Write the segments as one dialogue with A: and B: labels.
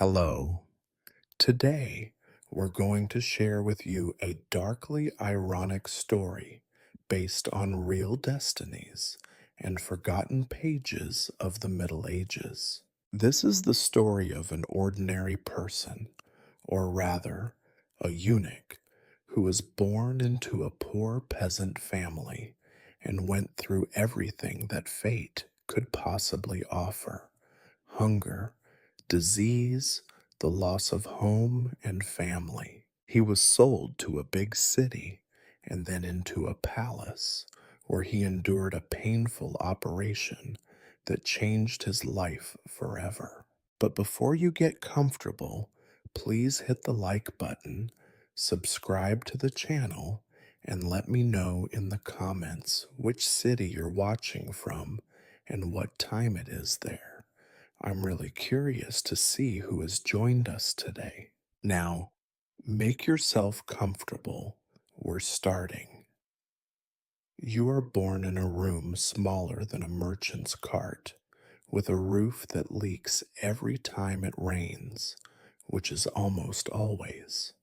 A: Hello. Today, we're going to share with you a darkly ironic story based on real destinies and forgotten pages of the Middle Ages. This is the story of an ordinary person, or rather, a eunuch, who was born into a poor peasant family and went through everything that fate could possibly offer: hunger, disease, the loss of home and family. He was sold to a big city and then into a palace where he endured a painful operation that changed his life forever. But before you get comfortable, please hit the like button, subscribe to the channel, and let me know in the comments which city you're watching from and what time it is there. I'm really curious to see who has joined us today. Now, make yourself comfortable. We're starting. You are born in a room smaller than a merchant's cart, with a roof that leaks every time it rains, which is almost always.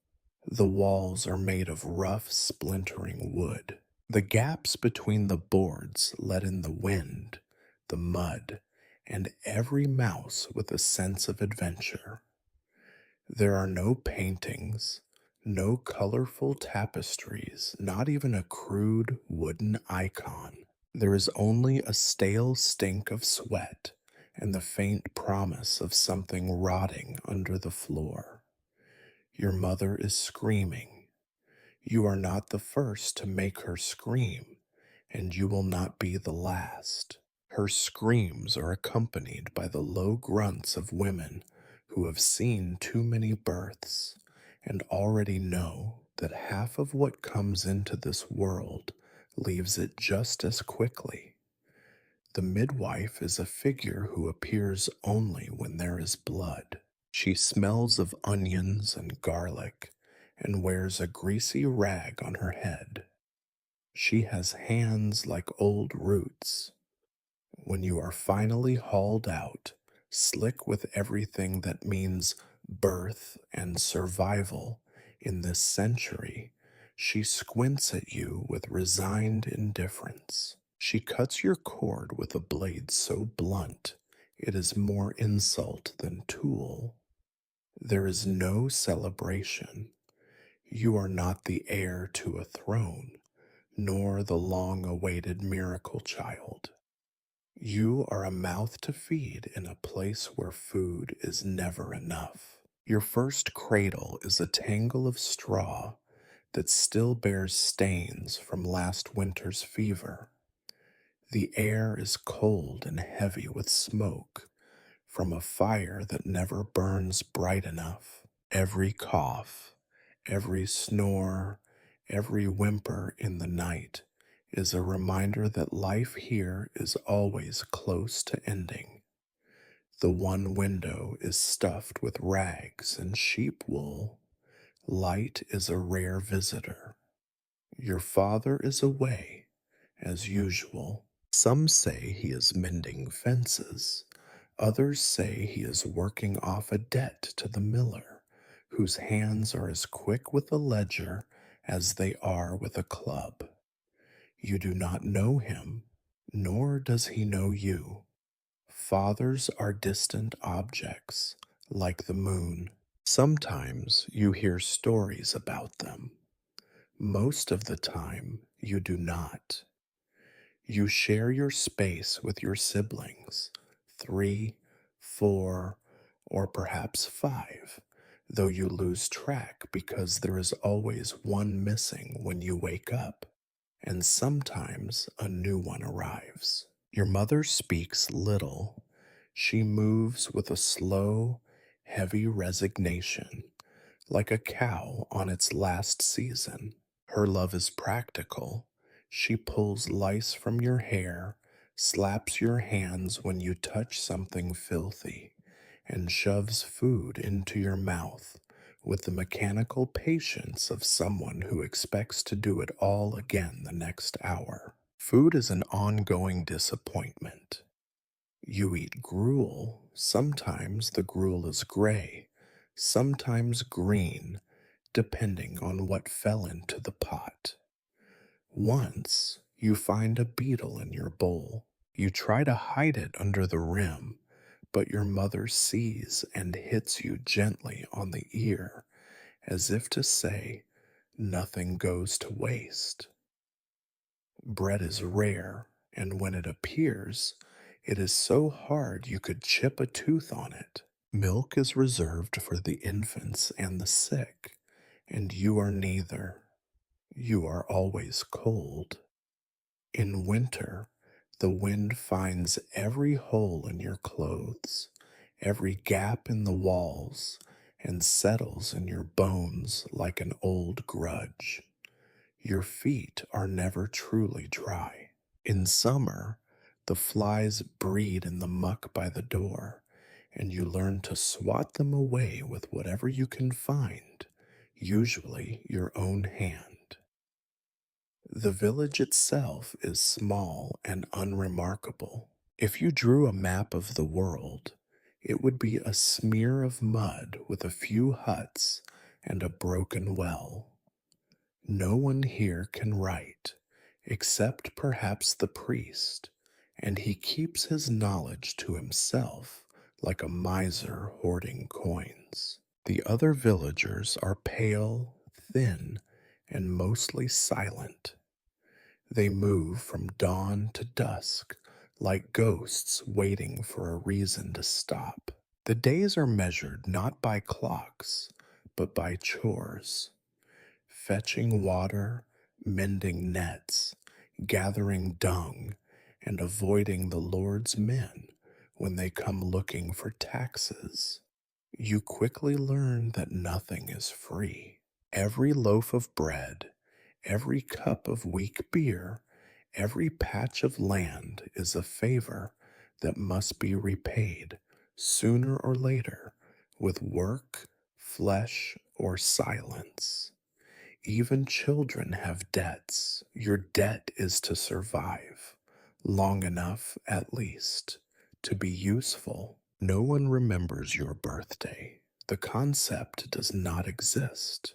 A: The walls are made of rough, splintering wood. The gaps between the boards let in the wind, the mud, and every mouse with a sense of adventure. There are no paintings, no colorful tapestries, not even a crude wooden icon. There is only a stale stink of sweat and the faint promise of something rotting under the floor. Your mother is screaming. You are not the first to make her scream, and you will not be the last. Her screams are accompanied by the low grunts of women who have seen too many births and already know that half of what comes into this world leaves it just as quickly. The midwife is a figure who appears only when there is blood. She smells of onions and garlic and wears a greasy rag on her head. She has hands like old roots. When you are finally hauled out, slick with everything that means birth and survival in this century, she squints at you with resigned indifference. She cuts your cord with a blade so blunt it is more insult than tool. There is no celebration. You are not the heir to a throne, nor the long awaited miracle child. You are a mouth to feed in a place where food is never enough. Your first cradle is a tangle of straw that still bears stains from last winter's fever. The air is cold and heavy with smoke from a fire that never burns bright enough. Every cough, every snore, every whimper in the night is a reminder that life here is always close to ending. The one window is stuffed with rags and sheep wool. Light is a rare visitor. Your father is away, as usual. Some say he is mending fences. Others say he is working off a debt to the miller, whose hands are as quick with a ledger as they are with a club. You do not know him, nor does he know you. Fathers are distant objects, like the moon. Sometimes you hear stories about them. Most of the time, you do not. You share your space with your siblings, 3, 4, or perhaps 5, though you lose track because there is always one missing when you wake up, and sometimes a new one arrives. Your mother speaks little. She moves with a slow, heavy resignation, like a cow on its last season. Her love is practical. She pulls lice from your hair, slaps your hands when you touch something filthy, and shoves food into your mouth with the mechanical patience of someone who expects to do it all again the next hour. Food is an ongoing disappointment. You eat gruel. Sometimes the gruel is gray, sometimes green, depending on what fell into the pot. Once you find a beetle in your bowl. You try to hide it under the rim, but your mother sees and hits you gently on the ear as if to say, nothing goes to waste. Bread is rare, and when it appears, it is so hard you could chip a tooth on it. Milk is reserved for the infants and the sick, and you are neither. You are always cold. In winter, the wind finds every hole in your clothes, every gap in the walls, and settles in your bones like an old grudge. Your feet are never truly dry. In summer, the flies breed in the muck by the door, and you learn to swat them away with whatever you can find, usually your own hand. The village itself is small and unremarkable. If you drew a map of the world, it would be a smear of mud with a few huts and a broken well. No one here can write, except perhaps the priest, and he keeps his knowledge to himself like a miser hoarding coins. The other villagers are pale, thin, and mostly silent. They move from dawn to dusk like ghosts waiting for a reason to stop. The days are measured not by clocks, but by chores. Fetching water, mending nets, gathering dung, and avoiding the Lord's men when they come looking for taxes. You quickly learn that nothing is free. Every loaf of bread, every cup of weak beer, every patch of land is a favor that must be repaid sooner or later with work, flesh, or silence. Even children have debts. Your debt is to survive, long enough at least, to be useful. No one remembers your birthday. The concept does not exist.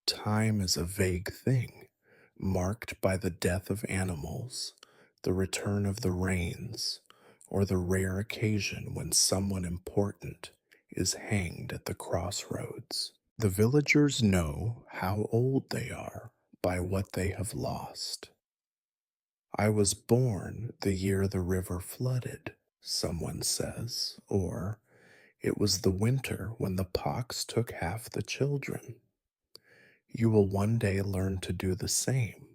A: Time is a vague thing, marked by the death of animals, the return of the rains, or the rare occasion when someone important is hanged at the crossroads. The villagers know how old they are by what they have lost. I was born the year the river flooded, someone says, or it was the winter when the pox took half the children. You will one day learn to do the same.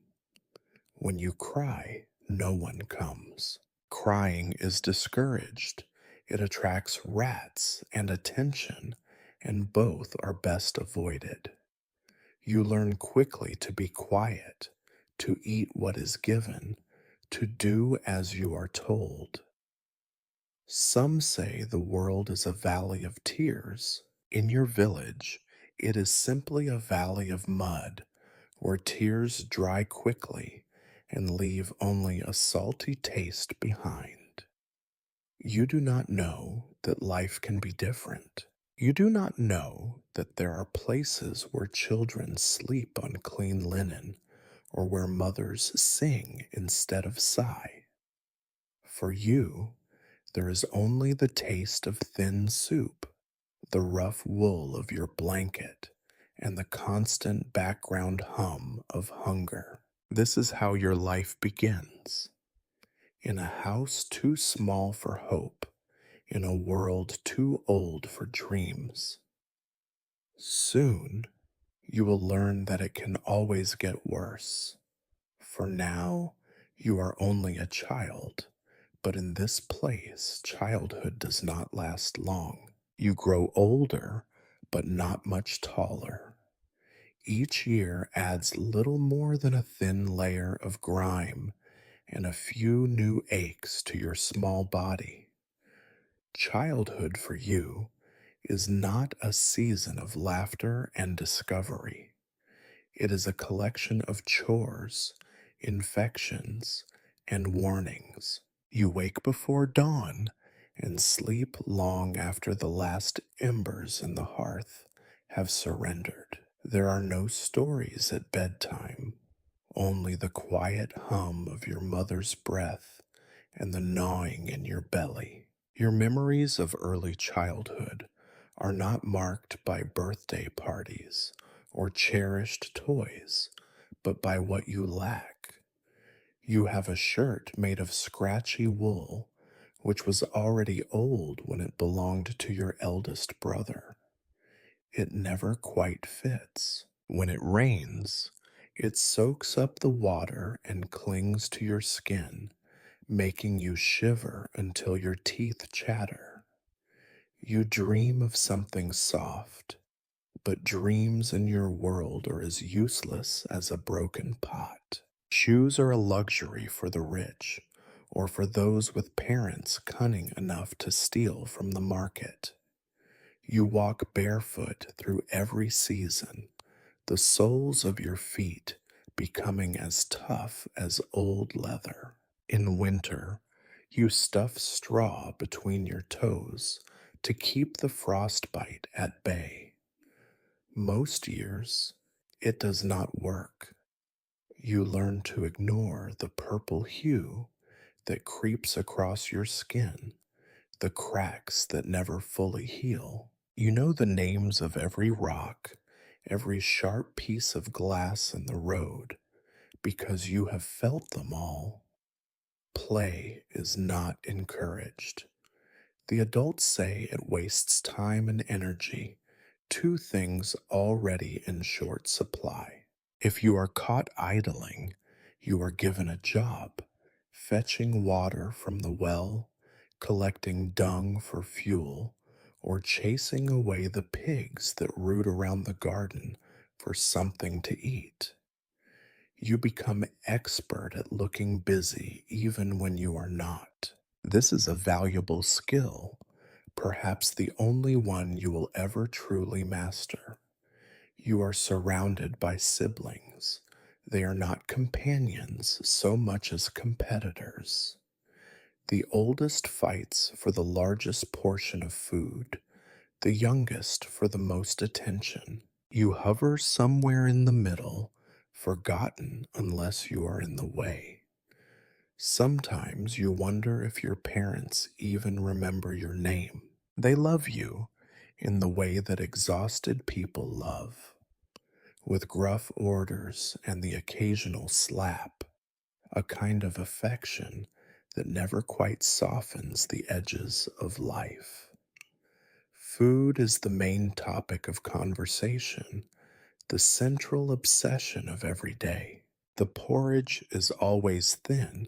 A: When you cry, no one comes. Crying is discouraged. It attracts rats and attention, and both are best avoided. You learn quickly to be quiet, to eat what is given, to do as you are told. Some say the world is a valley of tears. In your village, it is simply a valley of mud where tears dry quickly and leave only a salty taste behind. You do not know that life can be different. You do not know that there are places where children sleep on clean linen or where mothers sing instead of sigh. For you, there is only the taste of thin soup, the rough wool of your blanket, and the constant background hum of hunger. This is how your life begins. In a house too small for hope, in a world too old for dreams. Soon, you will learn that it can always get worse. For now, you are only a child, but in this place, childhood does not last long. You grow older, but not much taller. Each year adds little more than a thin layer of grime and a few new aches to your small body. Childhood for you is not a season of laughter and discovery. It is a collection of chores, infections, and warnings. You wake before dawn and sleep long after the last embers in the hearth have surrendered. There are no stories at bedtime, only the quiet hum of your mother's breath and the gnawing in your belly. Your memories of early childhood are not marked by birthday parties or cherished toys, but by what you lack. You have a shirt made of scratchy wool, which was already old when it belonged to your eldest brother. It never quite fits. When it rains, it soaks up the water and clings to your skin, making you shiver until your teeth chatter. You dream of something soft, but dreams in your world are as useless as a broken pot. Shoes are a luxury for the rich, or for those with parents cunning enough to steal from the market. You walk barefoot through every season, the soles of your feet becoming as tough as old leather. In winter, you stuff straw between your toes to keep the frostbite at bay. Most years, it does not work. You learn to ignore the purple hue that creeps across your skin, the cracks that never fully heal. You know the names of every rock, every sharp piece of glass in the road, because you have felt them all. Play is not encouraged. The adults say it wastes time and energy, two things already in short supply. If you are caught idling, you are given a job, fetching water from the well, collecting dung for fuel, or chasing away the pigs that root around the garden for something to eat. You become expert at looking busy even when you are not. This is a valuable skill, perhaps the only one you will ever truly master. You are surrounded by siblings. They are not companions so much as competitors. The oldest fights for the largest portion of food, the youngest for the most attention. You hover somewhere in the middle, forgotten unless you are in the way. Sometimes you wonder if your parents even remember your name. They love you in the way that exhausted people love, with gruff orders and the occasional slap, a kind of affection that never quite softens the edges of life. Food is the main topic of conversation, the central obsession of every day. The porridge is always thin,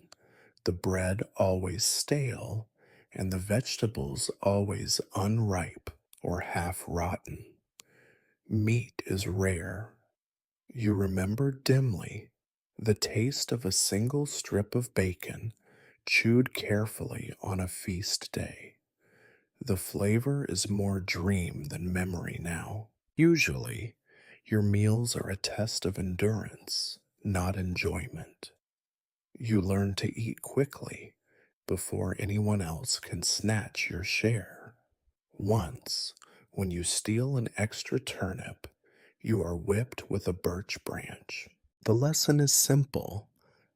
A: the bread always stale, and the vegetables always unripe or half rotten. Meat is rare. You remember dimly the taste of a single strip of bacon chewed carefully on a feast day. The flavor is more dream than memory now. Usually, your meals are a test of endurance, not enjoyment. You learn to eat quickly before anyone else can snatch your share. Once, when you steal an extra turnip, you are whipped with a birch branch. The lesson is simple.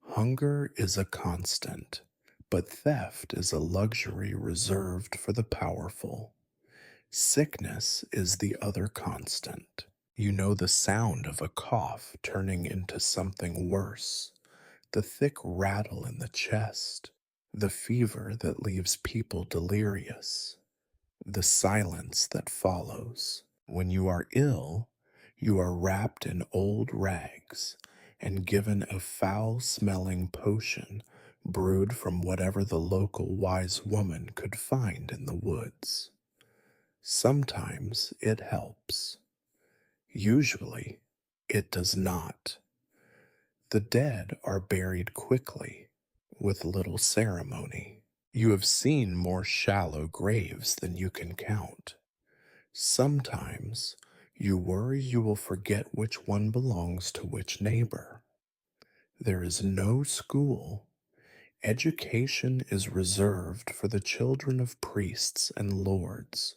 A: Hunger is a constant, but theft is a luxury reserved for the powerful. Sickness is the other constant. You know the sound of a cough turning into something worse, the thick rattle in the chest, the fever that leaves people delirious, the silence that follows. When you are ill, you are wrapped in old rags and given a foul smelling potion brewed from whatever the local wise woman could find in the woods. Sometimes it helps. Usually, it does not. The dead are buried quickly, with little ceremony. You have seen more shallow graves than you can count. Sometimes you worry you will forget which one belongs to which neighbor. There is no school. Education is reserved for the children of priests and lords,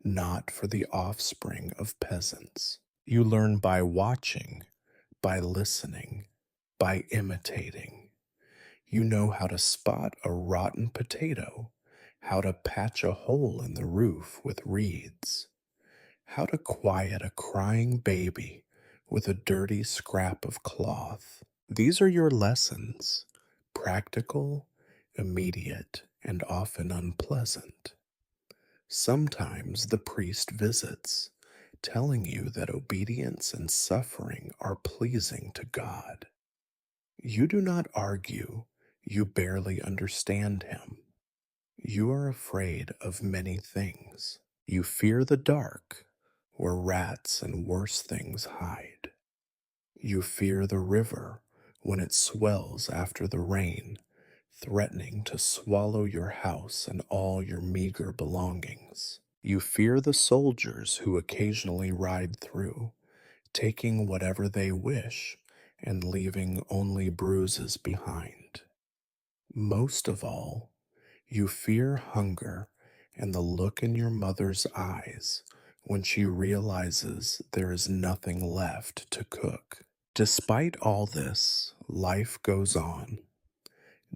A: not for the offspring of peasants. You learn by watching, by listening, by imitating. You know how to spot a rotten potato, how to patch a hole in the roof with reeds, how to quiet a crying baby with a dirty scrap of cloth. These are your lessons, practical, immediate, and often unpleasant. Sometimes the priest visits, telling you that obedience and suffering are pleasing to God. You do not argue, you barely understand him. You are afraid of many things. You fear the dark, where rats and worse things hide. You fear the river when it swells after the rain, threatening to swallow your house and all your meager belongings. You fear the soldiers who occasionally ride through, taking whatever they wish and leaving only bruises behind. Most of all, you fear hunger and the look in your mother's eyes when she realizes there is nothing left to cook. Despite all this, life goes on.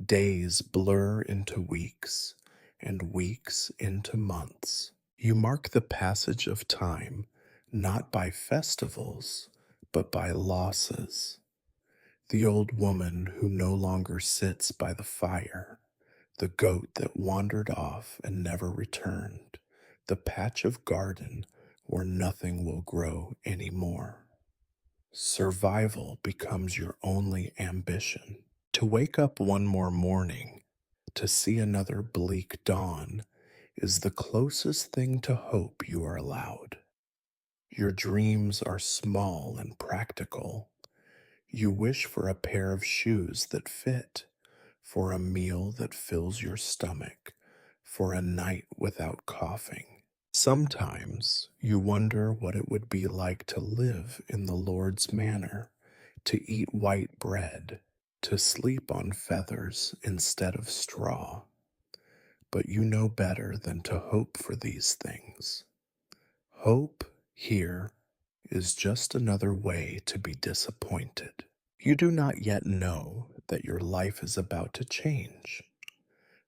A: Days blur into weeks, and weeks into months. You mark the passage of time not by festivals, but by losses. The old woman who no longer sits by the fire, the goat that wandered off and never returned, the patch of garden where nothing will grow anymore. Survival becomes your only ambition. To wake up one more morning, to see another bleak dawn, is the closest thing to hope you are allowed. Your dreams are small and practical. You wish for a pair of shoes that fit, for a meal that fills your stomach, for a night without coughing. Sometimes you wonder what it would be like to live in the Lord's manor, to eat white bread, to sleep on feathers instead of straw. But you know better than to hope for these things. Hope here is just another way to be disappointed. You do not yet know that your life is about to change.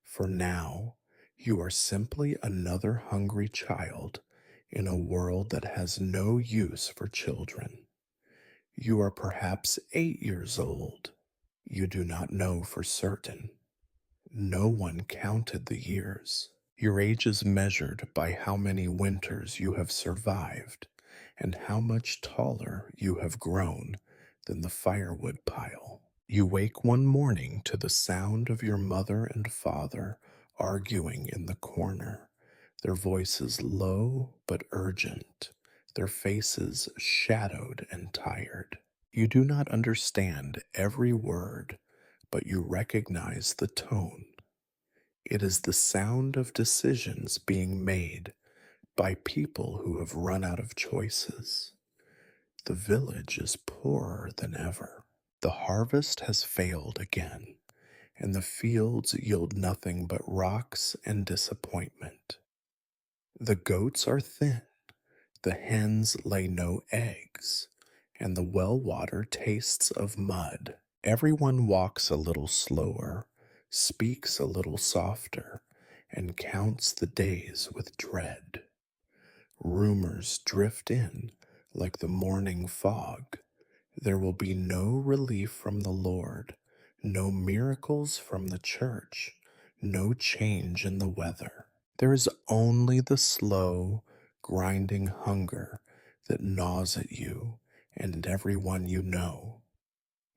A: For now, you are simply another hungry child in a world that has no use for children. You are perhaps 8 years old. You do not know for certain. No one counted the years. Your age is measured by how many winters you have survived and how much taller you have grown than the firewood pile. You wake one morning to the sound of your mother and father arguing in the corner, their voices low but urgent, their faces shadowed and tired. You do not understand every word, but you recognize the tone. It is the sound of decisions being made by people who have run out of choices. The village is poorer than ever. The harvest has failed again, and the fields yield nothing but rocks and disappointment. The goats are thin, the hens lay no eggs, and the well water tastes of mud. Everyone walks a little slower, speaks a little softer, and counts the days with dread. Rumors drift in like the morning fog. There will be no relief from the Lord, no miracles from the church, no change in the weather. There is only the slow, grinding hunger that gnaws at you and everyone you know.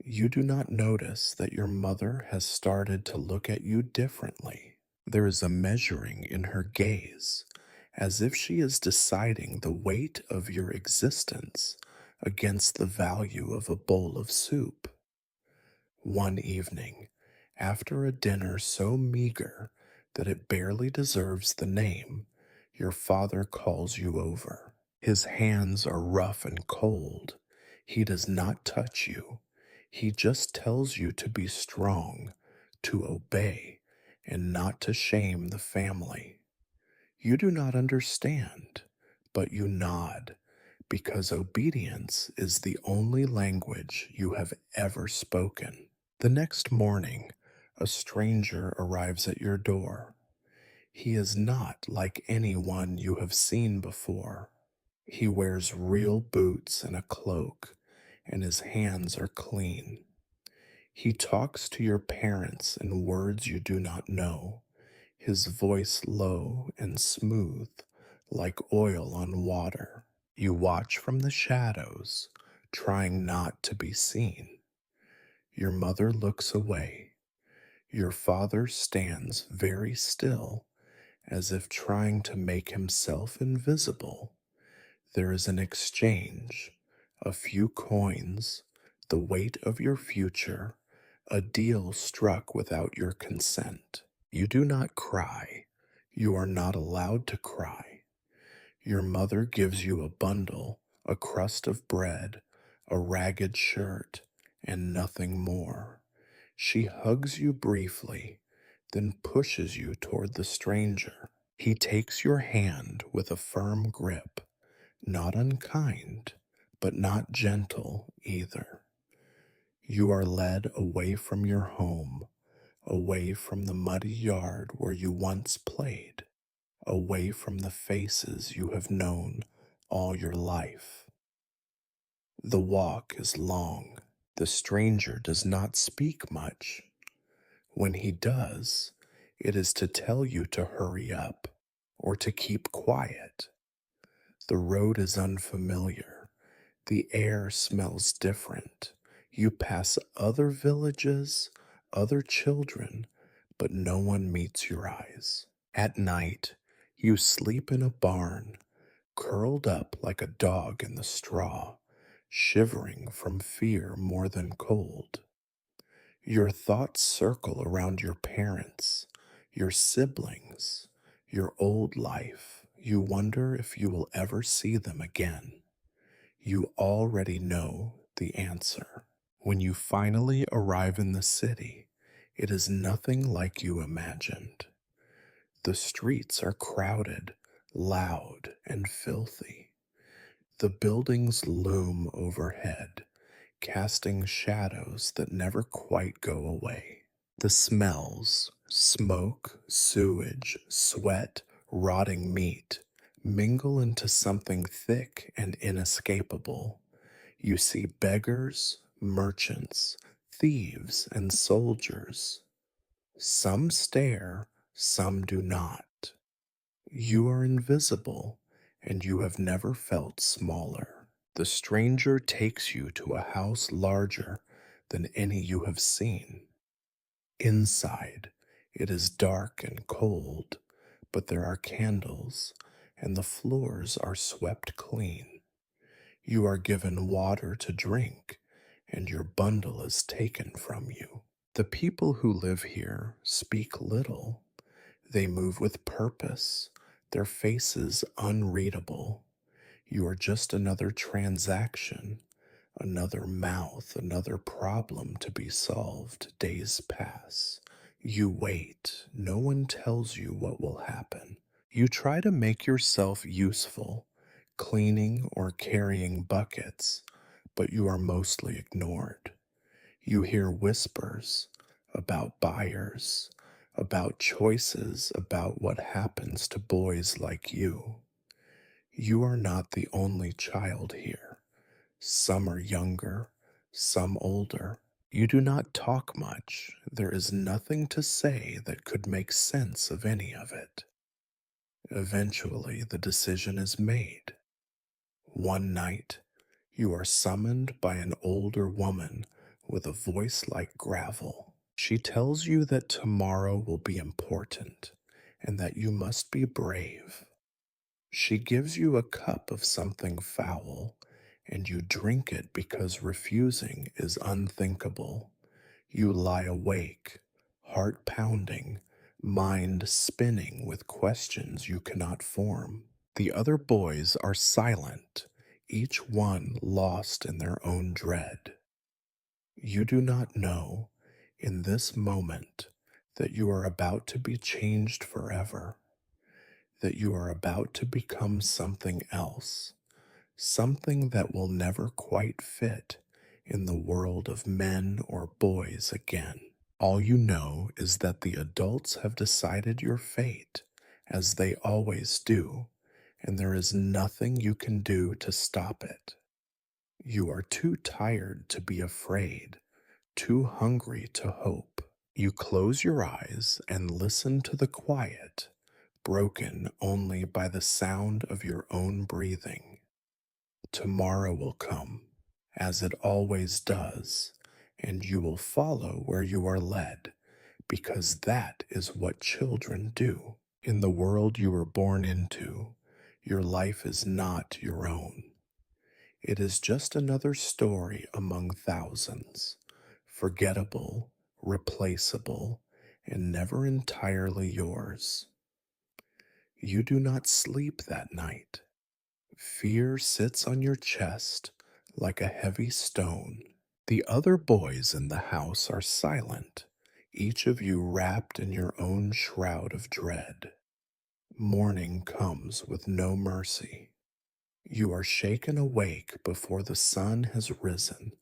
A: You do not notice that your mother has started to look at you differently. There is a measuring in her gaze, as if she is deciding the weight of your existence against the value of a bowl of soup. One evening, after a dinner so meager that it barely deserves the name, your father calls you over. His hands are rough and cold. He does not touch you. He just tells you to be strong, to obey, and not to shame the family. You do not understand, but you nod, because obedience is the only language you have ever spoken. The next morning, a stranger arrives at your door. He is not like anyone you have seen before. He wears real boots and a cloak, and his hands are clean. He talks to your parents in words you do not know, his voice low and smooth, like oil on water. You watch from the shadows, trying not to be seen. Your mother looks away. Your father stands very still, as if trying to make himself invisible. There is an exchange, a few coins, the weight of your future, a deal struck without your consent. You do not cry. You are not allowed to cry. Your mother gives you a bundle, a crust of bread, a ragged shirt, and nothing more. She hugs you briefly, then pushes you toward the stranger. He takes your hand with a firm grip, not unkind, but not gentle either. You are led away from your home, away from the muddy yard where you once played, away from the faces you have known all your life. The walk is long. The stranger does not speak much. When he does, it is to tell you to hurry up or to keep quiet. The road is unfamiliar. The air smells different. You pass other villages, other children, but no one meets your eyes. At night, you sleep in a barn, curled up like a dog in the straw, shivering from fear more than cold. Your thoughts circle around your parents, your siblings, your old life. You wonder if you will ever see them again. You already know the answer. When you finally arrive in the city, it is nothing like you imagined. The streets are crowded, loud, and filthy. The buildings loom overhead, casting shadows that never quite go away. The smells, smoke, sewage, sweat, rotting meat, mingle into something thick and inescapable. You see beggars, merchants, thieves, and soldiers. Some stare, some do not. You are invisible, and you have never felt smaller. The stranger takes you to a house larger than any you have seen. Inside, it is dark and cold, but there are candles, and the floors are swept clean. You are given water to drink, and your bundle is taken from you. The people who live here speak little. They move with purpose, their faces unreadable. You are just another transaction, another mouth, another problem to be solved. Days pass. You wait. No one tells you what will happen. You try to make yourself useful, cleaning or carrying buckets, but you are mostly ignored. You hear whispers about buyers, about choices, about what happens to boys like you. You are not the only child here. Some are younger, some older. You do not talk much. There is nothing to say that could make sense of any of it. Eventually, the decision is made. One night, you are summoned by an older woman with a voice like gravel. She tells you that tomorrow will be important and that you must be brave. She gives you a cup of something foul, and you drink it because refusing is unthinkable. You lie awake, heart pounding, mind spinning with questions you cannot form. The other boys are silent, each one lost in their own dread. You do not know, in this moment, that you are about to be changed forever, that you are about to become something else, something that will never quite fit in the world of men or boys again. All you know is that the adults have decided your fate, as they always do, and there is nothing you can do to stop it. You are too tired to be afraid, too hungry to hope. You close your eyes and listen to the quiet, broken only by the sound of your own breathing. Tomorrow will come, as it always does, and you will follow where you are led, because that is what children do. In the world you were born into, your life is not your own. It is just another story among thousands, forgettable, replaceable, and never entirely yours. You do not sleep that night. Fear sits on your chest like a heavy stone. The other boys in the house are silent, each of you wrapped in your own shroud of dread. Morning comes with no mercy. You are shaken awake before the sun has risen,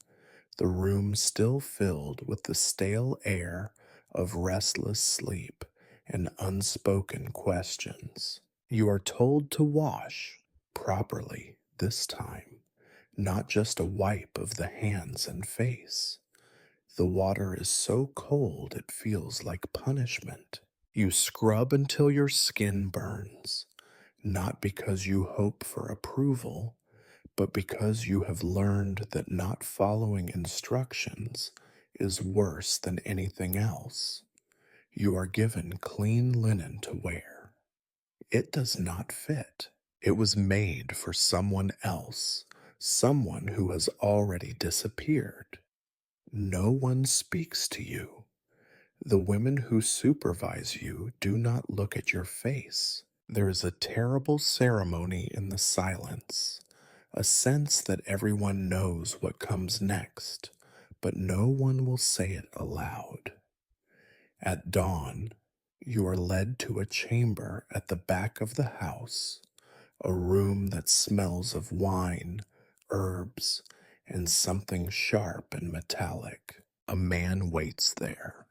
A: the room still filled with the stale air of restless sleep and unspoken questions. You are told to wash, properly this time, not just a wipe of the hands and face. The water is so cold it feels like punishment. You scrub until your skin burns, not because you hope for approval, but because you have learned that not following instructions is worse than anything else. You are given clean linen to wear. It does not fit. It was made for someone else, someone who has already disappeared. No one speaks to you. The women who supervise you do not look at your face. There is a terrible ceremony in the silence, a sense that everyone knows what comes next, but no one will say it aloud. At dawn, you are led to a chamber at the back of the house, a room that smells of wine, herbs, and something sharp and metallic. A man waits there.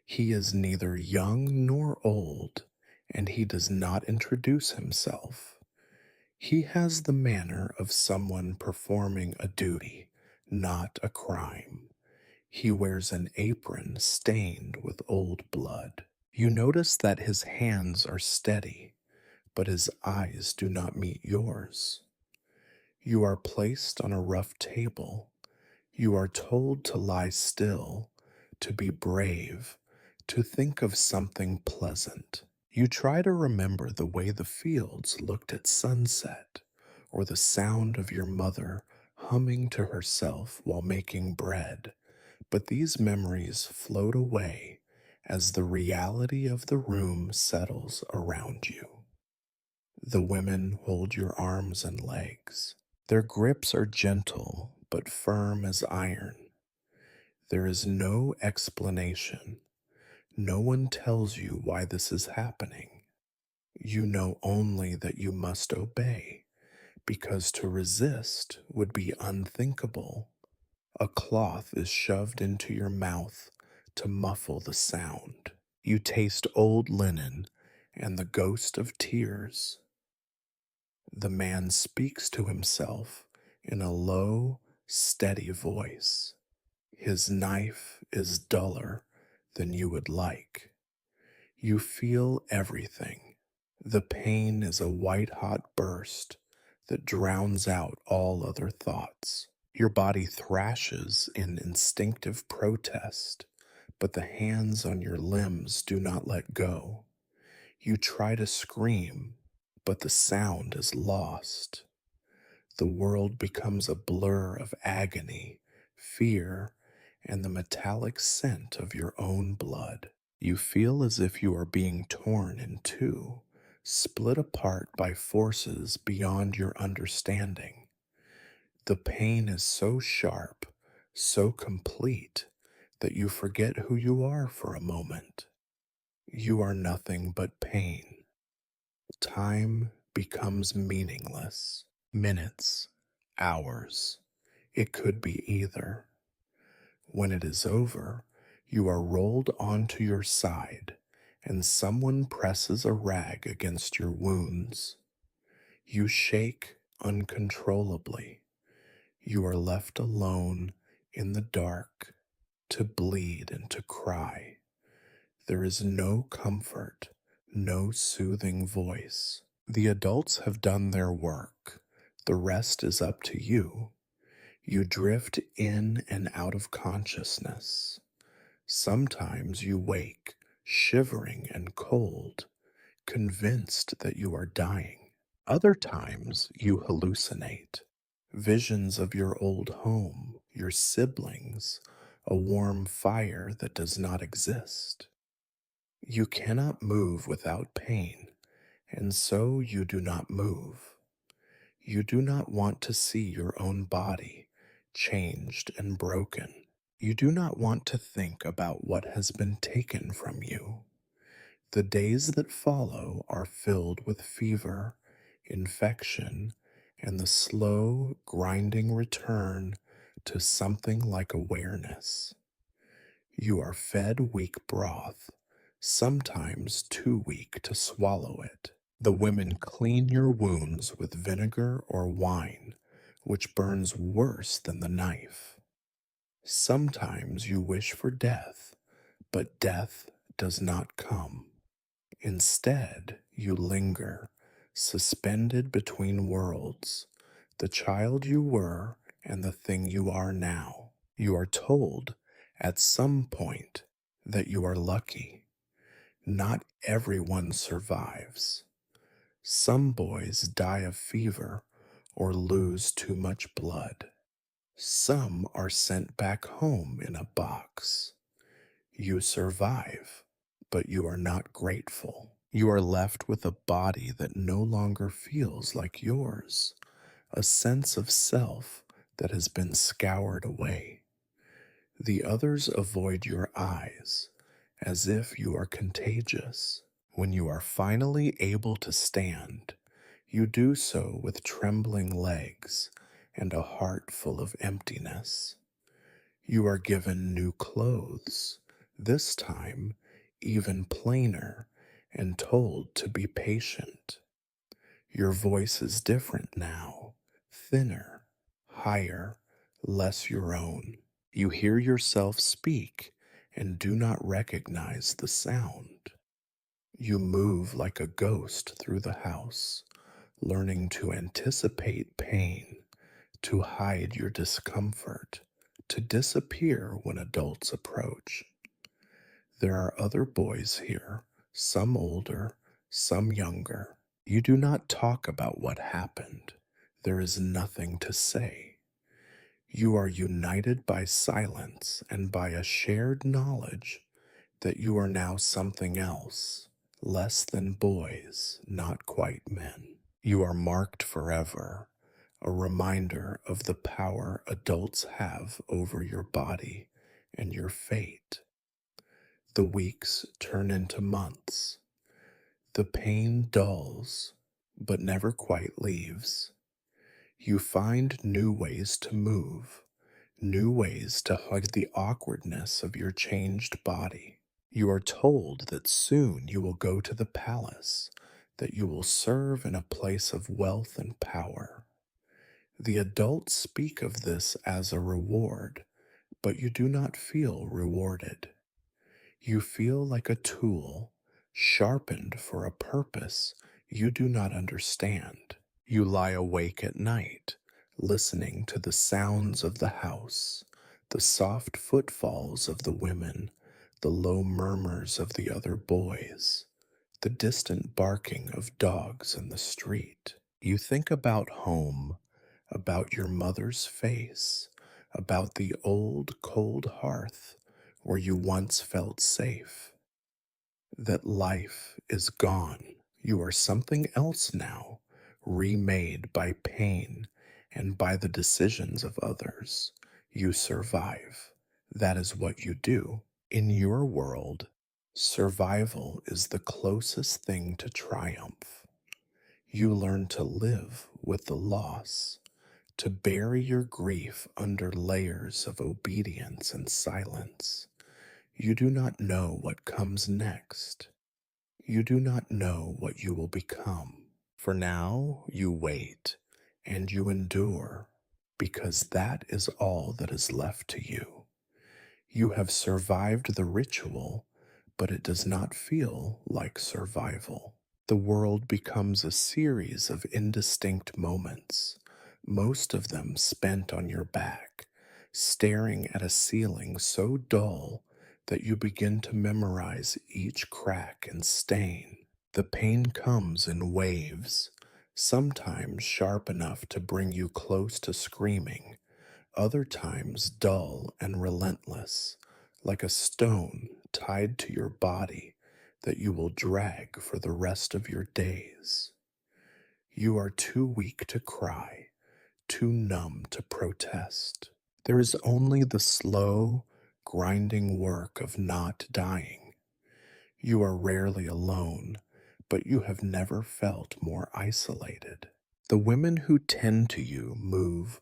A: He is neither young nor old, and he does not introduce himself. He has the manner of someone performing a duty, not a crime. He wears an apron stained with old blood. You notice that his hands are steady, but his eyes do not meet yours. You are placed on a rough table. You are told to lie still, to be brave, to think of something pleasant. You try to remember the way the fields looked at sunset, or the sound of your mother humming to herself while making bread, but these memories float away as the reality of the room settles around you. The women hold your arms and legs. Their grips are gentle but firm as iron. There is no explanation. No one tells you why this is happening. You know only that you must obey, because to resist would be unthinkable. A cloth is shoved into your mouth to muffle the sound. You taste old linen and the ghost of tears. The man speaks to himself in a low, steady voice. His knife is duller than you would like. You feel everything. The pain is a white hot burst that drowns out all other thoughts. Your body thrashes in instinctive protest, but the hands on your limbs do not let go. You try to scream, but the sound is lost. The world becomes a blur of agony, fear, and the metallic scent of your own blood. You feel as if you are being torn in two, split apart by forces beyond your understanding. The pain is so sharp, so complete, that you forget who you are for a moment. You are nothing but pain. Time becomes meaningless. Minutes, hours. It could be either. When it is over, you are rolled onto your side, and someone presses a rag against your wounds. You shake uncontrollably. You are left alone in the dark to bleed and to cry. There is no comfort, no soothing voice. The adults have done their work. The rest is up to you. You drift in and out of consciousness. Sometimes you wake, shivering and cold, convinced that you are dying. Other times you hallucinate. Visions of your old home, your siblings, a warm fire that does not exist. You cannot move without pain, and so you do not move. You do not want to see your own body changed and broken. You do not want to think about what has been taken from you. The days that follow are filled with fever, infection, and the slow, grinding return to something like awareness. You are fed weak broth, sometimes too weak to swallow it. The women clean your wounds with vinegar or wine, which burns worse than the knife. Sometimes you wish for death, but death does not come. Instead, you linger, suspended between worlds, the child you were and the thing you are now. You are told at some point that you are lucky. Not everyone survives. Some boys die of fever or lose too much blood. Some are sent back home in a box. You survive, but you are not grateful. You are left with a body that no longer feels like yours, a sense of self that has been scoured away. The others avoid your eyes as if you are contagious. When you are finally able to stand, you do so with trembling legs and a heart full of emptiness. You are given new clothes, this time even plainer, and told to be patient. Your voice is different now, thinner, higher, less your own. You hear yourself speak and do not recognize the sound. You move like a ghost through the house, learning to anticipate pain, to hide your discomfort, to disappear when adults approach. There are other boys here, some older, some younger. You do not talk about what happened. There is nothing to say. You are united by silence and by a shared knowledge that you are now something else, less than boys, not quite men. You are marked forever, a reminder of the power adults have over your body and your fate. The weeks turn into months. The pain dulls, but never quite leaves. You find new ways to move, new ways to hug the awkwardness of your changed body. You are told that soon you will go to the palace, that you will serve in a place of wealth and power. The adults speak of this as a reward, but you do not feel rewarded. You feel like a tool, sharpened for a purpose you do not understand. You lie awake at night, listening to the sounds of the house, the soft footfalls of the women, the low murmurs of the other boys, the distant barking of dogs in the street. You think about home, about your mother's face, about the old cold hearth where you once felt safe. That life is gone. You are something else now, remade by pain and by the decisions of others. You survive. That is what you do. In your world, Survival is the closest thing to triumph. You learn to live with the loss, to bury your grief under layers of obedience and silence. You do not know what comes next. You do not know what you will become. For now, you wait and you endure because that is all that is left to you. You have survived the ritual, but it does not feel like survival. The world becomes a series of indistinct moments, most of them spent on your back, staring at a ceiling so dull that you begin to memorize each crack and stain. The pain comes in waves, sometimes sharp enough to bring you close to screaming, other times dull and relentless, like a stone tied to your body that you will drag for the rest of your days. You are too weak to cry, too numb to protest. There is only the slow, grinding work of not dying. You are rarely alone, but you have never felt more isolated. The women who tend to you move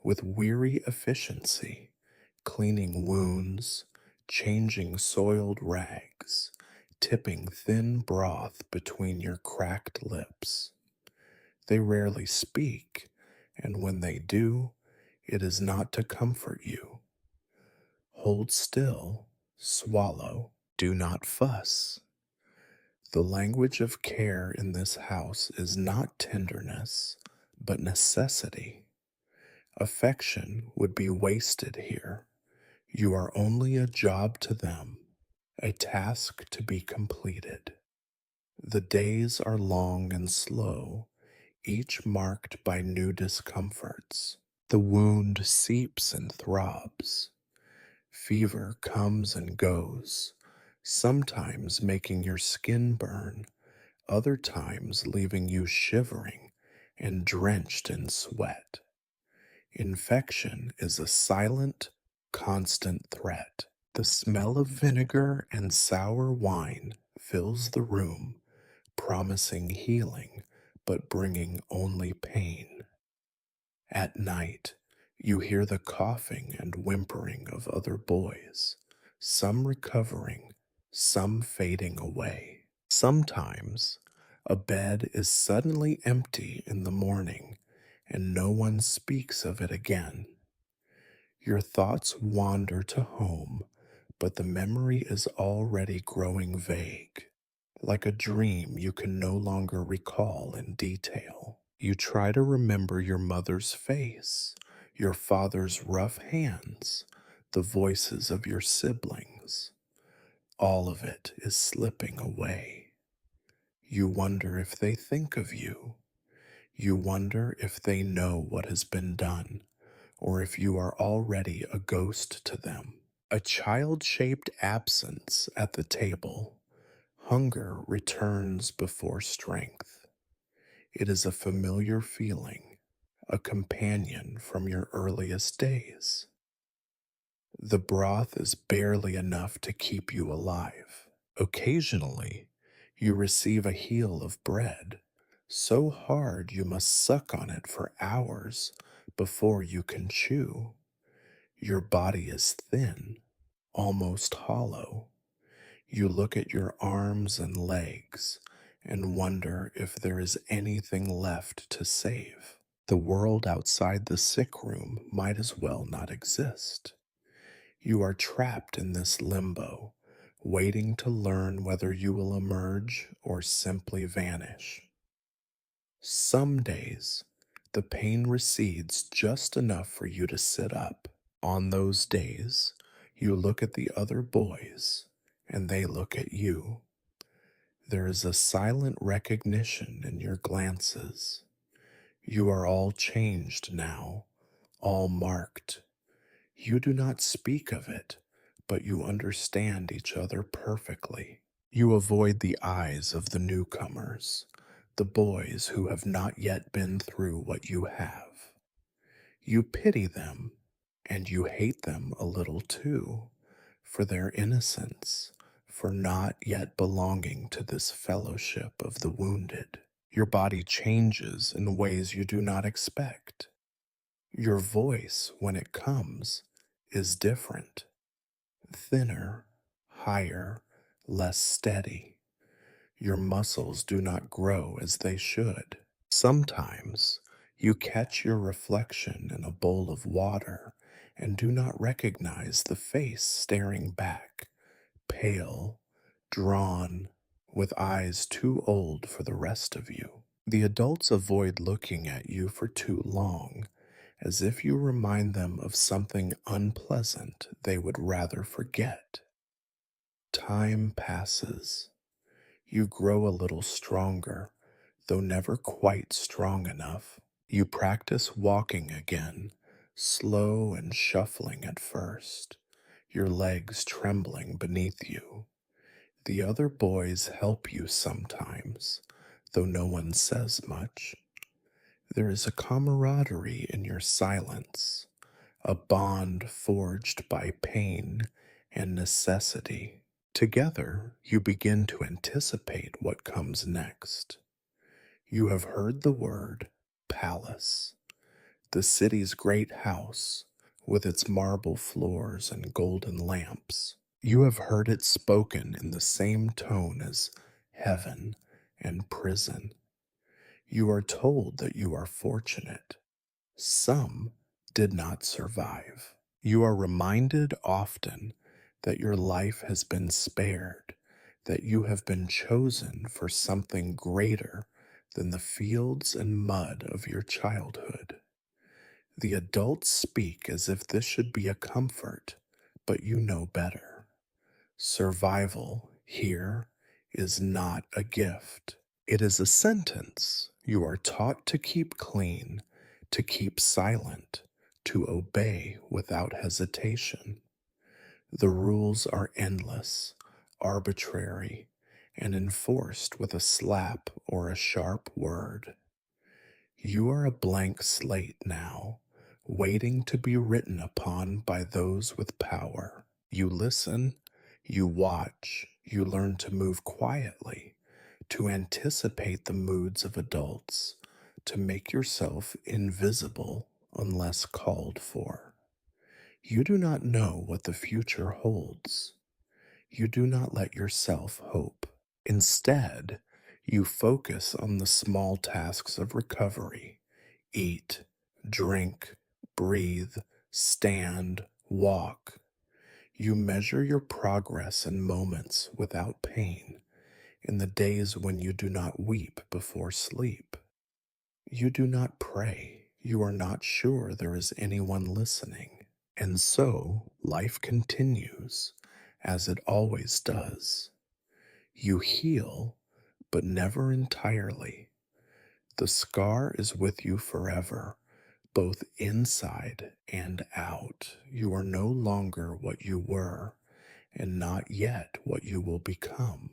A: with weary efficiency, cleaning wounds, changing soiled rags, tipping thin broth between your cracked lips. They rarely speak, and when they do, it is not to comfort you. Hold still, swallow, do not fuss. The language of care in this house is not tenderness, but necessity. Affection would be wasted here. You are only a job to them, a task to be completed. The days are long and slow, each marked by new discomforts. The wound seeps and throbs. Fever comes and goes, sometimes making your skin burn, other times leaving you shivering and drenched in sweat. Infection is a silent, constant threat. The smell of vinegar and sour wine fills the room, promising healing, but bringing only pain. At night, you hear the coughing and whimpering of other boys, some recovering, some fading away. Sometimes, a bed is suddenly empty in the morning, and no one speaks of it again. Your thoughts wander to home, but the memory is already growing vague, like a dream you can no longer recall in detail. You try to remember your mother's face, your father's rough hands, the voices of your siblings. All of it is slipping away. You wonder if they think of you. You wonder if they know what has been done, or if you are already a ghost to them. A child shaped absence at the table. Hunger returns before strength. It is a familiar feeling, a companion from your earliest days. The broth is barely enough to keep you alive. Occasionally, you receive a heel of bread, so hard you must suck on it for hours before you can chew. Your body is thin, almost hollow. You look at your arms and legs and wonder if there is anything left to save. The world outside the sick room might as well not exist. You are trapped in this limbo, waiting to learn whether you will emerge or simply vanish. Some days, the pain recedes just enough for you to sit up. On those days, you look at the other boys, and they look at you. There is a silent recognition in your glances. You are all changed now, all marked. You do not speak of it, but you understand each other perfectly. You avoid the eyes of the newcomers, the boys who have not yet been through what you have. You pity them, and you hate them a little too, for their innocence, for not yet belonging to this fellowship of the wounded. Your body changes in ways you do not expect. Your voice, when it comes, is different, thinner, higher, less steady. Your muscles do not grow as they should. Sometimes you catch your reflection in a bowl of water and do not recognize the face staring back, pale, drawn, with eyes too old for the rest of you. The adults avoid looking at you for too long, as if you remind them of something unpleasant they would rather forget. Time passes. You grow a little stronger, though never quite strong enough. You practice walking again, slow and shuffling at first, your legs trembling beneath you. The other boys help you sometimes, though no one says much. There is a camaraderie in your silence, a bond forged by pain and necessity. Together, you begin to anticipate what comes next. You have heard the word palace, the city's great house with its marble floors and golden lamps. You have heard it spoken in the same tone as heaven and prison. You are told that you are fortunate. Some did not survive. You are reminded often that your life has been spared, that you have been chosen for something greater than the fields and mud of your childhood. The adults speak as if this should be a comfort, but you know better. Survival here is not a gift. It is a sentence. You are taught to keep clean, to keep silent, to obey without hesitation. The rules are endless, arbitrary, and enforced with a slap or a sharp word. You are a blank slate now, waiting to be written upon by those with power. You listen, you watch, you learn to move quietly, to anticipate the moods of adults, to make yourself invisible unless called for. You do not know what the future holds. You do not let yourself hope. Instead, you focus on the small tasks of recovery: eat, drink, breathe, stand, walk. You measure your progress in moments without pain, in the days when you do not weep before sleep. You do not pray. You are not sure there is anyone listening. And so life continues, as it always does. You heal, but never entirely. The scar is with you forever, both inside and out. You are no longer what you were, and not yet what you will become.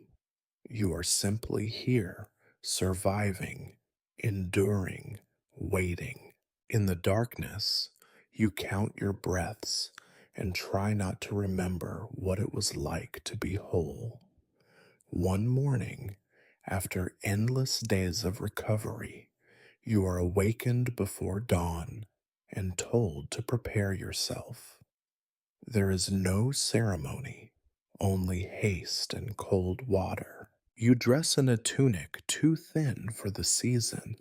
A: You are simply here, surviving, enduring, waiting. In the darkness, you count your breaths and try not to remember what it was like to be whole. One morning, after endless days of recovery, you are awakened before dawn and told to prepare yourself. There is no ceremony, only haste and cold water. You dress in a tunic too thin for the season,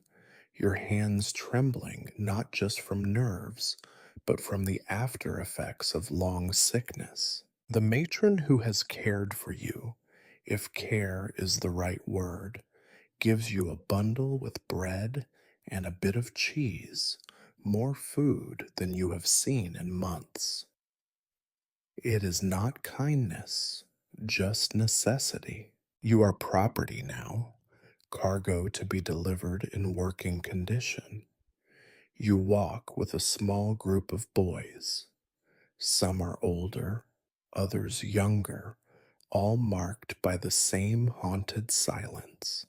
A: your hands trembling not just from nerves, but from the after effects of long sickness. The matron who has cared for you, if care is the right word, gives you a bundle with bread and a bit of cheese, more food than you have seen in months. It is not kindness, just necessity. You are property now, cargo to be delivered in working condition. You walk with a small group of boys. Some are older, others younger, all marked by the same haunted silence.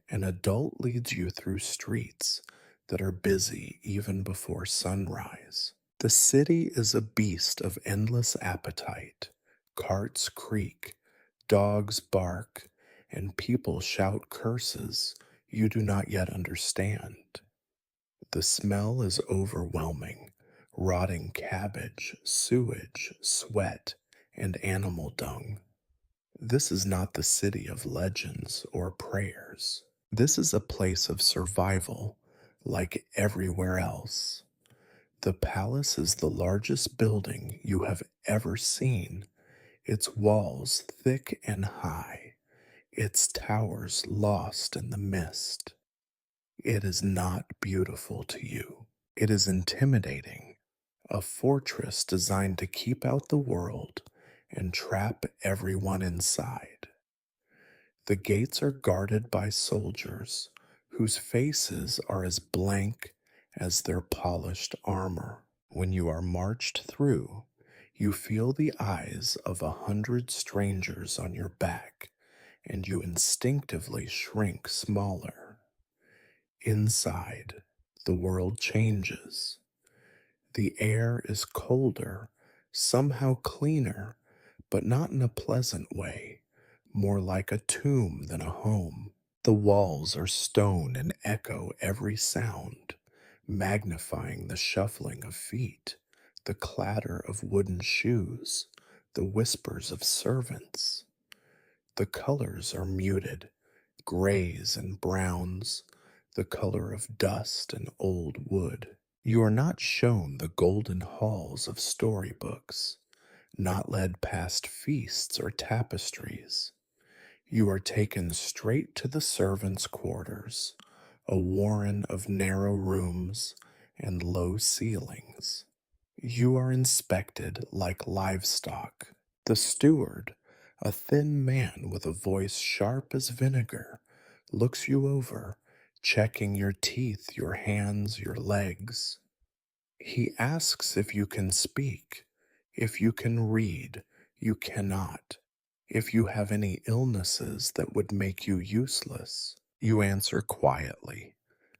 A: An adult leads you through streets that are busy even before sunrise. The city is a beast of endless appetite. Carts creak, Dogs bark, and people shout curses you do not yet understand. The smell is overwhelming: rotting cabbage, sewage, sweat, and animal dung. This is not the city of legends or prayers. This is a place of survival, like everywhere else. The palace is the largest building you have ever seen, its walls thick and high, its towers lost in the mist. It is not beautiful to you. It is intimidating, a fortress designed to keep out the world and trap everyone inside. The gates are guarded by soldiers whose faces are as blank as their polished armor. When you are marched through, you feel the eyes of 100 strangers on your back, and you instinctively shrink smaller. Inside, the world changes. The air is colder, somehow cleaner, but not in a pleasant way, more like a tomb than a home. The walls are stone and echo every sound, magnifying the shuffling of feet, the clatter of wooden shoes, the whispers of servants. The colors are muted: grays and browns, the color of dust and old wood. You are not shown the golden halls of storybooks, not led past feasts or tapestries. You are taken straight to the servants' quarters, a warren of narrow rooms and low ceilings. You are inspected like livestock. The steward, a thin man with a voice sharp as vinegar, looks you over, checking your teeth, your hands, your legs. He asks if you can speak. If you can read, you cannot. If you have any illnesses that would make you useless, you answer quietly,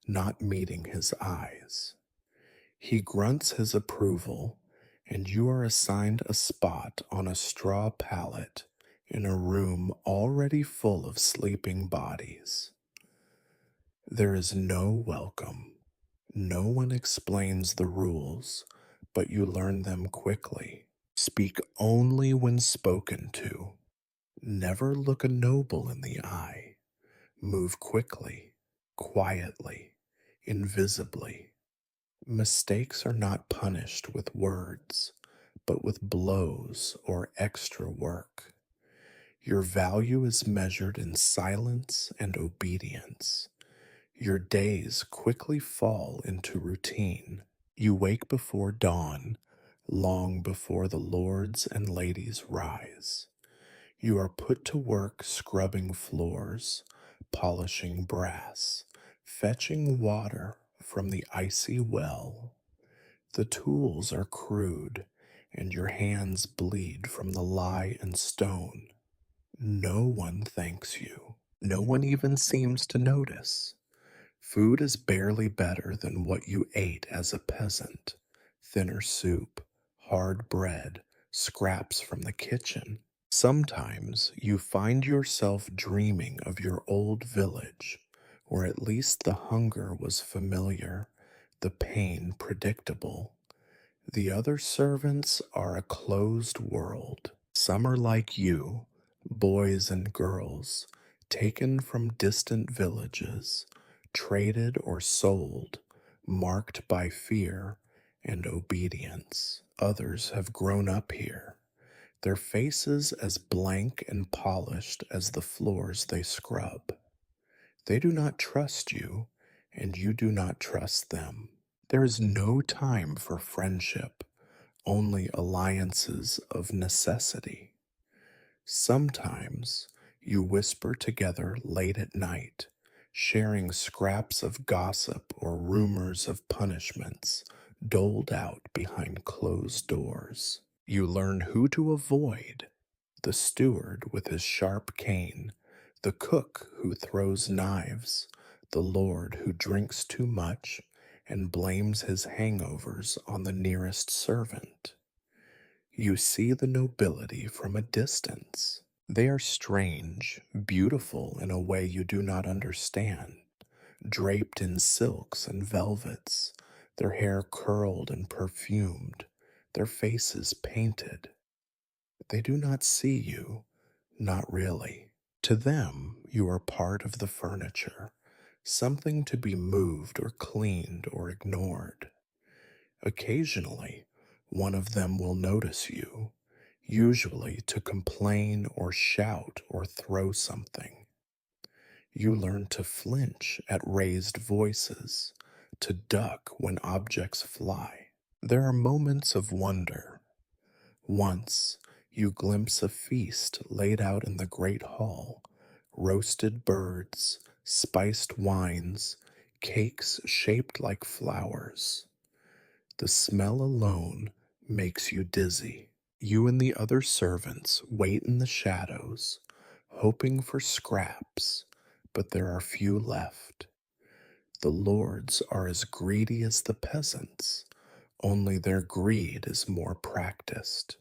A: not meeting his eyes. He grunts his approval, and you are assigned a spot on a straw pallet in a room already full of sleeping bodies. There is no welcome. No one explains the rules, but you learn them quickly. Speak only when spoken to. Never look a noble in the eye. Move quickly, quietly, invisibly. Mistakes are not punished with words, but with blows or extra work. Your value is measured in silence and obedience. Your days quickly fall into routine. You wake before dawn, long before the lords and ladies rise. You are put to work scrubbing floors, polishing brass, fetching water from the icy well. The tools are crude, and your hands bleed from the lye and stone. No one thanks you. No one even seems to notice. Food is barely better than what you ate as a peasant: thinner soup, hard bread, scraps from the kitchen. Sometimes you find yourself dreaming of your old village, where at least the hunger was familiar, the pain predictable. The other servants are a closed world. Some are like you, boys and girls, taken from distant villages, traded or sold, marked by fear and obedience. Others have grown up here, their faces as blank and polished as the floors they scrub. They do not trust you, and you do not trust them. There is no time for friendship, only alliances of necessity. Sometimes you whisper together late at night, sharing scraps of gossip or rumors of punishments doled out behind closed doors. You learn who to avoid: the steward with his sharp cane, the cook who throws knives, the lord who drinks too much and blames his hangovers on the nearest servant. You see the nobility from a distance. They are strange, beautiful in a way you do not understand, draped in silks and velvets, their hair curled and perfumed, their faces painted. They do not see you, not really. To them, you are part of the furniture, something to be moved or cleaned or ignored. Occasionally, one of them will notice you, usually to complain or shout or throw something. You learn to flinch at raised voices, to duck when objects fly. There are moments of wonder. Once, you glimpse a feast laid out in the great hall, roasted birds, spiced wines, cakes shaped like flowers. The smell alone makes you dizzy. You and the other servants wait in the shadows, hoping for scraps, but there are few left. The lords are as greedy as the peasants, only their greed is more practiced.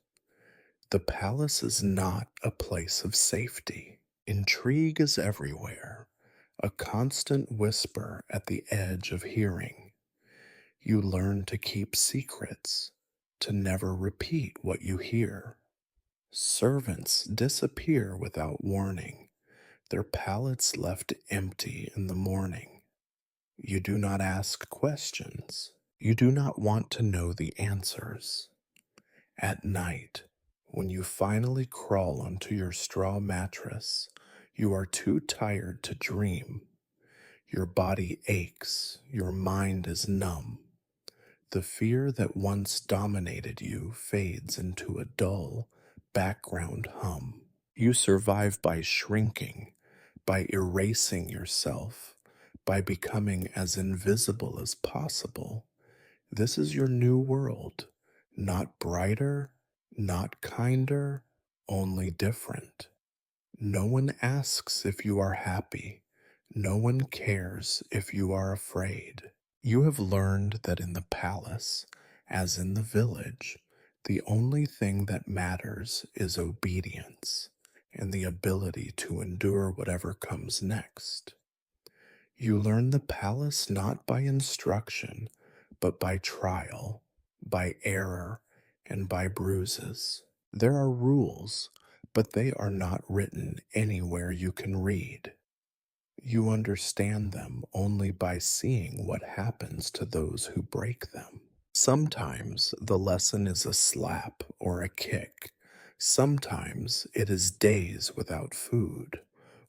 A: The palace is not a place of safety. Intrigue is everywhere, a constant whisper at the edge of hearing. You learn to keep secrets, to never repeat what you hear. Servants disappear without warning, their pallets left empty in the morning. You do not ask questions. You do not want to know the answers. At night, when you finally crawl onto your straw mattress, you are too tired to dream. Your body aches, your mind is numb. The fear that once dominated you fades into a dull, background hum. You survive by shrinking, by erasing yourself, by becoming as invisible as possible. This is your new world, not brighter, not kinder, only different. No one asks if you are happy. No one cares if you are afraid. You have learned that in the palace, as in the village, the only thing that matters is obedience and the ability to endure whatever comes next. You learn the palace not by instruction, but by trial, by error, and by bruises. There are rules, but they are not written anywhere you can read. You understand them only by seeing what happens to those who break them. Sometimes the lesson is a slap or a kick. Sometimes it is days without food,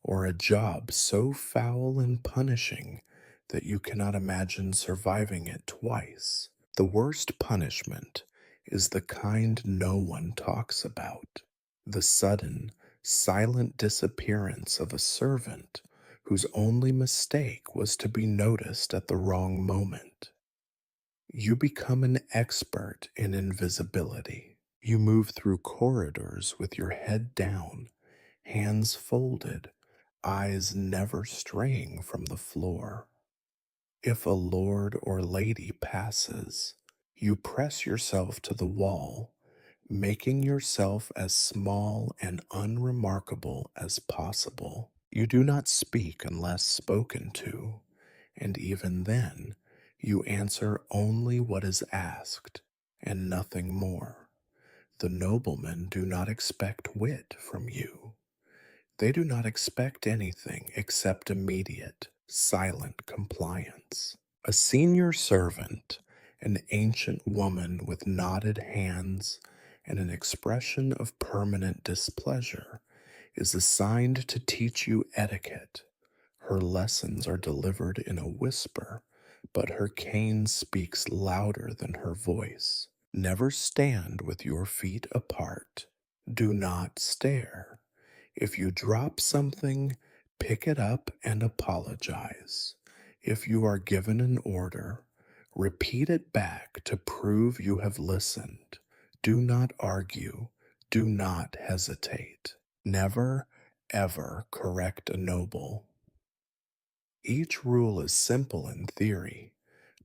A: or a job so foul and punishing that you cannot imagine surviving it twice. The worst punishment is the kind no one talks about, the sudden, silent disappearance of a servant whose only mistake was to be noticed at the wrong moment. You become an expert in invisibility. You move through corridors with your head down, hands folded, eyes never straying from the floor. If a lord or lady passes, you press yourself to the wall, making yourself as small and unremarkable as possible. You do not speak unless spoken to, and even then, you answer only what is asked, and nothing more. The noblemen do not expect wit from you. They do not expect anything except immediate, silent compliance. A senior servant, an ancient woman with knotted hands and an expression of permanent displeasure, is assigned to teach you etiquette. Her lessons are delivered in a whisper, but her cane speaks louder than her voice. Never stand with your feet apart. Do not stare. If you drop something, pick it up and apologize. If you are given an order, repeat it back to prove you have listened. Do not argue. Do not hesitate. Never, ever correct a noble. Each rule is simple in theory,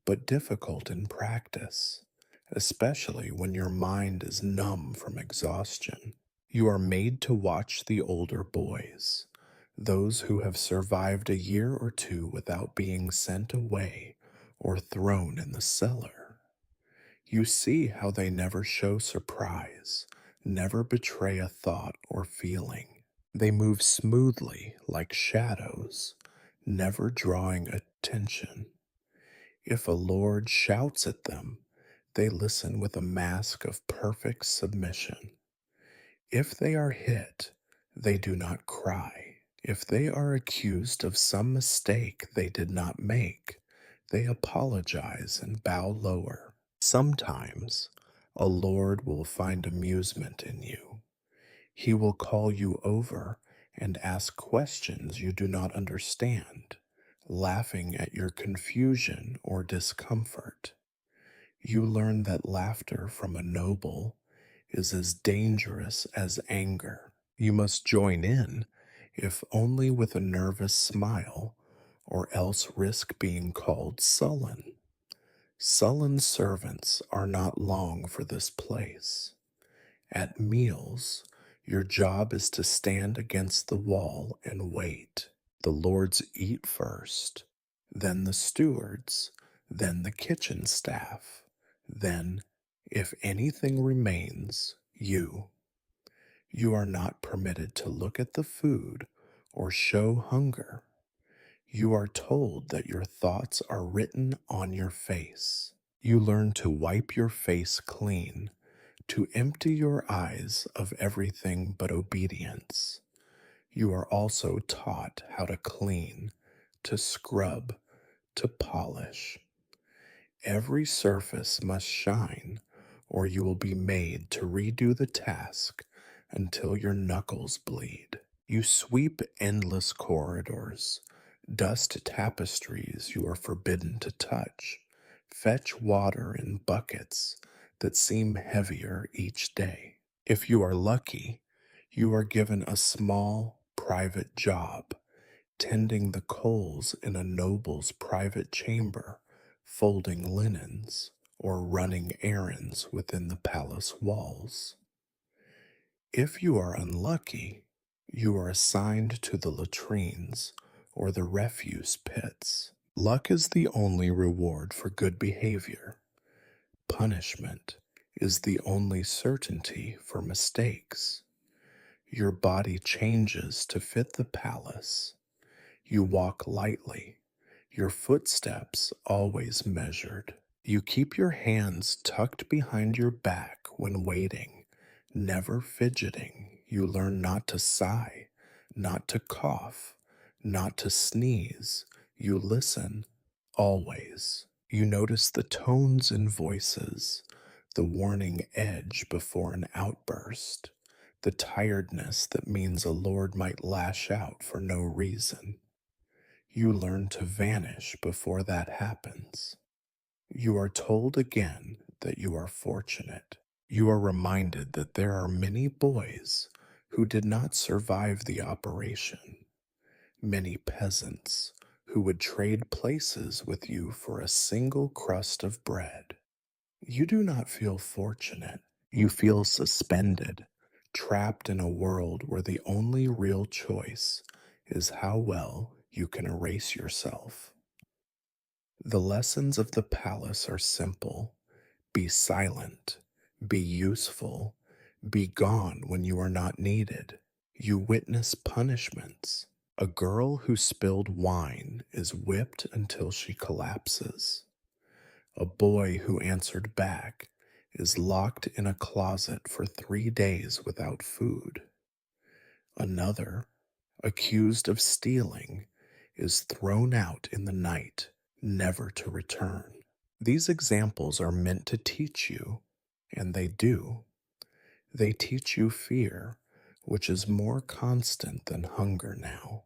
A: but difficult in practice, especially when your mind is numb from exhaustion. You are made to watch the older boys, those who have survived a year or two without being sent away or thrown in the cellar. You see how they never show surprise, never betray a thought or feeling. They move smoothly like shadows, never drawing attention. If a lord shouts at them, they listen with a mask of perfect submission. If they are hit, they do not cry. If they are accused of some mistake they did not make, they apologize and bow lower. Sometimes a lord will find amusement in you. He will call you over and ask questions you do not understand, laughing at your confusion or discomfort. You learn that laughter from a noble is as dangerous as anger. You must join in, if only with a nervous smile, or else risk being called sullen. Sullen servants are not long for this place. At meals, your job is to stand against the wall and wait. The lords eat first, then the stewards, then the kitchen staff, then, if anything remains, you. You are not permitted to look at the food or show hunger. You are told that your thoughts are written on your face. You learn to wipe your face clean, to empty your eyes of everything but obedience. You are also taught how to clean, to scrub, to polish. Every surface must shine, or you will be made to redo the task until your knuckles bleed. You sweep endless corridors, dust tapestries you are forbidden to touch, fetch water in buckets that seem heavier each day. If you are lucky, you are given a small, private job, tending the coals in a noble's private chamber, folding linens, or running errands within the palace walls. If you are unlucky, you are assigned to the latrines or the refuse pits. Luck is the only reward for good behavior. Punishment is the only certainty for mistakes. Your body changes to fit the palace. You walk lightly, your footsteps always measured. You keep your hands tucked behind your back when waiting, never fidgeting. You learn not to sigh, not to cough, not to sneeze. You listen always. You notice the tones in voices, the warning edge before an outburst, the tiredness that means a lord might lash out for no reason. You learn to vanish before that happens. You are told again that you are fortunate. You are reminded that there are many boys who did not survive the operation, many peasants who would trade places with you for a single crust of bread. You do not feel fortunate. You feel suspended, trapped in a world where the only real choice is how well you can erase yourself. The lessons of the palace are simple. Be silent, be useful, be gone when you are not needed. You witness punishments. A girl who spilled wine is whipped until she collapses. A boy who answered back is locked in a closet for 3 days without food. Another, accused of stealing, is thrown out in the night, never to return. These examples are meant to teach you, and they do. They teach you fear, which is more constant than hunger now.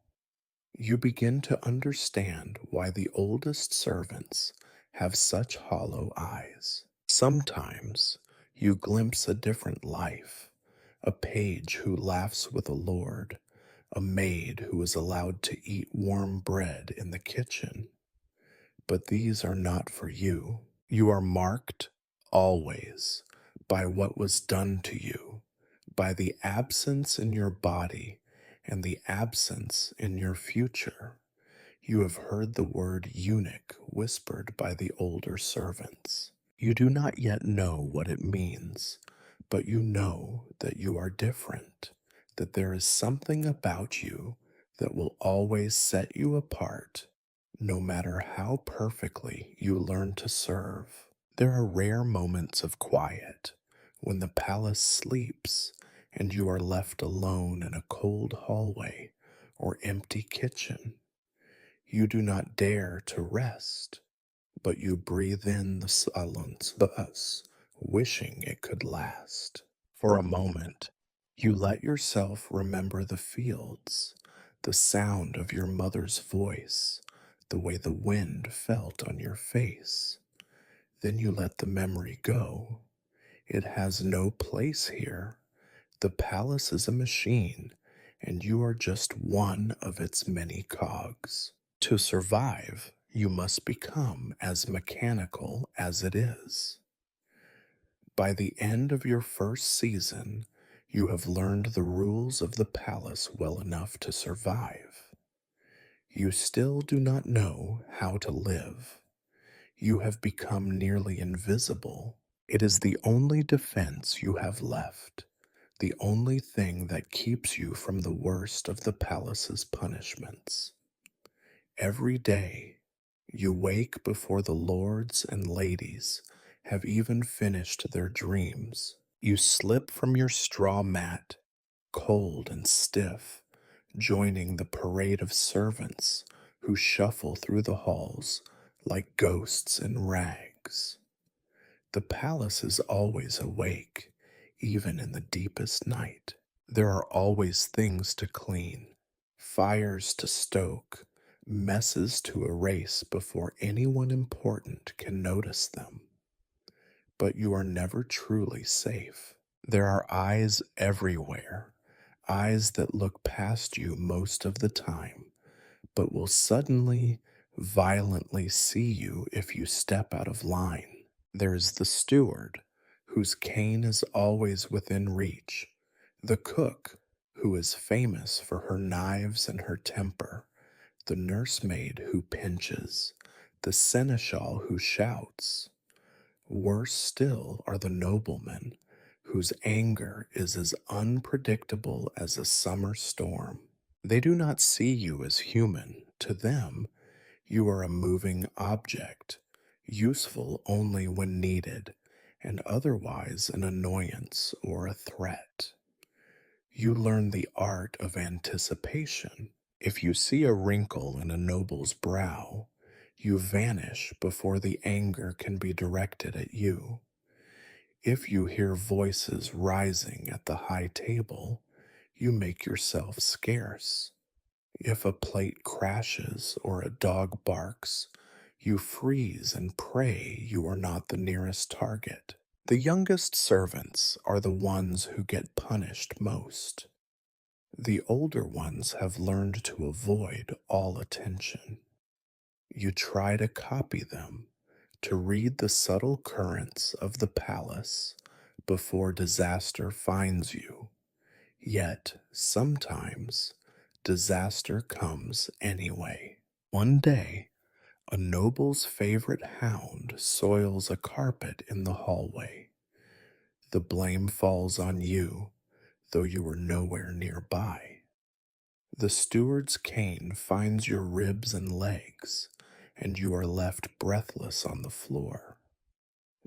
A: You begin to understand why the oldest servants have such hollow eyes. Sometimes you glimpse a different life, a page who laughs with a lord, a maid who is allowed to eat warm bread in the kitchen. But these are not for you. You are marked always by what was done to you, by the absence in your body and the absence in your future. You have heard the word eunuch whispered by the older servants. You do not yet know what it means, but you know that you are different, that there is something about you that will always set you apart, no matter how perfectly you learn to serve. There are rare moments of quiet when the palace sleeps and you are left alone in a cold hallway or empty kitchen. You do not dare to rest, but you breathe in the silence, thus wishing it could last. For a moment, you let yourself remember the fields, the sound of your mother's voice, the way the wind felt on your face. Then you let the memory go. It has no place here. The palace is a machine, and you are just one of its many cogs. To survive, you must become as mechanical as it is. By the end of your first season, you have learned the rules of the palace well enough to survive. You still do not know how to live. You have become nearly invisible. It is the only defense you have left, the only thing that keeps you from the worst of the palace's punishments. Every day, you wake before the lords and ladies have even finished their dreams. You slip from your straw mat, cold and stiff, joining the parade of servants who shuffle through the halls like ghosts in rags. The palace is always awake, even in the deepest night. There are always things to clean, fires to stoke, messes to erase before anyone important can notice them. But you are never truly safe. There are eyes everywhere, eyes that look past you most of the time, but will suddenly, violently see you if you step out of line. There is the steward, whose cane is always within reach, the cook, who is famous for her knives and her temper, the nursemaid who pinches, the seneschal who shouts. Worse still are the noblemen, whose anger is as unpredictable as a summer storm. They do not see you as human. To them, you are a moving object, useful only when needed, and otherwise an annoyance or a threat. You learn the art of anticipation. If you see a wrinkle in a noble's brow, you vanish before the anger can be directed at you. If you hear voices rising at the high table, you make yourself scarce. If a plate crashes or a dog barks, you freeze and pray you are not the nearest target. The youngest servants are the ones who get punished most. The older ones have learned to avoid all attention. You try to copy them, to read the subtle currents of the palace before disaster finds you. Yet, sometimes, disaster comes anyway. One day, a noble's favorite hound soils a carpet in the hallway. The blame falls on you, though you were nowhere nearby. The steward's cane finds your ribs and legs, and you are left breathless on the floor.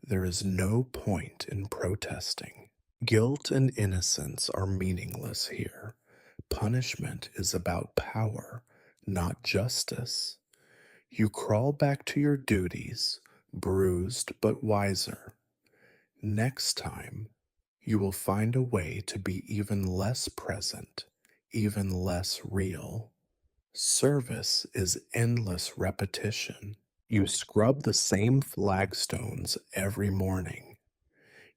A: There is no point in protesting. Guilt and innocence are meaningless here. Punishment is about power, not justice. You crawl back to your duties, bruised but wiser. Next time, you will find a way to be even less present, even less real. Service is endless repetition. You scrub the same flagstones every morning.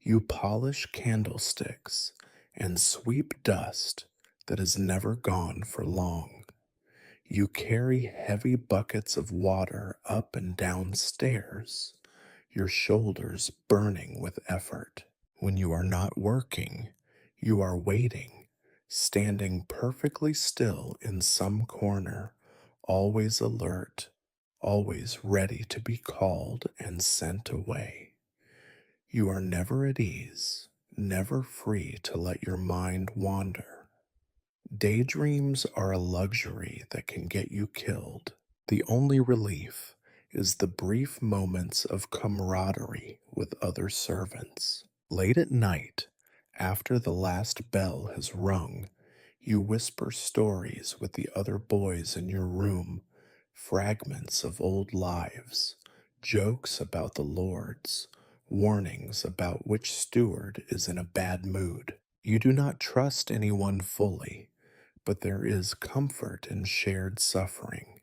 A: You polish candlesticks and sweep dust that is never gone for long. You carry heavy buckets of water up and down stairs, your shoulders burning with effort. When you are not working, You are waiting, standing perfectly still in some corner, always alert, always ready to be called and sent away. You are never at ease, never free to let your mind wander. Daydreams are a luxury that can get you killed. The only relief is the brief moments of camaraderie with other servants. Late at night, after the last bell has rung, you whisper stories with the other boys in your room, fragments of old lives, jokes about the lords, warnings about which steward is in a bad mood. You do not trust anyone fully, but there is comfort in shared suffering.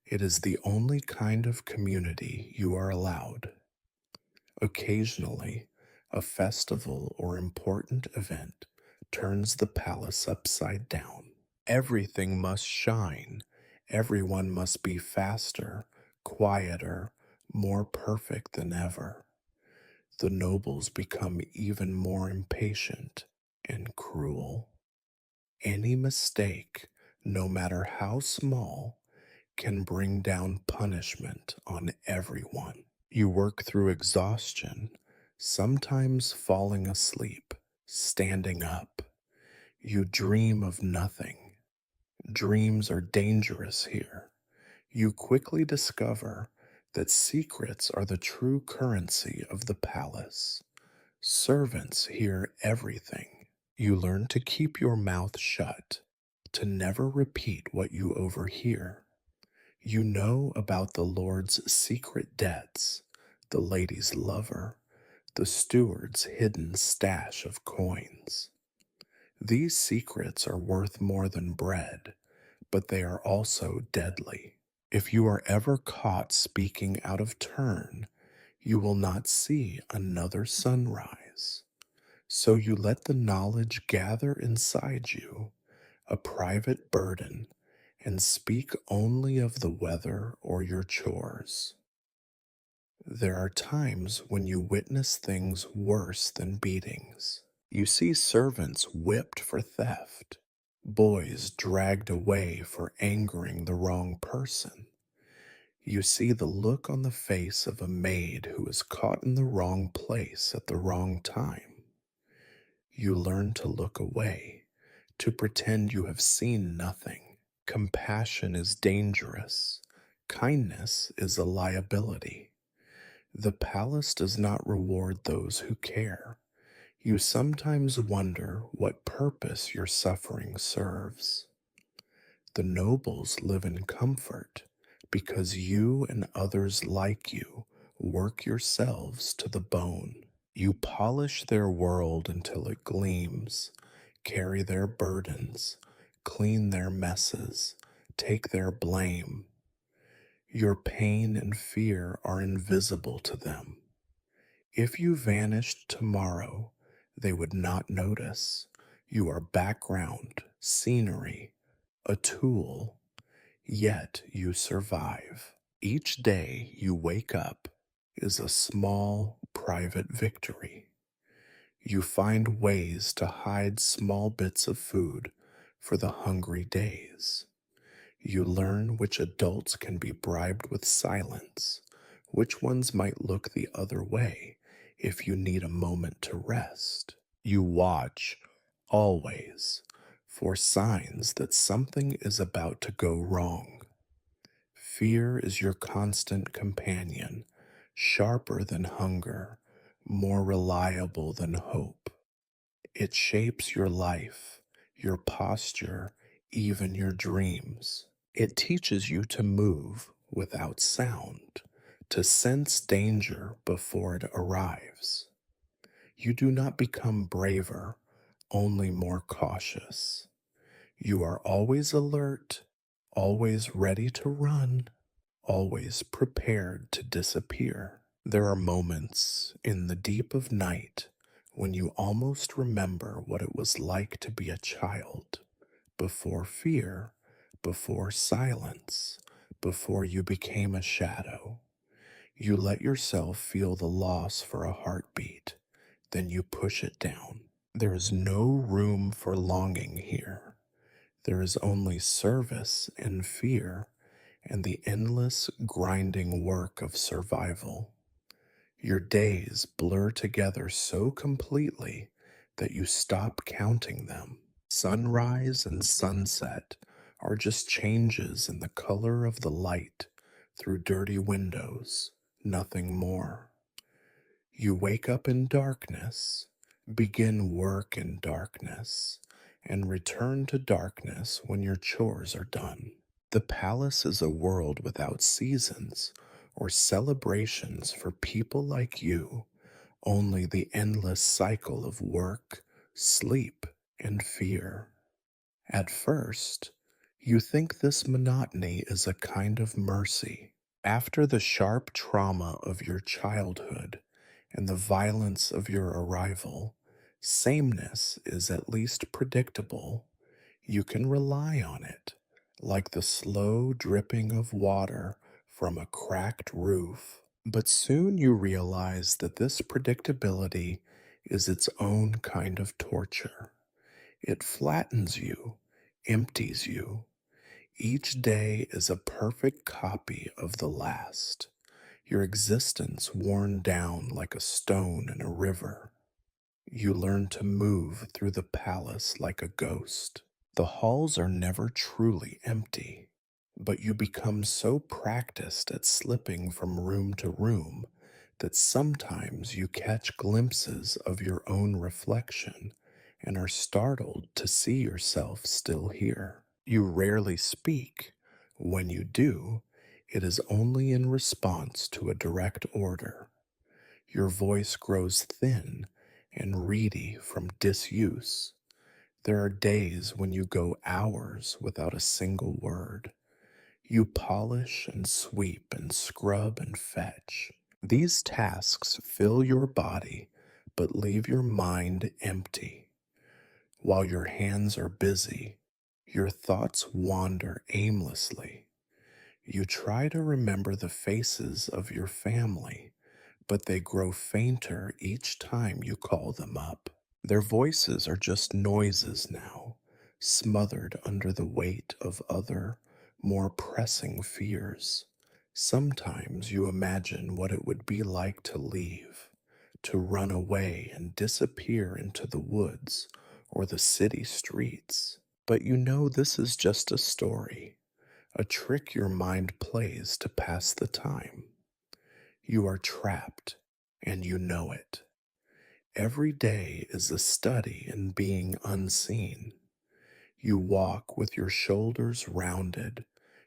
A: It is the only kind of community you are allowed. Occasionally, a festival or important event turns the palace upside down. Everything must shine. Everyone must be faster, quieter, more perfect than ever. The nobles become even more impatient and cruel. Any mistake, no matter how small, can bring down punishment on everyone. You work through exhaustion, sometimes falling asleep, standing up. You dream of nothing. Dreams are dangerous here. You quickly discover that secrets are the true currency of the palace. Servants hear everything. You learn to keep your mouth shut, to never repeat what you overhear. You know about the Lord's secret debts, the lady's lover, the steward's hidden stash of coins. These secrets are worth more than bread, but they are also deadly. If you are ever caught speaking out of turn, you will not see another sunrise. So you let the knowledge gather inside you, a private burden, and speak only of the weather or your chores. There are times when you witness things worse than beatings. You see servants whipped for theft, boys dragged away for angering the wrong person. You see the look on the face of a maid who is caught in the wrong place at the wrong time. You learn to look away, to pretend you have seen nothing. Compassion is dangerous. Kindness is a liability. The palace does not reward those who care. You sometimes wonder what purpose your suffering serves. The nobles live in comfort because you and others like you work yourselves to the bone. You polish their world until it gleams, carry their burdens, clean their messes, take their blame. Your pain and fear are invisible to them. If you vanished tomorrow, they would not notice. You are background, scenery, a tool, yet you survive. Each day you wake up is a small, private victory. You find ways to hide small bits of food for the hungry days. You learn which adults can be bribed with silence, which ones might look the other way if you need a moment to rest. You watch, always, for signs that something is about to go wrong. Fear is your constant companion, sharper than hunger, more reliable than hope. It shapes your life, your posture, even your dreams. It teaches you to move without sound, to sense danger before it arrives. You do not become braver, only more cautious. You are always alert, always ready to run, always prepared to disappear. There are moments in the deep of night when you almost remember what it was like to be a child, before fear, before silence, before you became a shadow. You let yourself feel the loss for a heartbeat, then you push it down. There is no room for longing here. There is only service and fear and the endless grinding work of survival. Your days blur together so completely that you stop counting them. Sunrise and sunset are just changes in the color of the light through dirty windows, nothing more. You wake up in darkness, begin work in darkness, and return to darkness when your chores are done. The palace is a world without seasons or celebrations for people like you, only the endless cycle of work, sleep, and fear. At first, you think this monotony is a kind of mercy. After the sharp trauma of your childhood and the violence of your arrival, sameness is at least predictable. You can rely on it, like the slow dripping of water from a cracked roof. But soon you realize that this predictability is its own kind of torture. It flattens you, empties you. Each day is a perfect copy of the last, your existence worn down like a stone in a river. You learn to move through the palace like a ghost. The halls are never truly empty, but you become so practiced at slipping from room to room that sometimes you catch glimpses of your own reflection and are startled to see yourself still here. You rarely speak. When you do, it is only in response to a direct order. Your voice grows thin and reedy from disuse. There are days when you go hours without a single word. You polish and sweep and scrub and fetch. These tasks fill your body but leave your mind empty. While your hands are busy, your thoughts wander aimlessly. You try to remember the faces of your family, but they grow fainter each time you call them up. Their voices are just noises now, smothered under the weight of other, more pressing fears. Sometimes you imagine what it would be like to leave, to run away and disappear into the woods or the city streets. But you know this is just a story, a trick your mind plays to pass the time. You are trapped, and you know it. Every day is a study in being unseen. You walk with your shoulders rounded,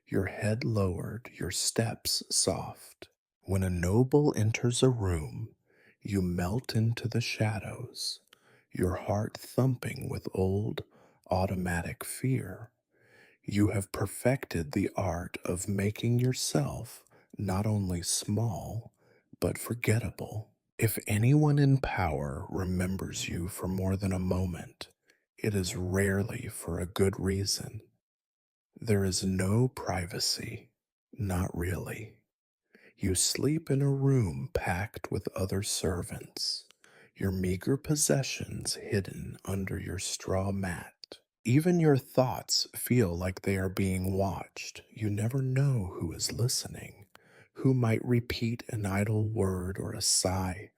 A: your head lowered, your steps soft. When a noble enters a room, you melt into the shadows, your heart thumping with old, automatic fear. You have perfected the art of making yourself not only small, but forgettable. If anyone in power remembers you for more than a moment, it is rarely for a good reason. There is no privacy, not really. You sleep in a room packed with other servants, your meager possessions hidden under your straw mat. Even your thoughts feel like they are being watched. You never know who is listening, who might repeat an idle word or a sigh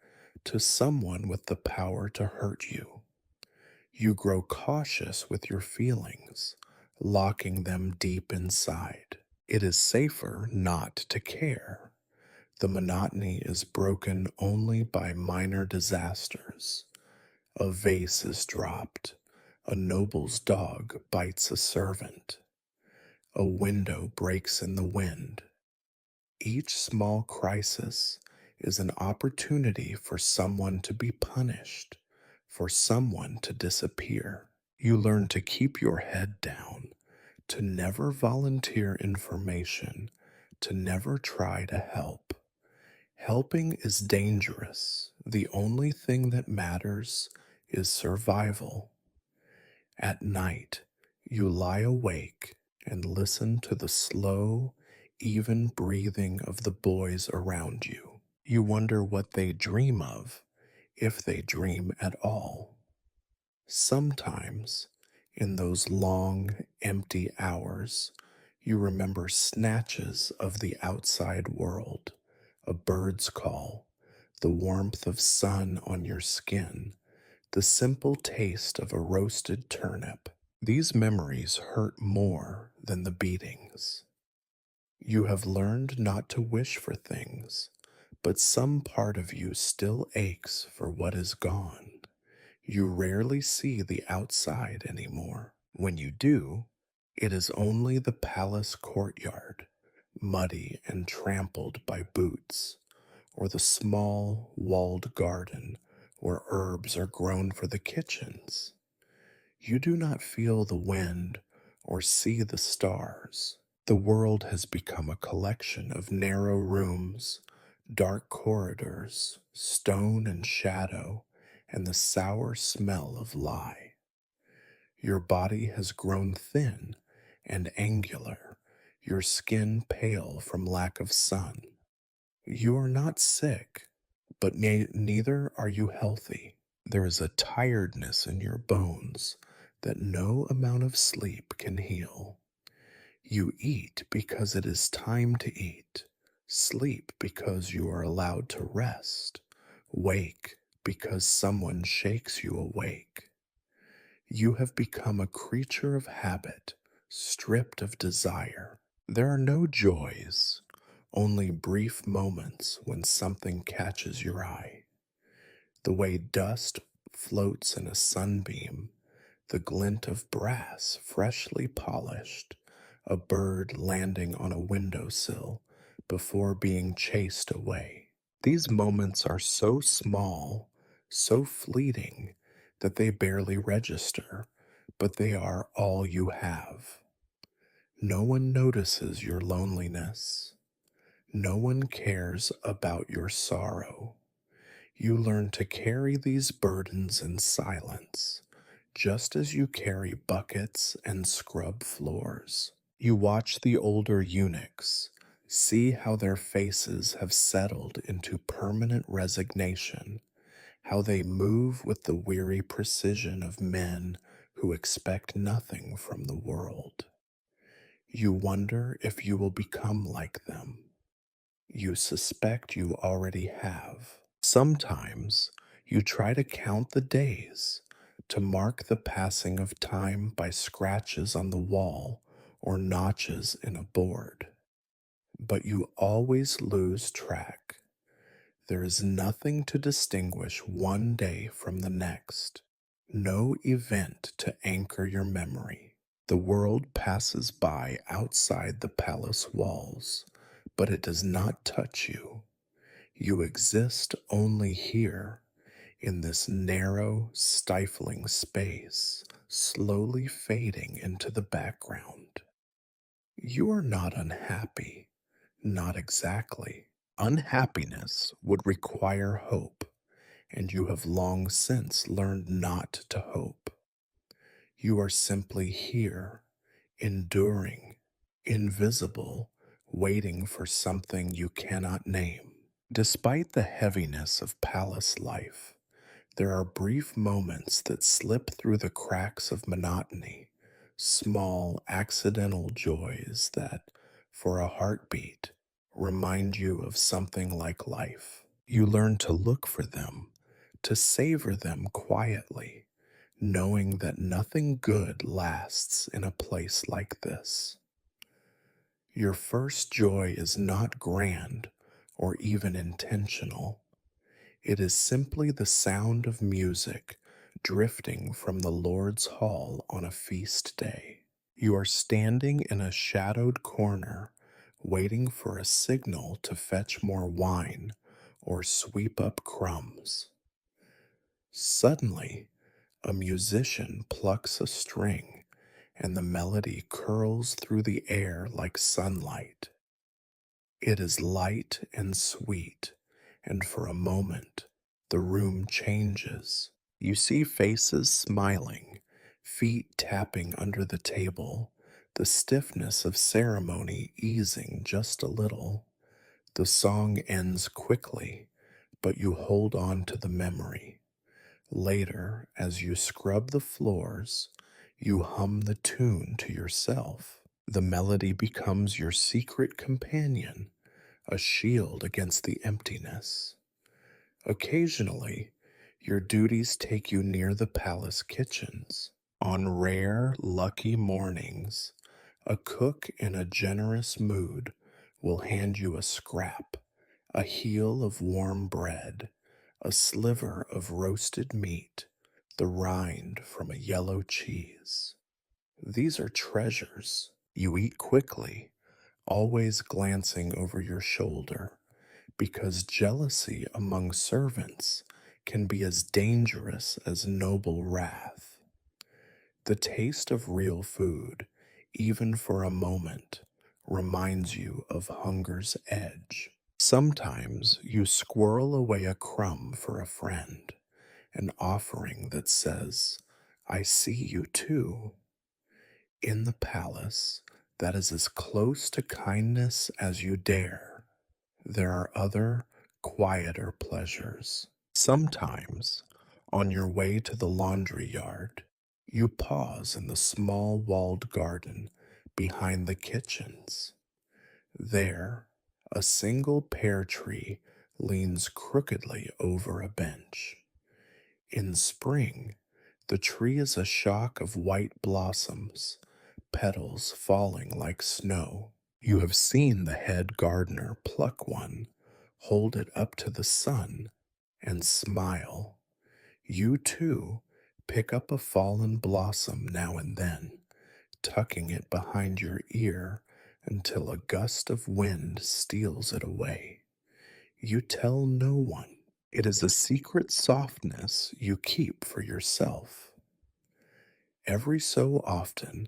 A: to someone with the power to hurt you. You grow cautious with your feelings, locking them deep inside. It is safer not to care. The monotony is broken only by minor disasters. A vase is dropped. A noble's dog bites a servant. A window breaks in the wind. Each small crisis is an opportunity for someone to be punished, for someone to disappear. You learn to keep your head down, to never volunteer information, to never try to help. Helping is dangerous. The only thing that matters is survival. At night, you lie awake and listen to the slow, even breathing of the boys around you. You wonder what they dream of, if they dream at all. Sometimes, in those long, empty hours, you remember snatches of the outside world, a bird's call, the warmth of sun on your skin, the simple taste of a roasted turnip. These memories hurt more than the beatings. You have learned not to wish for things, but some part of you still aches for what is gone. You rarely see the outside anymore. When you do, it is only the palace courtyard, muddy and trampled by boots, or the small walled garden where herbs are grown for the kitchens. You do not feel the wind or see the stars. The world has become a collection of narrow rooms, dark corridors, stone and shadow, and the sour smell of lie. Your body has grown thin and angular, your skin pale from lack of sun. You are not sick, but neither are you healthy. There is a tiredness in your bones that no amount of sleep can heal. You eat because it is time to eat, sleep because you are allowed to rest, wake because someone shakes you awake. You have become a creature of habit, stripped of desire. There are no joys, only brief moments when something catches your eye. The way dust floats in a sunbeam, the glint of brass freshly polished, a bird landing on a windowsill before being chased away. These moments are so small, so fleeting, that they barely register, but they are all you have. No one notices your loneliness. No one cares about your sorrow. You learn to carry these burdens in silence, just as you carry buckets and scrub floors. You watch the older eunuchs, see how their faces have settled into permanent resignation, how they move with the weary precision of men who expect nothing from the world. You wonder if you will become like them. You suspect you already have. Sometimes you try to count the days, to mark the passing of time by scratches on the wall or notches in a board. But you always lose track. There is nothing to distinguish one day from the next, no event to anchor your memory. The world passes by outside the palace walls, but it does not touch you. You exist only here, in this narrow, stifling space, slowly fading into the background. You are not unhappy, not exactly. Unhappiness would require hope, and you have long since learned not to hope. You are simply here, enduring, invisible, waiting for something you cannot name. Despite the heaviness of palace life, there are brief moments that slip through the cracks of monotony, small accidental joys that, for a heartbeat, remind you of something like life. You learn to look for them, to savor them quietly, knowing that nothing good lasts in a place like this. Your first joy is not grand or even intentional. It is simply the sound of music drifting from the Lord's hall on a feast day. You are standing in a shadowed corner, waiting for a signal to fetch more wine or sweep up crumbs. Suddenly, a musician plucks a string, and the melody curls through the air like sunlight. It is light and sweet, and for a moment, the room changes. You see faces smiling, feet tapping under the table, the stiffness of ceremony easing just a little. The song ends quickly, but you hold on to the memory. Later, as you scrub the floors, you hum the tune to yourself. The melody becomes your secret companion, a shield against the emptiness. Occasionally, your duties take you near the palace kitchens. On rare, lucky mornings, a cook in a generous mood will hand you a scrap, a heel of warm bread, a sliver of roasted meat, the rind from a yellow cheese. These are treasures. You eat quickly, always glancing over your shoulder, because jealousy among servants can be as dangerous as noble wrath. The taste of real food, even for a moment, reminds you of hunger's edge. Sometimes you squirrel away a crumb for a friend, an offering that says, I see you too. In the palace, that is as close to kindness as you dare. There are other, quieter pleasures. Sometimes, on your way to the laundry yard, you pause in the small walled garden behind the kitchens. There, a single pear tree leans crookedly over a bench. In spring, the tree is a shock of white blossoms, petals falling like snow. You have seen the head gardener pluck one, hold it up to the sun, and smile. You too pick up a fallen blossom now and then, tucking it behind your ear until a gust of wind steals it away. You tell no one. It is a secret softness you keep for yourself. Every so often,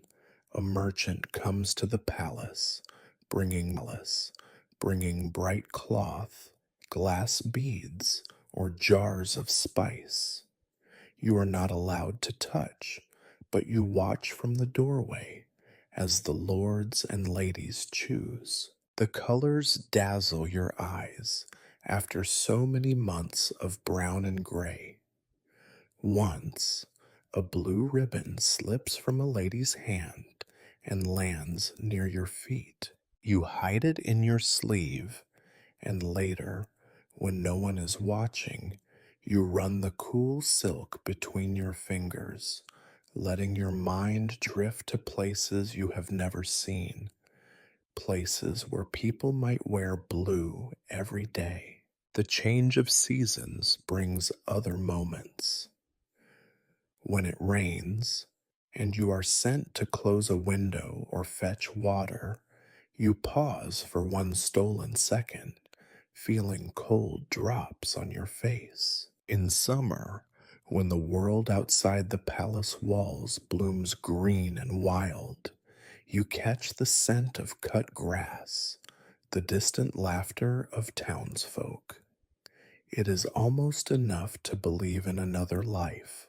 A: a merchant comes to the bringing bright cloth, glass beads, or jars of spice. You are not allowed to touch, but you watch from the doorway as the lords and ladies choose. The colors dazzle your eyes after so many months of brown and gray. Once, a blue ribbon slips from a lady's hand and lands near your feet. You hide it in your sleeve, and later, when no one is watching, you run the cool silk between your fingers, letting your mind drift to places you have never seen, places where people might wear blue every day. The change of seasons brings other moments. When it rains, and you are sent to close a window or fetch water, you pause for one stolen second, feeling cold drops on your face. In summer, when the world outside the palace walls blooms green and wild, you catch the scent of cut grass, the distant laughter of townsfolk. It is almost enough to believe in another life,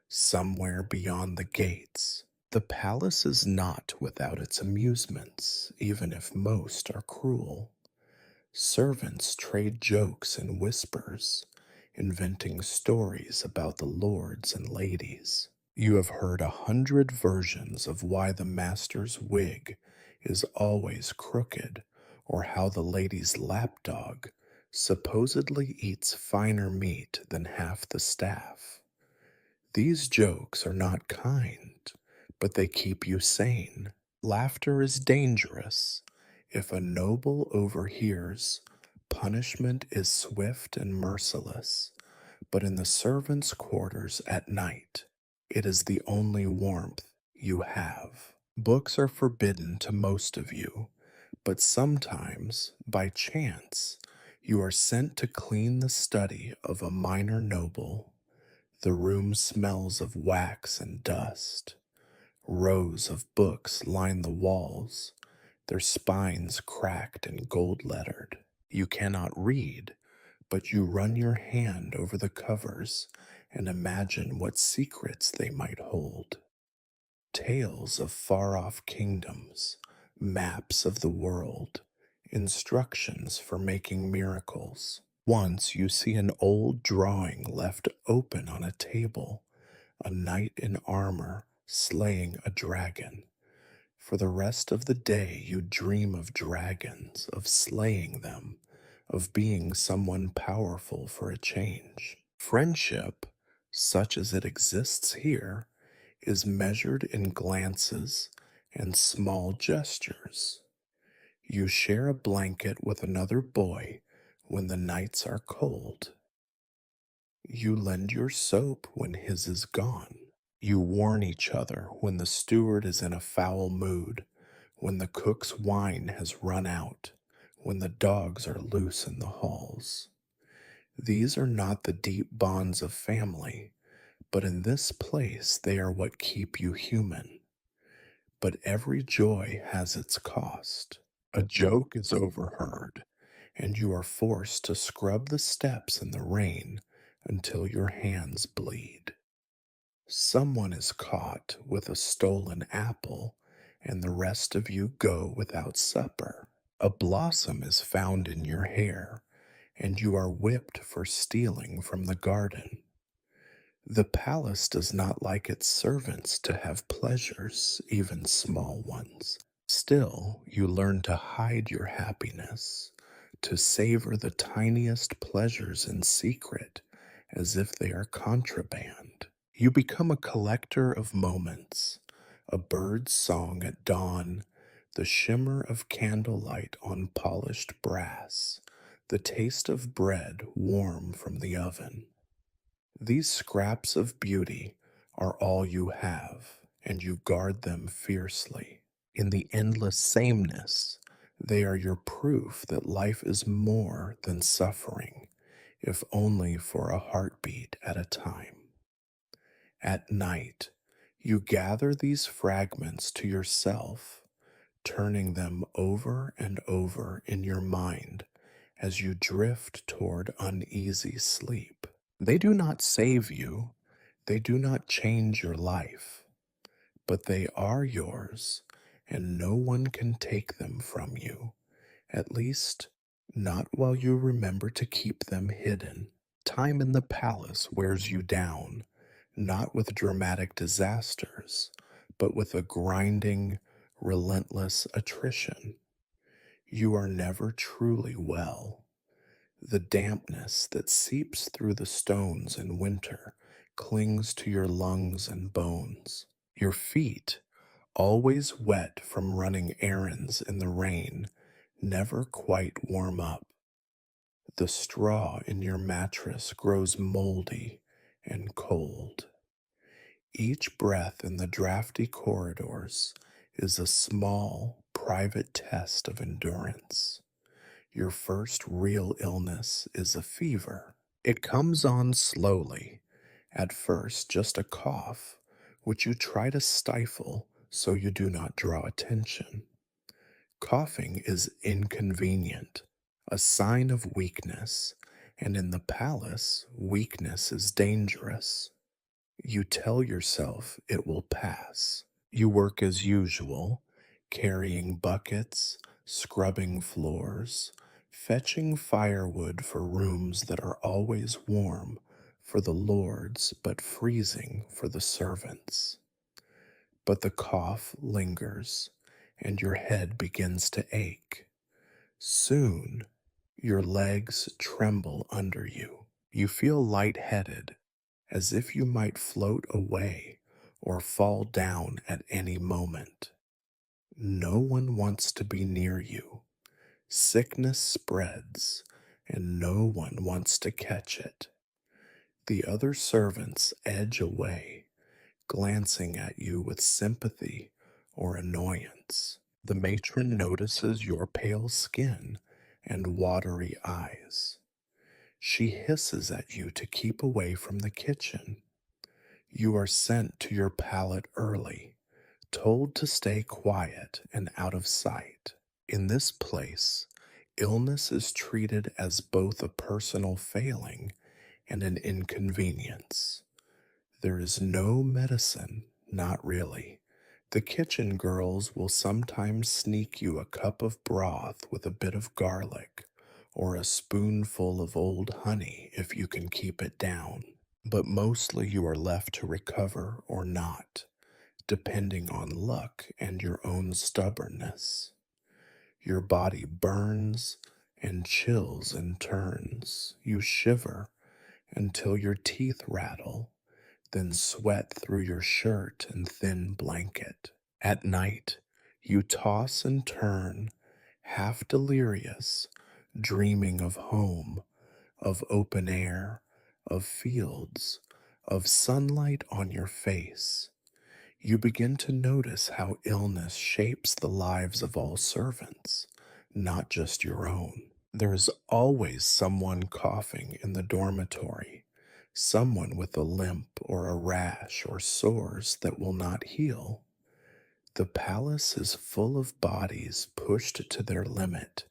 A: somewhere beyond the gates. The palace is not without its amusements, even if most are cruel. Servants trade jokes and whispers, inventing stories about the lords and ladies. You have heard 100 versions of why the master's wig is always crooked, or how the lady's lapdog supposedly eats finer meat than half the staff. These jokes are not kind, but they keep you sane. Laughter is dangerous. If a noble overhears, punishment is swift and merciless. But in the servants' quarters at night, it is the only warmth you have. Books are forbidden to most of you, but sometimes, by chance, you are sent to clean the study of a minor noble. The room smells of wax and dust. Rows of books line the walls, their spines cracked and gold lettered. You cannot read, but you run your hand over the covers and imagine what secrets they might hold. Tales of far off kingdoms, maps of the world, instructions for making miracles. Once you see an old drawing left open on a table, a knight in armor slaying a dragon. For the rest of the day, you dream of dragons, of slaying them, of being someone powerful for a change. Friendship, such as it exists here, is measured in glances and small gestures. You share a blanket with another boy when the nights are cold. You lend your soap when his is gone. You warn each other when the steward is in a foul mood, when the cook's wine has run out, when the dogs are loose in the halls. These are not the deep bonds of family, but in this place they are what keep you human. But every joy has its cost. A joke is overheard, and you are forced to scrub the steps in the rain until your hands bleed. Someone is caught with a stolen apple, and the rest of you go without supper. A blossom is found in your hair, and you are whipped for stealing from the garden. The palace does not like its servants to have pleasures, even small ones. Still, you learn to hide your happiness, to savor the tiniest pleasures in secret, as if they are contraband. You become a collector of moments, a bird's song at dawn, the shimmer of candlelight on polished brass, the taste of bread warm from the oven. These scraps of beauty are all you have, and you guard them fiercely. In the endless sameness, they are your proof that life is more than suffering, if only for a heartbeat at a time. At night, you gather these fragments to yourself, turning them over and over in your mind as you drift toward uneasy sleep. They do not save you, they do not change your life, but they are yours, and no one can take them from you, at least not while you remember to keep them hidden. Time in the palace wears you down, not with dramatic disasters, but with a grinding, relentless attrition. You are never truly well. The dampness that seeps through the stones in winter clings to your lungs and bones. Your feet, always wet from running errands in the rain, never quite warm up. The straw in your mattress grows moldy and cold. Each breath in the drafty corridors is a small, private test of endurance. Your first real illness is a fever. It comes on slowly, at first just a cough, which you try to stifle so you do not draw attention. Coughing is inconvenient, a sign of weakness, and in the palace, weakness is dangerous. You tell yourself it will pass. You work as usual, carrying buckets, scrubbing floors, fetching firewood for rooms that are always warm for the lords but freezing for the servants. But the cough lingers, and your head begins to ache. Soon, your legs tremble under you. You feel lightheaded, as if you might float away or fall down at any moment. No one wants to be near you. Sickness spreads, and no one wants to catch it. The other servants edge away, glancing at you with sympathy or annoyance. The matron notices your pale skin and watery eyes. She hisses at you to keep away from the kitchen. You are sent to your pallet early, told to stay quiet and out of sight. In this place, illness is treated as both a personal failing and an inconvenience. There is no medicine, not really. The kitchen girls will sometimes sneak you a cup of broth with a bit of garlic, or a spoonful of old honey if you can keep it down. But mostly you are left to recover or not, depending on luck and your own stubbornness. Your body burns and chills and turns. You shiver until your teeth rattle, then sweat through your shirt and thin blanket. At night, you toss and turn, half delirious, dreaming of home, of open air, of fields, of sunlight on your face. You begin to notice how illness shapes the lives of all servants, not just your own. There is always someone coughing in the dormitory, someone with a limp or a rash or sores that will not heal. The palace is full of bodies pushed to their limit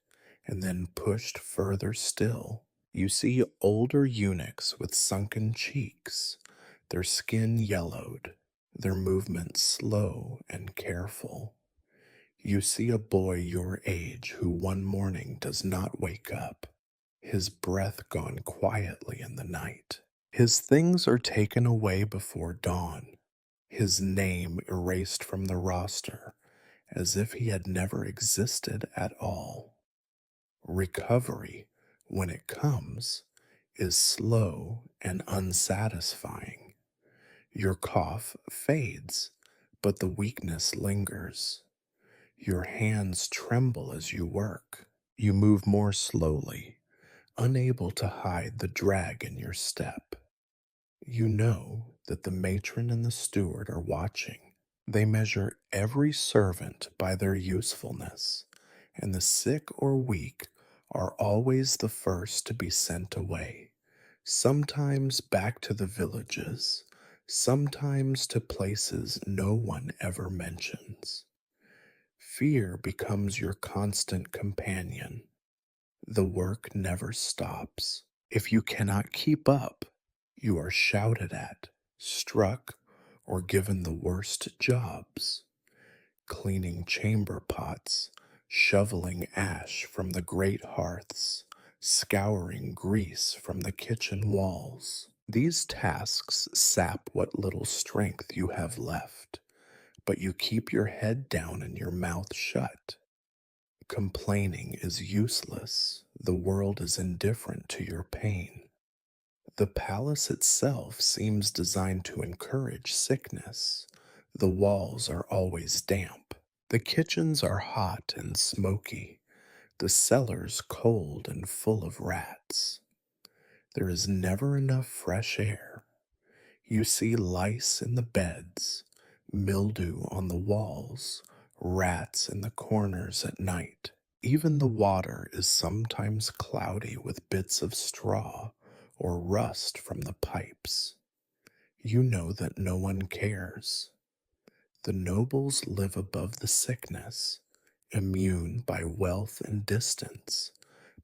A: and then pushed further still. You see older eunuchs with sunken cheeks, their skin yellowed, their movements slow and careful. You see a boy your age who one morning does not wake up, his breath gone quietly in the night. His things are taken away before dawn, his name erased from the roster as if he had never existed at all. Recovery, when it comes, is slow and unsatisfying. Your cough fades, but the weakness lingers. Your hands tremble as you work. You move more slowly, unable to hide the drag in your step. You know that the matron and the steward are watching. They measure every servant by their usefulness, and the sick or weak are always the first to be sent away, sometimes back to the villages, sometimes to places no one ever mentions. Fear becomes your constant companion. The work never stops. If you cannot keep up, you are shouted at, struck, or given the worst jobs. Cleaning chamber pots, shoveling ash from the great hearths, scouring grease from the kitchen walls. These tasks sap what little strength you have left, but you keep your head down and your mouth shut. Complaining is useless. The world is indifferent to your pain. The palace itself seems designed to encourage sickness. The walls are always damp. The kitchens are hot and smoky. The cellars cold and full of rats. There is never enough fresh air. You see lice in the beds, mildew on the walls, rats in the corners at night. Even the water is sometimes cloudy with bits of straw or rust from the pipes. You know that no one cares. The nobles live above the sickness, immune by wealth and distance,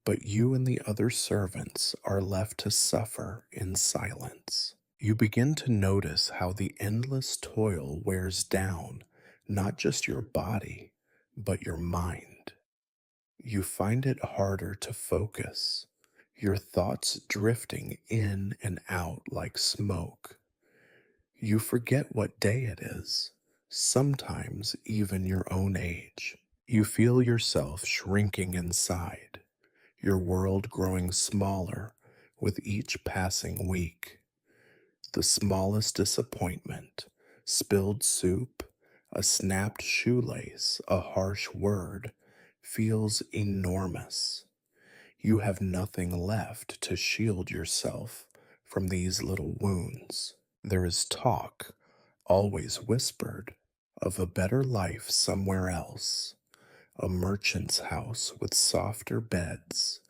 A: but you and the other servants are left to suffer in silence. You begin to notice how the endless toil wears down not just your body, but your mind. You find it harder to focus, your thoughts drifting in and out like smoke. You forget what day it is, sometimes even your own age. You feel yourself shrinking inside, your world growing smaller with each passing week. The smallest disappointment, spilled soup, a snapped shoelace, a harsh word, feels enormous. You have nothing left to shield yourself from these little wounds. There is talk, always whispered, of a better life somewhere else, a merchant's house with softer beds,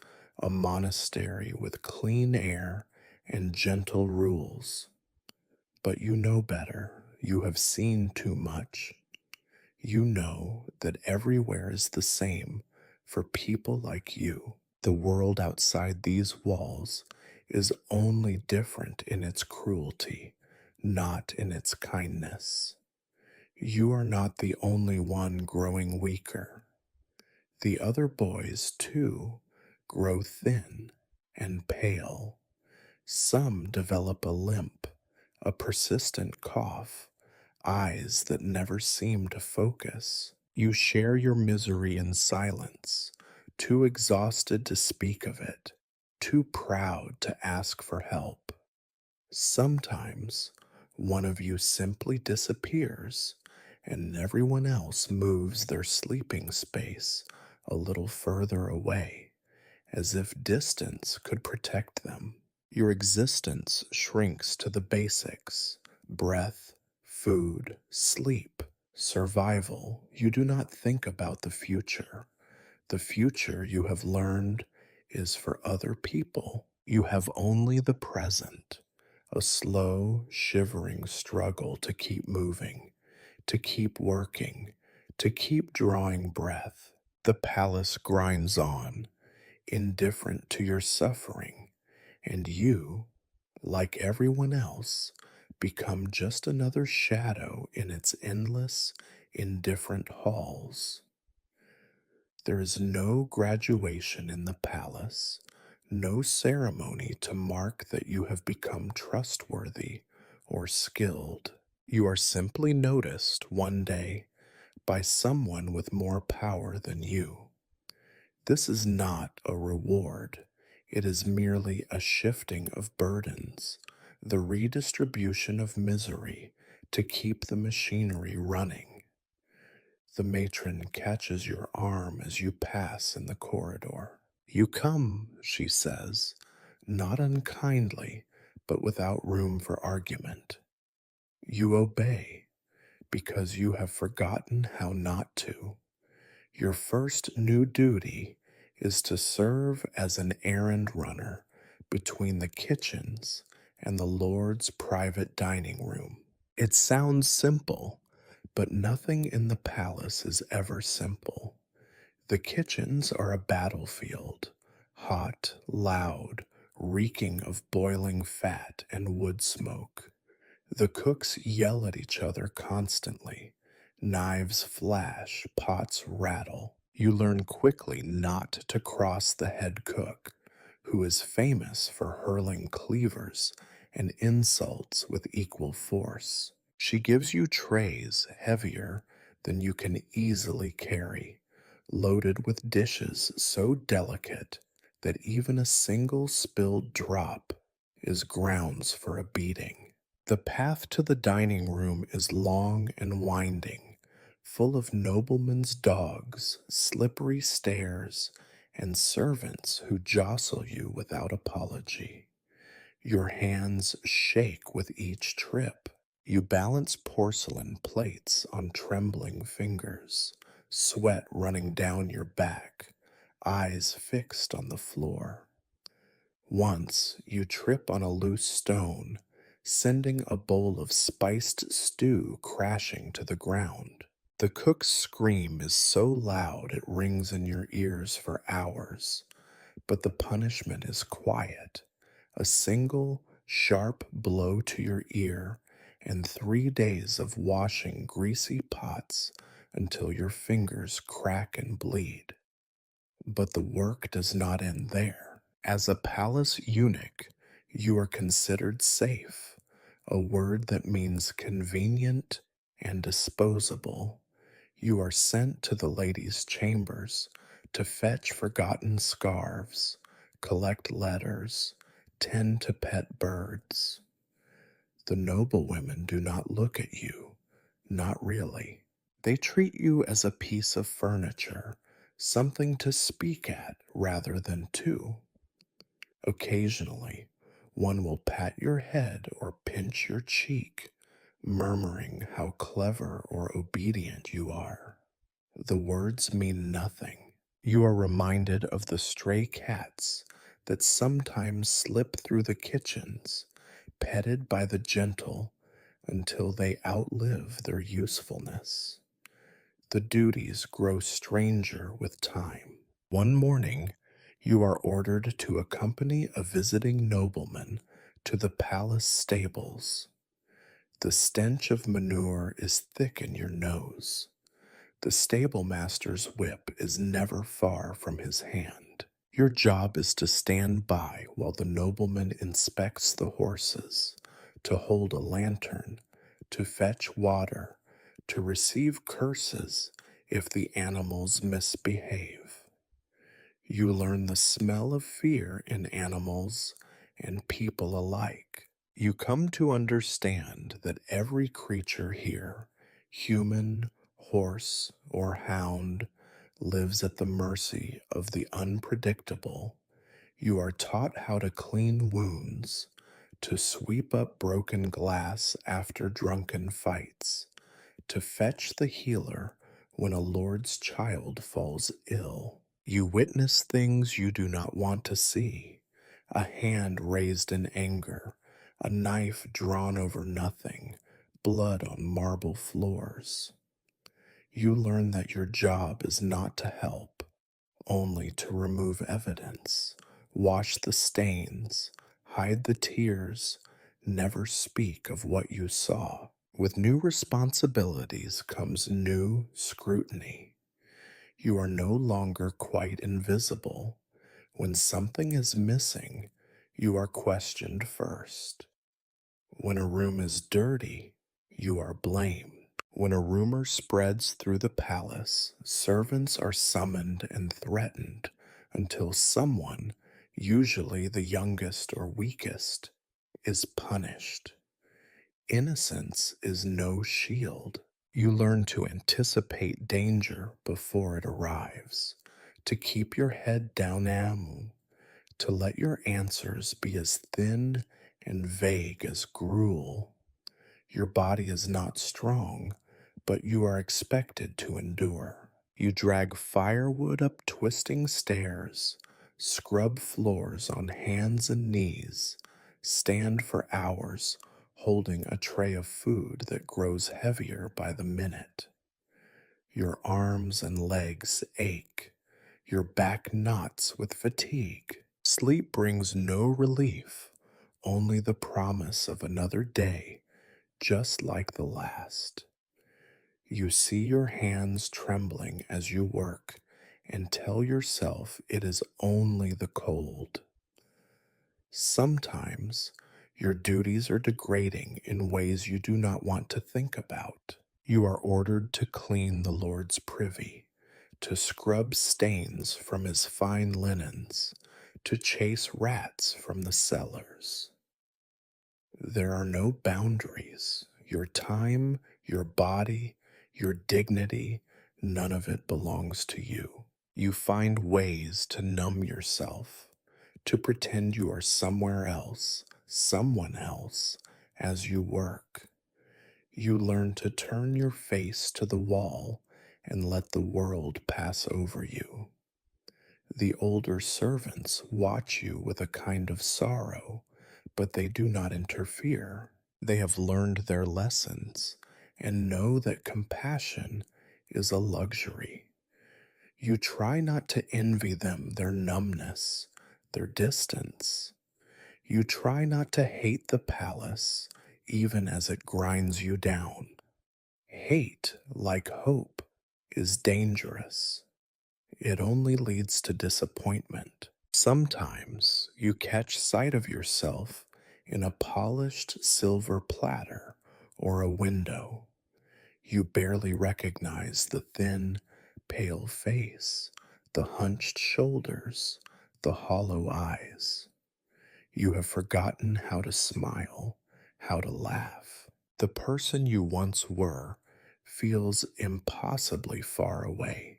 A: a monastery with clean air and gentle rules. But you know better. You have seen too much. You know that everywhere is the same for people like you. The world outside these walls is only different in its cruelty, not in its kindness. You are not the only one growing weaker. The other boys, too, grow thin and pale. Some develop a limp, a persistent cough, eyes that never seem to focus. You share your misery in silence, too exhausted to speak of it, too proud to ask for help. Sometimes one of you simply disappears, and everyone else moves their sleeping space a little further away, as if distance could protect them. Your existence shrinks to the basics: breath, food, sleep, survival. You do not think about the future. The future, you have learned, is for other people. You have only the present, a slow, shivering struggle to keep moving, to keep working, to keep drawing breath. The palace grinds on, indifferent to your suffering, and you, like everyone else, become just another shadow in its endless, indifferent halls. There is no graduation in the palace, no ceremony to mark that you have become trustworthy or skilled. You are simply noticed one day by someone with more power than you. This is not a reward, it is merely a shifting of burdens, the redistribution of misery to keep the machinery running. The matron catches your arm as you pass in the corridor. You come, she says, not unkindly, but without room for argument. You obey because you have forgotten how not to. Your first new duty is to serve as an errand runner between the kitchens and the Lord's private dining room. It sounds simple, but nothing in the palace is ever simple. The kitchens are a battlefield, hot, loud, reeking of boiling fat and wood smoke. The cooks yell at each other constantly. Knives flash, pots rattle. You learn quickly not to cross the head cook, who is famous for hurling cleavers and insults with equal force. She gives you trays heavier than you can easily carry, loaded with dishes so delicate that even a single spilled drop is grounds for a beating. The path to the dining room is long and winding, full of noblemen's dogs, slippery stairs, and servants who jostle you without apology. Your hands shake with each trip. You balance porcelain plates on trembling fingers, sweat running down your back, eyes fixed on the floor. Once you trip on a loose stone, sending a bowl of spiced stew crashing to the ground. The cook's scream is so loud it rings in your ears for hours, but the punishment is quiet: a single sharp blow to your ear and 3 days of washing greasy pots until your fingers crack and bleed. But the work does not end there. As a palace eunuch, you are considered safe, a word that means convenient and disposable. You are sent to the ladies' chambers to fetch forgotten scarves, collect letters, tend to pet birds. The noble women do not look at you, not really. They treat you as a piece of furniture, something to speak at rather than to. Occasionally, one will pat your head or pinch your cheek, murmuring how clever or obedient you are. The words mean nothing. You are reminded of the stray cats that sometimes slip through the kitchens, petted by the gentle until they outlive their usefulness. The duties grow stranger with time. One morning, you are ordered to accompany a visiting nobleman to the palace stables. The stench of manure is thick in your nose. The stable master's whip is never far from his hand. Your job is to stand by while the nobleman inspects the horses, to hold a lantern, to fetch water, to receive curses if the animals misbehave. You learn the smell of fear in animals and people alike. You come to understand that every creature here, human, horse, or hound, lives at the mercy of the unpredictable. You are taught how to clean wounds, to sweep up broken glass after drunken fights, to fetch the healer when a Lord's child falls ill. You witness things you do not want to see: a hand raised in anger, a knife drawn over nothing, blood on marble floors. You learn that your job is not to help, only to remove evidence, wash the stains, hide the tears, never speak of what you saw. With new responsibilities comes new scrutiny. You are no longer quite invisible. When something is missing, you are questioned first. When a room is dirty, you are blamed. When a rumor spreads through the palace, servants are summoned and threatened until someone, usually the youngest or weakest, is punished. Innocence is no shield. You learn to anticipate danger before it arrives, to keep your head down, to let your answers be as thin and vague as gruel. Your body is not strong, but you are expected to endure. You drag firewood up twisting stairs, scrub floors on hands and knees, stand for hours holding a tray of food that grows heavier by the minute. Your arms and legs ache. Your back knots with fatigue. Sleep brings no relief, only the promise of another day just like the last. You see your hands trembling as you work and tell yourself it is only the cold. Sometimes your duties are degrading in ways you do not want to think about. You are ordered to clean the Lord's privy, to scrub stains from his fine linens, to chase rats from the cellars. There are no boundaries. Your time, your body, your dignity, none of it belongs to you. You find ways to numb yourself, to pretend you are somewhere else, someone else, as you work. You learn to turn your face to the wall and let the world pass over you. The older servants watch you with a kind of sorrow, but they do not interfere. They have learned their lessons and know that compassion is a luxury. You try not to envy them their numbness, their distance. You try not to hate the palace, even as it grinds you down. Hate, like hope, is dangerous. It only leads to disappointment. Sometimes you catch sight of yourself in a polished silver platter or a window. You barely recognize the thin, pale face, the hunched shoulders, the hollow eyes. You have forgotten how to smile, how to laugh. The person you once were feels impossibly far away.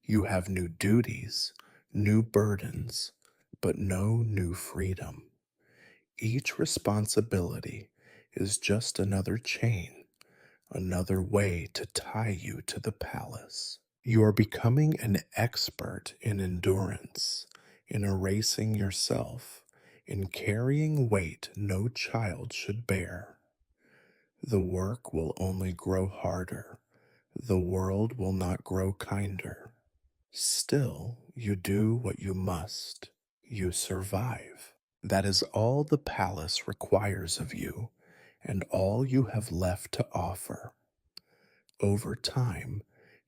A: You have new duties, new burdens, but no new freedom. Each responsibility is just another chain, another way to tie you to the palace. You are becoming an expert in endurance, in erasing yourself, in carrying weight no child should bear. The work will only grow harder. The world will not grow kinder. Still, you do what you must. You survive. That is all the palace requires of you, and all you have left to offer. Over time,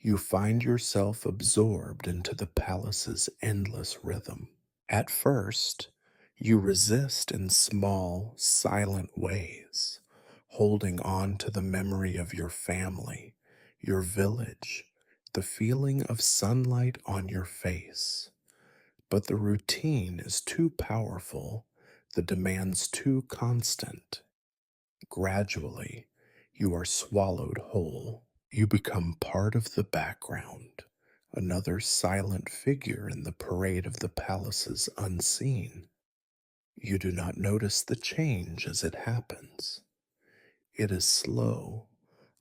A: You find yourself absorbed into the palace's endless rhythm. At first, you resist in small, silent ways, holding on to the memory of your family, your village, the feeling of sunlight on your face. But the routine is too powerful, the demands too constant. Gradually, you are swallowed whole. You become part of the background, another silent figure in the parade of the palaces unseen. You do not notice the change as it happens. It is slow,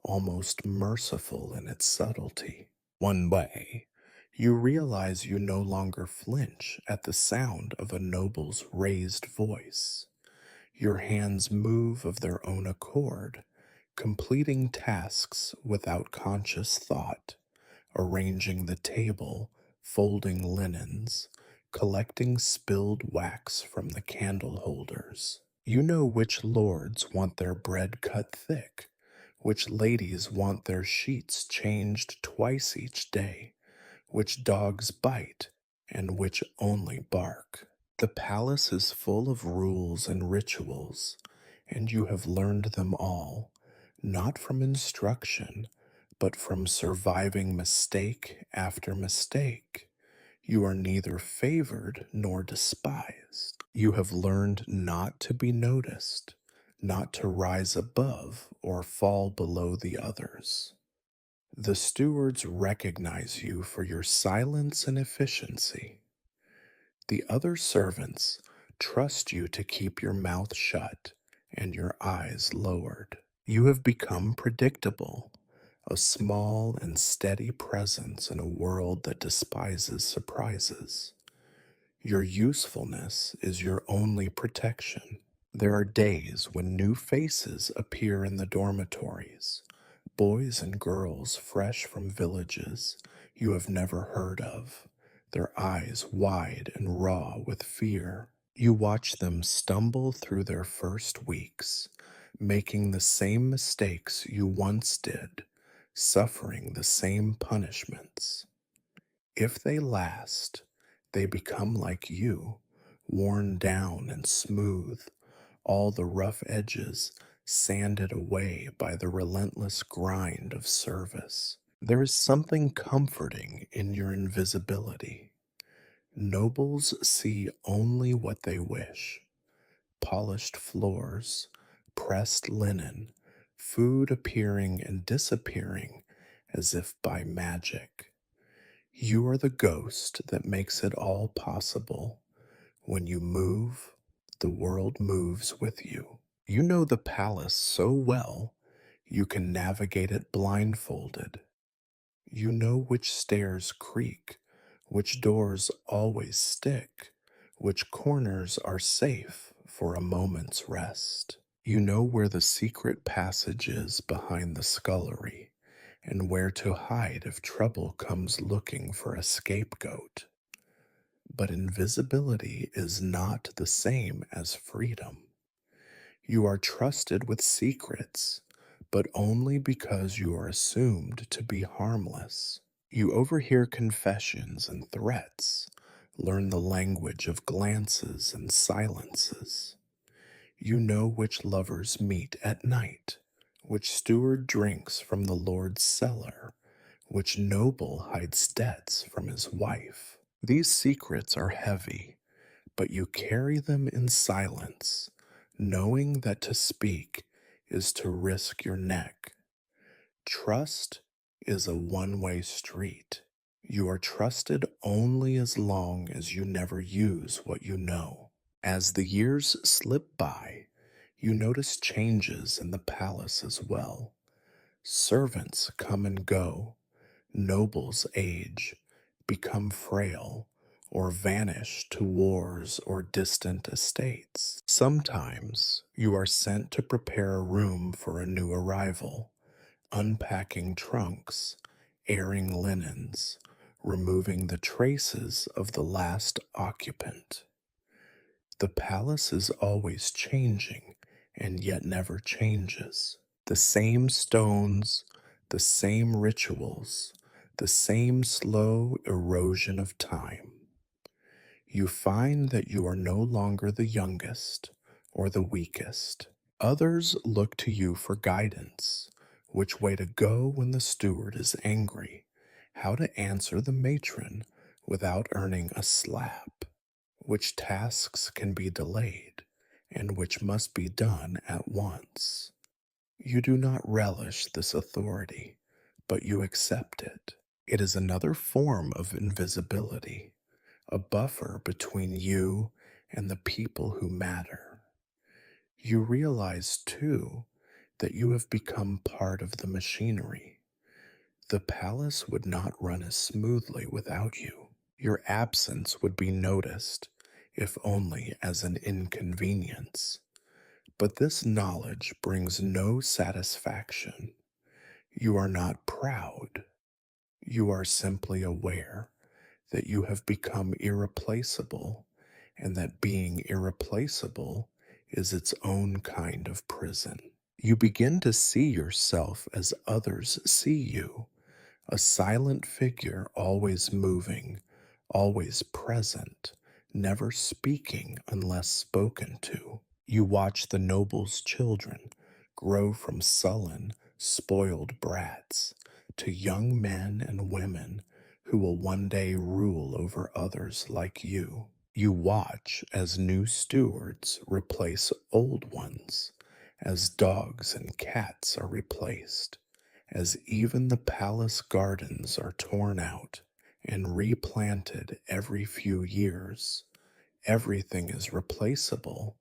A: almost merciful in its subtlety. One way, you realize you no longer flinch at the sound of a noble's raised voice. Your hands move of their own accord, completing tasks without conscious thought, arranging the table, folding linens, collecting spilled wax from the candle holders. You know which lords want their bread cut thick, which ladies want their sheets changed twice each day, which dogs bite, and which only bark. The palace is full of rules and rituals, and you have learned them all, not from instruction, but from surviving mistake after mistake. You are neither favored nor despised. You have learned not to be noticed, not to rise above or fall below the others. The stewards recognize you for your silence and efficiency. The other servants trust you to keep your mouth shut and your eyes lowered. You have become predictable, a small and steady presence in a world that despises surprises. Your usefulness is your only protection. There are days when new faces appear in the dormitories, boys and girls fresh from villages you have never heard of, their eyes wide and raw with fear. You watch them stumble through their first weeks, making the same mistakes you once did, suffering the same punishments. If they last, they become like you, worn down and smooth, all the rough edges sanded away by the relentless grind of service. There is something comforting in your invisibility. Nobles see only what they wish: polished floors, pressed linen, food appearing and disappearing as if by magic. You are the ghost that makes it all possible. When you move, the world moves with you. You know the palace so well, you can navigate it blindfolded. You know which stairs creak, which doors always stick, which corners are safe for a moment's rest. You know where the secret passage is behind the scullery, and where to hide if trouble comes looking for a scapegoat. But invisibility is not the same as freedom. You are trusted with secrets, but only because you are assumed to be harmless. You overhear confessions and threats, learn the language of glances and silences. You know which lovers meet at night, which steward drinks from the Lord's cellar, which noble hides debts from his wife. These secrets are heavy, but you carry them in silence, knowing that to speak is to risk your neck. Trust is a one-way street. You are trusted only as long as you never use what you know. As the years slip by, you notice changes in the palace as well. Servants come and go, nobles age, become frail, or vanish to wars or distant estates. Sometimes you are sent to prepare a room for a new arrival, unpacking trunks, airing linens, removing the traces of the last occupant. The palace is always changing and yet never changes. The same stones, the same rituals, the same slow erosion of time. You find that you are no longer the youngest or the weakest. Others look to you for guidance, which way to go when the steward is angry, how to answer the matron without earning a slap, which tasks can be delayed, and which must be done at once. You do not relish this authority, but you accept it. It is another form of invisibility, a buffer between you and the people who matter. You realize, too, that you have become part of the machinery. The palace would not run as smoothly without you. Your absence would be noticed, if only as an inconvenience. But this knowledge brings no satisfaction. You are not proud. You are simply aware that you have become irreplaceable and that being irreplaceable is its own kind of prison. You begin to see yourself as others see you, a silent figure always moving, always present, never speaking unless spoken to. You watch the noble's children grow from sullen, spoiled brats to young men and women who will one day rule over others like you. You watch as new stewards replace old ones, as dogs and cats are replaced, as even the palace gardens are torn out and replanted every few years. Everything is replaceable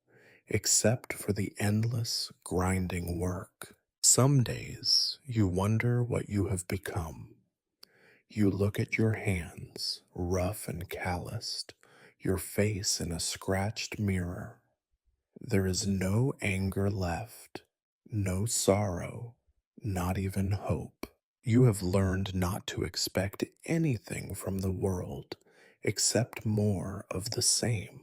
A: except for the endless grinding work. Some days you wonder what you have become. You look at your hands, rough and calloused, your face in a scratched mirror. There is no anger left, no sorrow, not even hope. You have learned not to expect anything from the world except more of the same.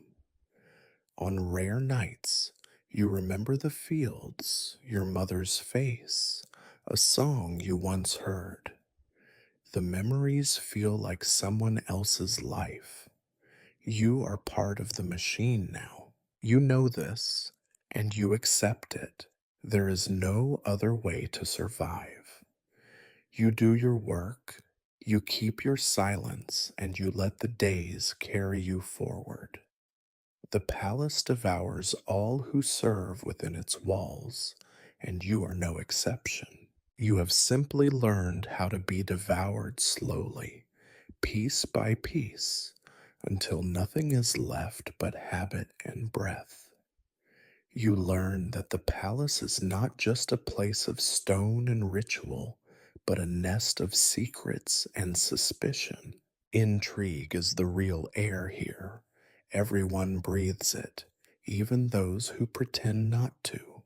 A: On rare nights, you remember the fields, your mother's face, a song you once heard. The memories feel like someone else's life. You are part of the machine now. You know this, and you accept it. There is no other way to survive. You do your work, you keep your silence, and you let the days carry you forward. The palace devours all who serve within its walls, and you are no exception. You have simply learned how to be devoured slowly, piece by piece, until nothing is left but habit and breath. You learn that the palace is not just a place of stone and ritual, but a nest of secrets and suspicion. Intrigue is the real air here. Everyone breathes it, even those who pretend not to.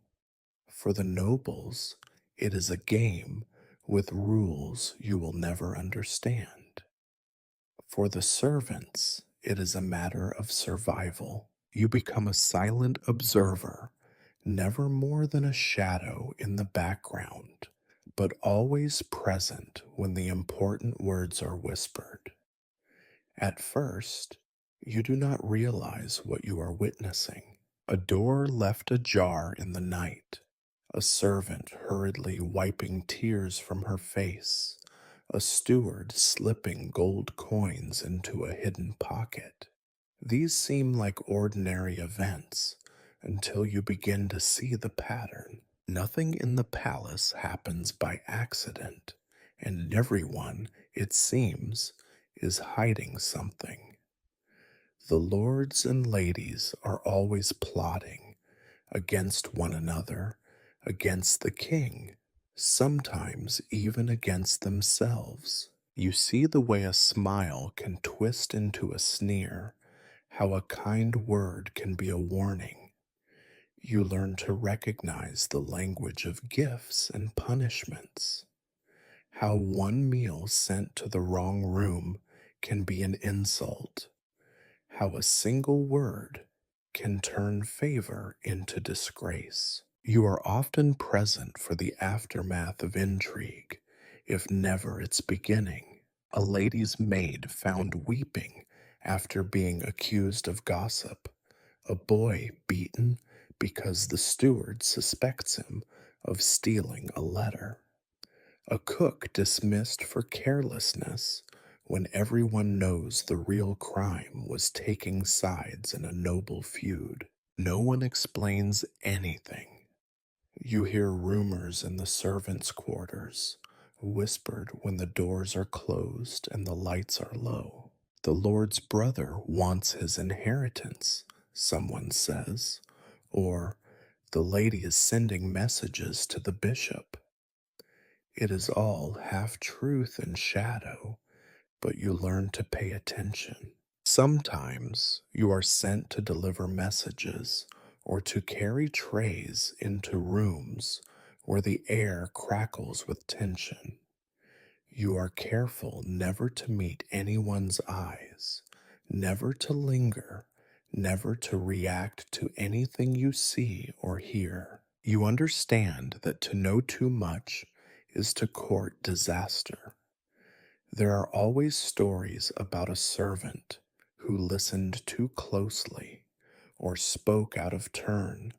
A: For the nobles, it is a game with rules you will never understand. For the servants, it is a matter of survival. You become a silent observer, never more than a shadow in the background, but always present when the important words are whispered. At first, you do not realize what you are witnessing. A door left ajar in the night, a servant hurriedly wiping tears from her face, a steward slipping gold coins into a hidden pocket. These seem like ordinary events until you begin to see the pattern. Nothing in the palace happens by accident, and everyone, it seems, is hiding something. The lords and ladies are always plotting against one another, against the king, sometimes even against themselves. You see the way a smile can twist into a sneer, how a kind word can be a warning. You learn to recognize the language of gifts and punishments, how one meal sent to the wrong room can be an insult, how a single word can turn favor into disgrace. You are often present for the aftermath of intrigue, if never its beginning. A lady's maid found weeping after being accused of gossip. A boy beaten because the steward suspects him of stealing a letter. A cook dismissed for carelessness when everyone knows the real crime was taking sides in a noble feud. No one explains anything. You hear rumors in the servants' quarters, whispered when the doors are closed and the lights are low. The Lord's brother wants his inheritance, someone says, or the lady is sending messages to the bishop. It is all half truth and shadow, but you learn to pay attention. Sometimes you are sent to deliver messages or to carry trays into rooms where the air crackles with tension. You are careful never to meet anyone's eyes, never to linger, never to react to anything you see or hear. You understand that to know too much is to court disaster. There are always stories about a servant who listened too closely, or spoke out of turn,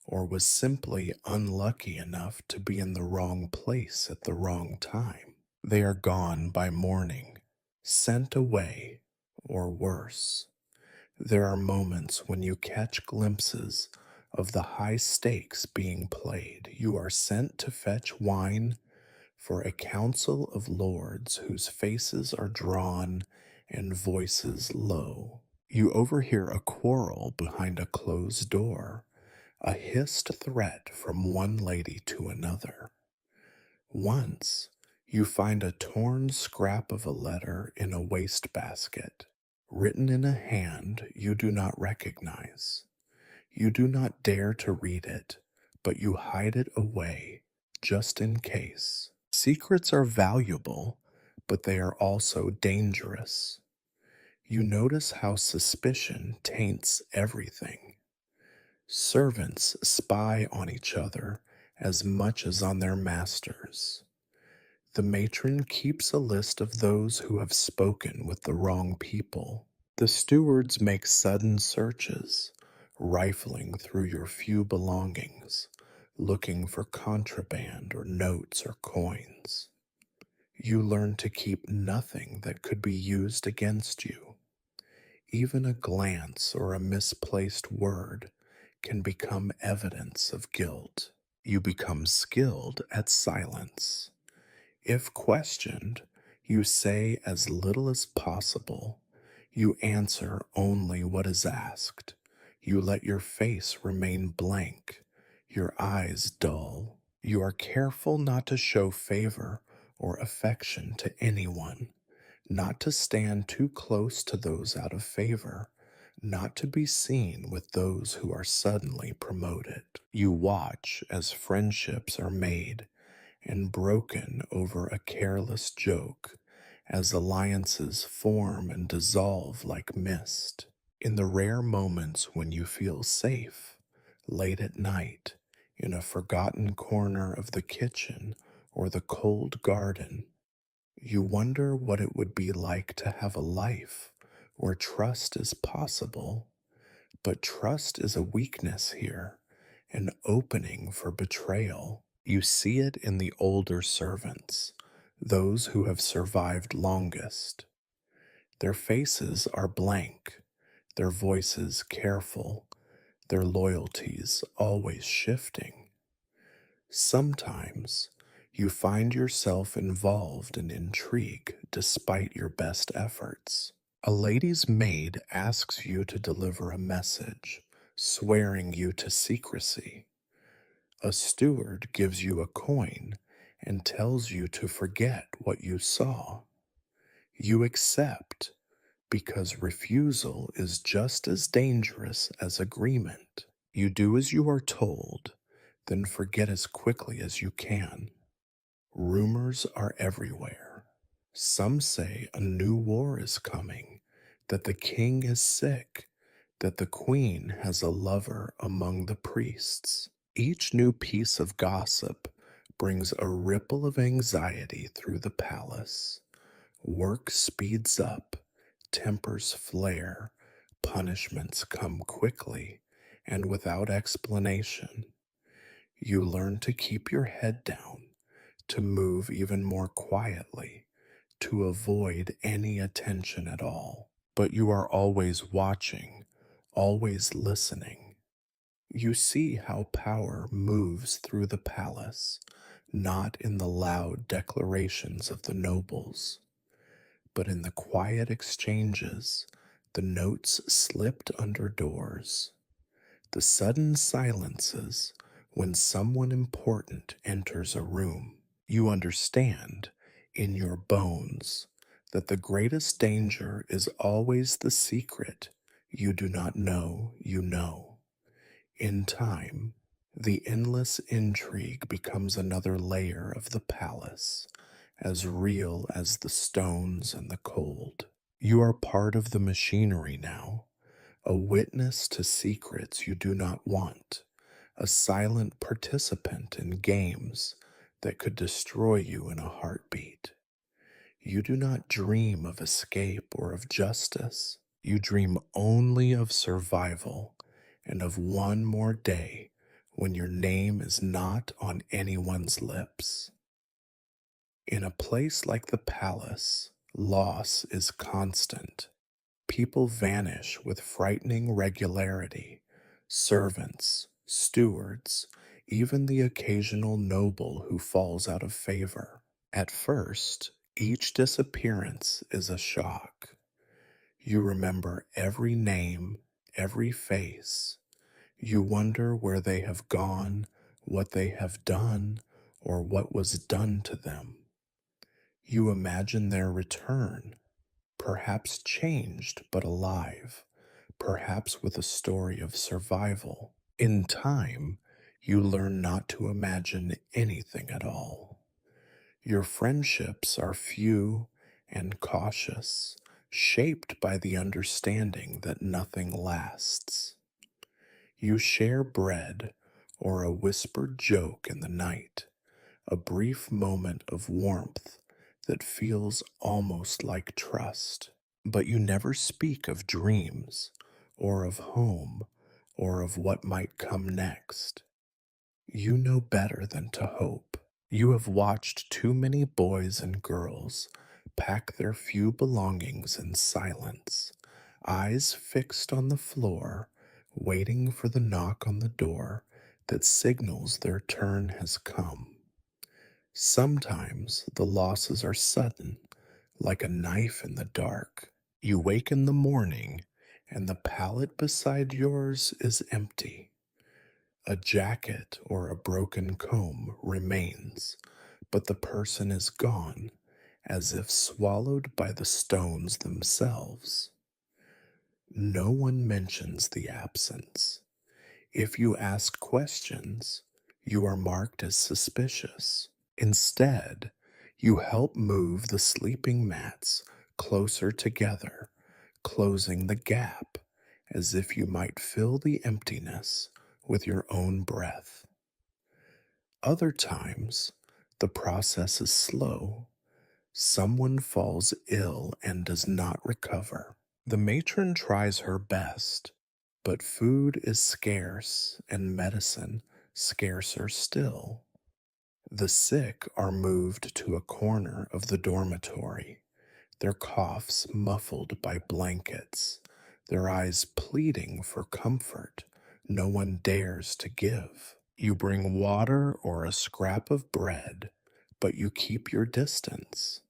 A: or was simply unlucky enough to be in the wrong place at the wrong time. They are gone by morning, sent away, or worse. There are moments when you catch glimpses of the high stakes being played. You are sent to fetch wine for a council of lords whose faces are drawn and voices low. You overhear a quarrel behind a closed door, a hissed threat from one lady to another. Once, you find a torn scrap of a letter in a wastebasket, written in a hand you do not recognize. You do not dare to read it, but you hide it away, just in case. Secrets are valuable, but they are also dangerous. You notice how suspicion taints everything. Servants spy on each other as much as on their masters. The matron keeps a list of those who have spoken with the wrong people. The stewards make sudden searches, rifling through your few belongings, looking for contraband or notes or coins. You learn to keep nothing that could be used against you. Even a glance or a misplaced word can become evidence of guilt. You become skilled at silence. If questioned, you say as little as possible. You answer only what is asked. You let your face remain blank, your eyes dull. You are careful not to show favor or affection to anyone, not to stand too close to those out of favor, not to be seen with those who are suddenly promoted. You watch as friendships are made and broken over a careless joke, as alliances form and dissolve like mist. In the rare moments when you feel safe, late at night, in a forgotten corner of the kitchen or the cold garden, you wonder what it would be like to have a life where trust is possible. But trust is a weakness here, an opening for betrayal. You see it in the older servants, those who have survived longest. Their faces are blank, their voices careful, their loyalties always shifting. Sometimes you find yourself involved in intrigue despite your best efforts. A lady's maid asks you to deliver a message, swearing you to secrecy. A steward gives you a coin and tells you to forget what you saw. You accept because refusal is just as dangerous as agreement. You do as you are told, then forget as quickly as you can. Rumors are everywhere. Some say a new war is coming, that the king is sick, that the queen has a lover among the priests. Each new piece of gossip brings a ripple of anxiety through the palace. Work speeds up, tempers flare, punishments come quickly and without explanation. You learn to keep your head down, to move even more quietly, to avoid any attention at all. But you are always watching, always listening. You see how power moves through the palace, not in the loud declarations of the nobles, but in the quiet exchanges, the notes slipped under doors, the sudden silences when someone important enters a room. You understand in your bones that the greatest danger is always the secret you do not know you know. In time, the endless intrigue becomes another layer of the palace, as real as the stones and the cold. You are part of the machinery now, a witness to secrets you do not want, a silent participant in games that could destroy you in a heartbeat. You do not dream of escape or of justice. You dream only of survival and of one more day when your name is not on anyone's lips. In a place like the palace, loss is constant. People vanish with frightening regularity. Servants, stewards, even the occasional noble who falls out of favor. At first, each disappearance is a shock. You remember every name, every face. You wonder where they have gone, what they have done, or what was done to them. You imagine their return, perhaps changed but alive, perhaps with a story of survival. In time, you learn not to imagine anything at all. Your friendships are few and cautious, shaped by the understanding that nothing lasts. You share bread or a whispered joke in the night, a brief moment of warmth that feels almost like trust. But you never speak of dreams, or of home, or of what might come next. You know better than to hope. You have watched too many boys and girls pack their few belongings in silence, eyes fixed on the floor, waiting for the knock on the door that signals their turn has come. Sometimes the losses are sudden, like a knife in the dark. You wake in the morning, and the pallet beside yours is empty. A jacket or a broken comb remains, but the person is gone, as if swallowed by the stones themselves. No one mentions the absence. If you ask questions, you are marked as suspicious. Instead, you help move the sleeping mats closer together, closing the gap as if you might fill the emptiness with your own breath. Other times, the process is slow. Someone falls ill and does not recover. The matron tries her best, but food is scarce and medicine scarcer still. The sick are moved to a corner of the dormitory, their coughs muffled by blankets, their eyes pleading for comfort no one dares to give. You bring water or a scrap of bread, but you keep your distance.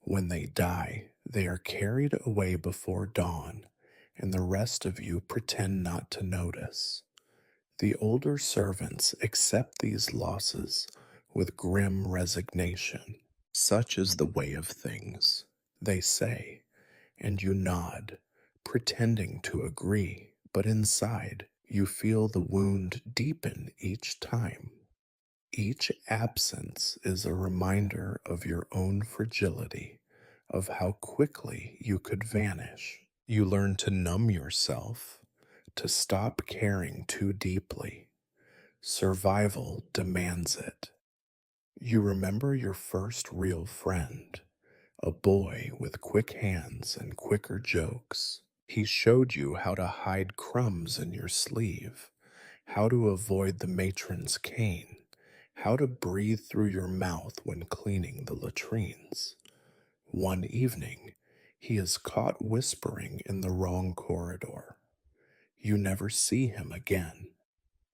A: When they die, they are carried away before dawn, and the rest of you pretend not to notice. The older servants accept these losses with grim resignation. Such is the way of things, they say, and you nod, pretending to agree, but inside you feel the wound deepen each time. Each absence is a reminder of your own fragility, of how quickly you could vanish. You learn to numb yourself, to stop caring too deeply. Survival demands it. You remember your first real friend, a boy with quick hands and quicker jokes. He showed you how to hide crumbs in your sleeve, how to avoid the matron's cane, how to breathe through your mouth when cleaning the latrines. One evening, he is caught whispering in the wrong corridor. You never see him again.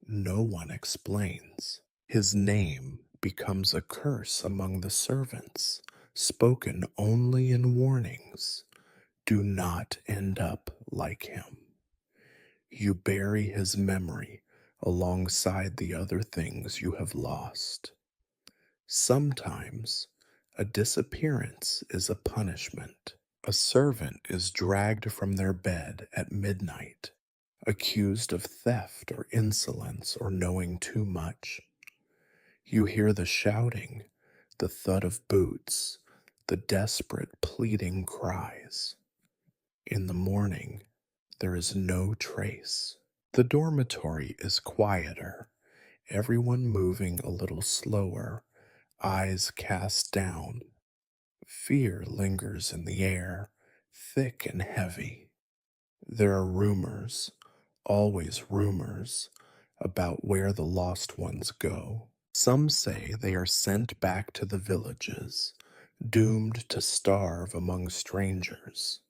A: No one explains. His name becomes a curse among the servants, spoken only in warnings. Do not end up like him. You bury his memory alongside the other things you have lost. Sometimes a disappearance is a punishment. A servant is dragged from their bed at midnight, accused of theft or insolence or knowing too much. You hear the shouting, the thud of boots, the desperate pleading cries. In the morning, there is no trace. The dormitory is quieter, everyone moving a little slower, eyes cast down. Fear lingers in the air, thick and heavy. There are rumors, always rumors, about where the lost ones go. Some say they are sent back to the villages, doomed to starve among strangers.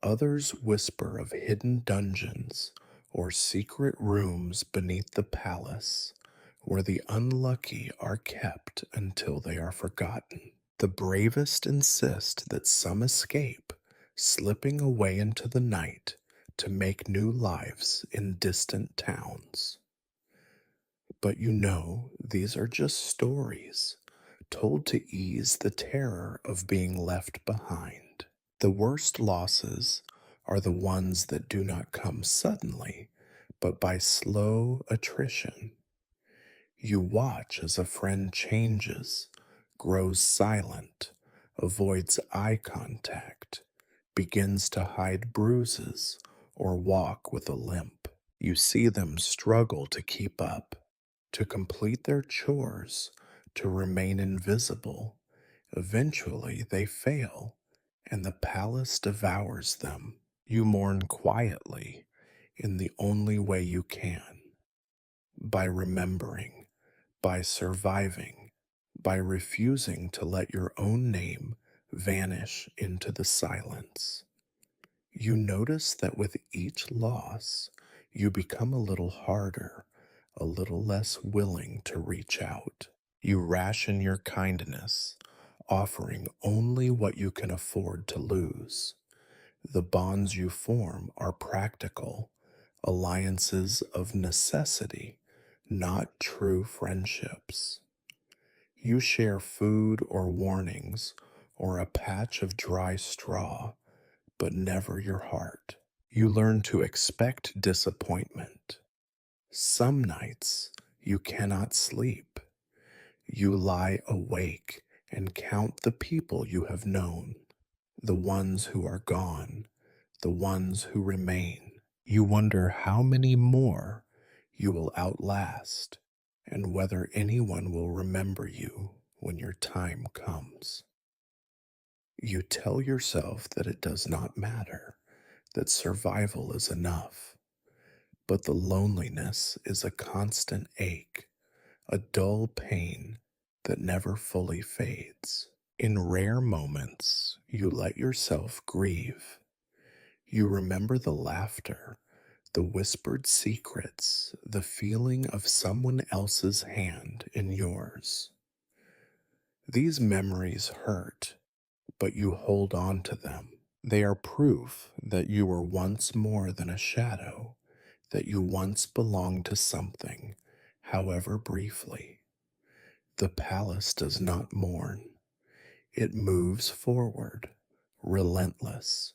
A: Others whisper of hidden dungeons or secret rooms beneath the palace where the unlucky are kept until they are forgotten. The bravest insist that some escape, slipping away into the night to make new lives in distant towns. But you know, these are just stories, told to ease the terror of being left behind. The worst losses are the ones that do not come suddenly, but by slow attrition. You watch as a friend changes, grows silent, avoids eye contact, begins to hide bruises or walk with a limp. You see them struggle to keep up, to complete their chores, to remain invisible. Eventually, they fail, and the palace devours them. You mourn quietly in the only way you can, by remembering, by surviving, by refusing to let your own name vanish into the silence. You notice that with each loss, you become a little harder, a little less willing to reach out. You ration your kindness, offering only what you can afford to lose. The bonds you form are practical, alliances of necessity, not true friendships. You share food or warnings or a patch of dry straw, but never your heart. You learn to expect disappointment. Some nights you cannot sleep. You lie awake and count the people you have known, the ones who are gone, the ones who remain. You wonder how many more you will outlast and whether anyone will remember you when your time comes. You tell yourself that it does not matter, that survival is enough, but the loneliness is a constant ache, a dull pain that never fully fades. In rare moments, you let yourself grieve. You remember the laughter, the whispered secrets, the feeling of someone else's hand in yours. These memories hurt, but you hold on to them. They are proof that you were once more than a shadow, that you once belonged to something, however briefly. The palace does not mourn. It moves forward, relentless,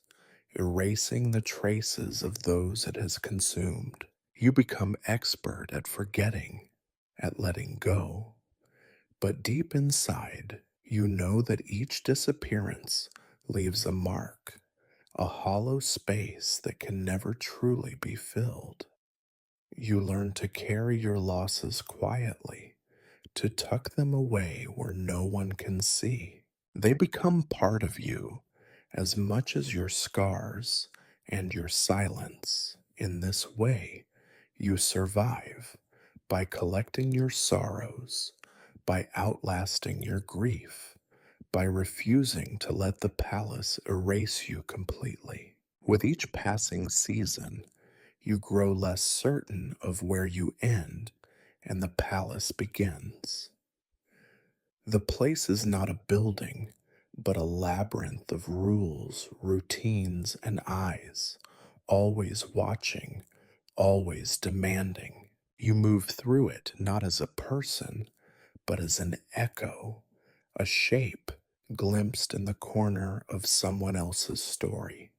A: erasing the traces of those it has consumed. You become expert at forgetting, at letting go. But deep inside, you know that each disappearance leaves a mark, a hollow space that can never truly be filled. You learn to carry your losses quietly, to tuck them away where no one can see. They become part of you as much as your scars and your silence. In this way, you survive by collecting your sorrows, by outlasting your grief, by refusing to let the palace erase you completely. With each passing season, you grow less certain of where you end and the palace begins. The place is not a building, but a labyrinth of rules, routines, and eyes, always watching, always demanding. You move through it not as a person, but as an echo, a shape glimpsed in the corner of someone else's story.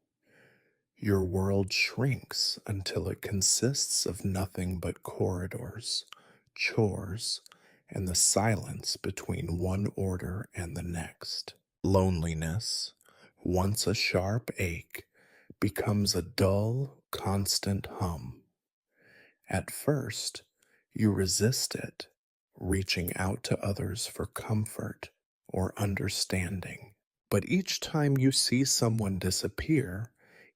A: Your world shrinks until it consists of nothing but corridors, chores, and the silence between one order and the next. Loneliness, once a sharp ache, becomes a dull, constant hum. At first, you resist it, reaching out to others for comfort or understanding. But each time you see someone disappear,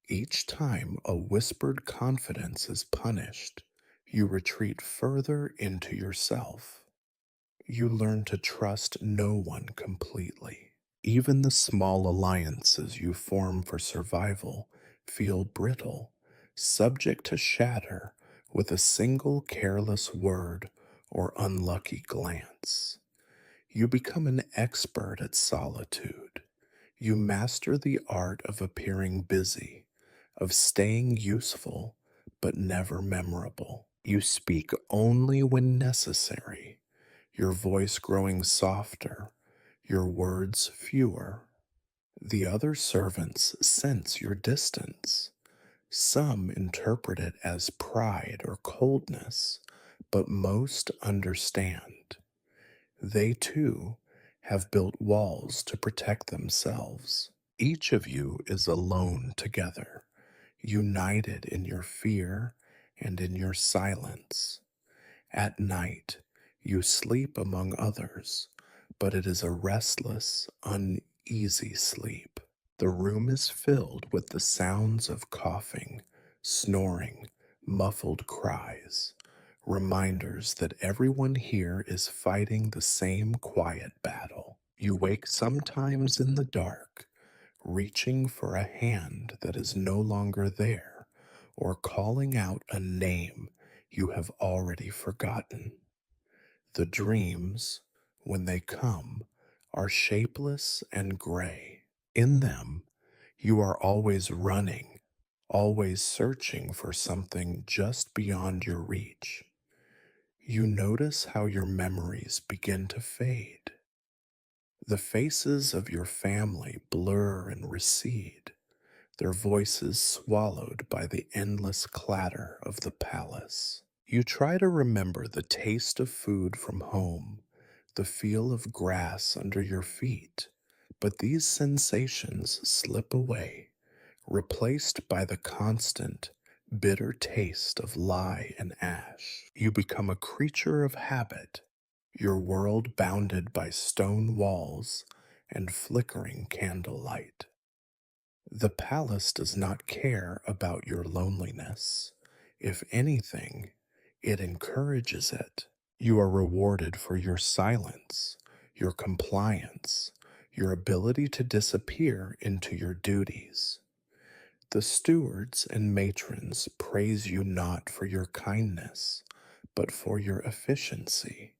A: each time a whispered confidence is punished, you retreat further into yourself. You learn to trust no one completely. Even the small alliances you form for survival feel brittle, subject to shatter with a single careless word or unlucky glance. You become an expert at solitude. You master the art of appearing busy, of staying useful, but never memorable. You speak only when necessary, your voice growing softer, your words fewer. The other servants sense your distance. Some interpret it as pride or coldness, but most understand. They too have built walls to protect themselves. Each of you is alone together, united in your fear and in your silence. At night, you sleep among others, but it is a restless, uneasy sleep. The room is filled with the sounds of coughing, snoring, muffled cries, reminders that everyone here is fighting the same quiet battle. You wake sometimes in the dark, reaching for a hand that is no longer there, or calling out a name you have already forgotten. The dreams, when they come, are shapeless and gray. In them, you are always running, always searching for something just beyond your reach. You notice how your memories begin to fade. The faces of your family blur and recede, their voices swallowed by the endless clatter of the palace. You try to remember the taste of food from home, the feel of grass under your feet, but these sensations slip away, replaced by the constant, bitter taste of lye and ash. You become a creature of habit, your world bounded by stone walls and flickering candlelight. The palace does not care about your loneliness. If anything, it encourages it. You are rewarded for your silence, your compliance, your ability to disappear into your duties. The stewards and matrons praise you not for your kindness, but for your efficiency,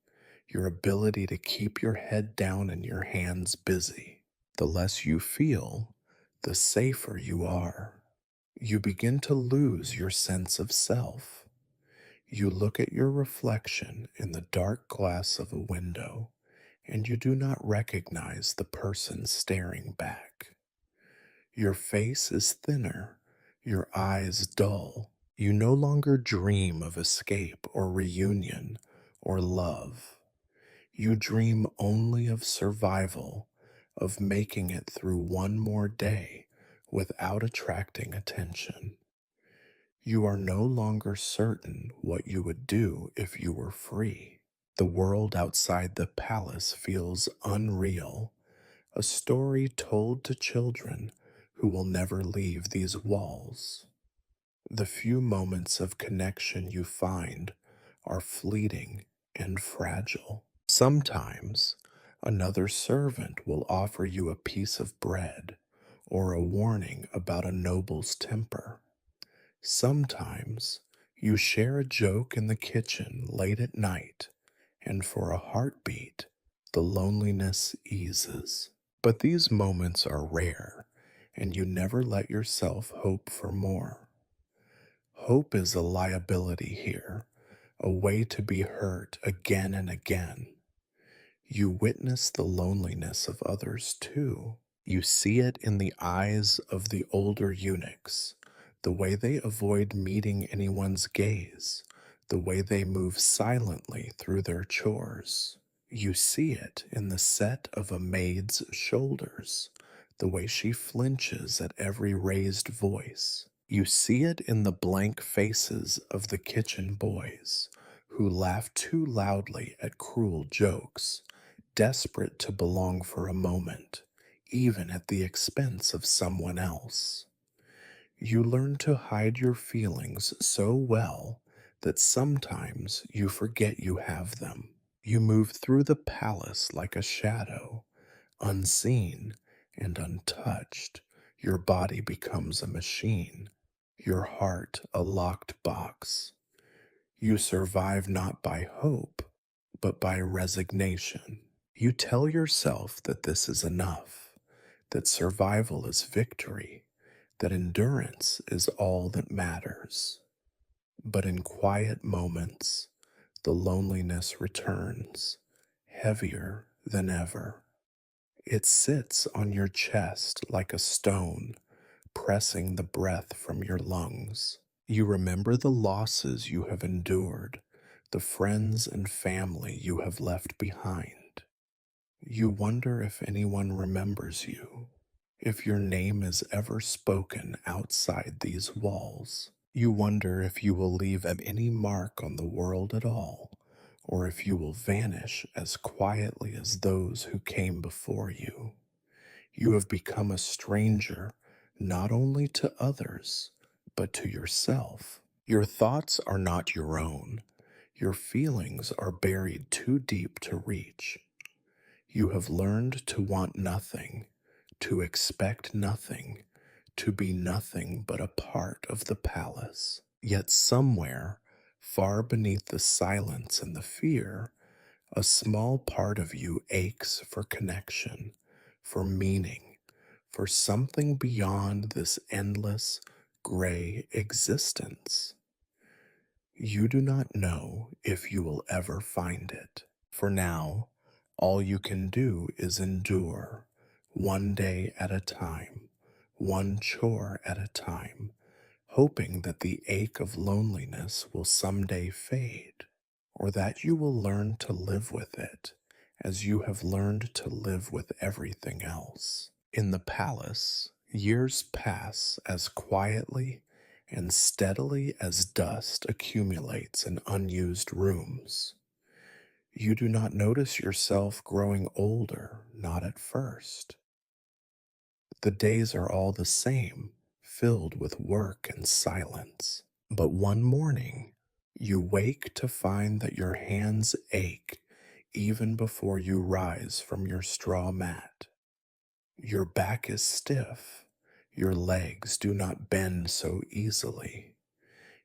A: your ability to keep your head down and your hands busy. The less you feel, the safer you are. You begin to lose your sense of self. You look at your reflection in the dark glass of a window, and you do not recognize the person staring back. Your face is thinner, your eyes dull. You no longer dream of escape or reunion or love. You dream only of survival, of making it through one more day without attracting attention. You are no longer certain what you would do if you were free. The world outside the palace feels unreal, a story told to children who will never leave these walls. The few moments of connection you find are fleeting and fragile. Sometimes another servant will offer you a piece of bread or a warning about a noble's temper. Sometimes you share a joke in the kitchen late at night, and for a heartbeat, the loneliness eases. But these moments are rare, and you never let yourself hope for more. Hope is a liability here, a way to be hurt again and again. You witness the loneliness of others too. You see it in the eyes of the older eunuchs, the way they avoid meeting anyone's gaze, the way they move silently through their chores. You see it in the set of a maid's shoulders, the way she flinches at every raised voice. You see it in the blank faces of the kitchen boys, who laugh too loudly at cruel jokes, desperate to belong for a moment, even at the expense of someone else. You learn to hide your feelings so well that sometimes you forget you have them. You move through the palace like a shadow, unseen and untouched. Your body becomes a machine, your heart a locked box. You survive not by hope, but by resignation. You tell yourself that this is enough, that survival is victory, that endurance is all that matters. But in quiet moments, the loneliness returns, heavier than ever. It sits on your chest like a stone, pressing the breath from your lungs. You remember the losses you have endured, the friends and family you have left behind. You wonder if anyone remembers you, if your name is ever spoken outside these walls. You wonder if you will leave any mark on the world at all, or if you will vanish as quietly as those who came before you. You have become a stranger not only to others, but to yourself. Your thoughts are not your own. Your feelings are buried too deep to reach. You have learned to want nothing, to expect nothing, to be nothing but a part of the palace. Yet somewhere, far beneath the silence and the fear, a small part of you aches for connection, for meaning, for something beyond this endless, gray existence. You do not know if you will ever find it. For now, all you can do is endure, one day at a time, one chore at a time, hoping that the ache of loneliness will someday fade, or that you will learn to live with it as you have learned to live with everything else. In the palace, years pass as quietly and steadily as dust accumulates in unused rooms. You do not notice yourself growing older, not at first. The days are all the same, filled with work and silence. But one morning, you wake to find that your hands ache even before you rise from your straw mat. Your back is stiff. Your legs do not bend so easily.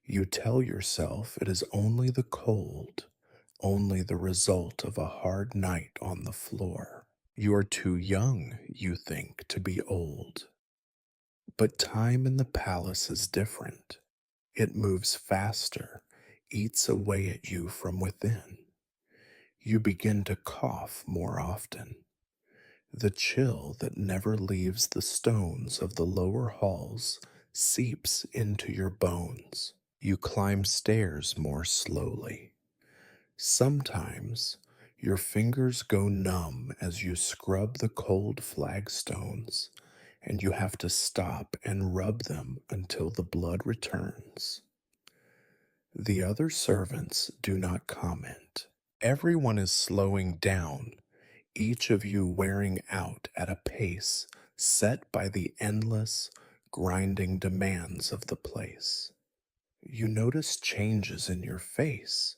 A: You tell yourself it is only the cold, only the result of a hard night on the floor. You are too young, you think, to be old. But time in the palace is different. It moves faster, eats away at you from within. You begin to cough more often. The chill that never leaves the stones of the lower halls seeps into your bones. You climb stairs more slowly. Sometimes your fingers go numb as you scrub the cold flagstones, and you have to stop and rub them until the blood returns. The other servants do not comment. Everyone is slowing down, each of you wearing out at a pace set by the endless, grinding demands of the place. You notice changes in your face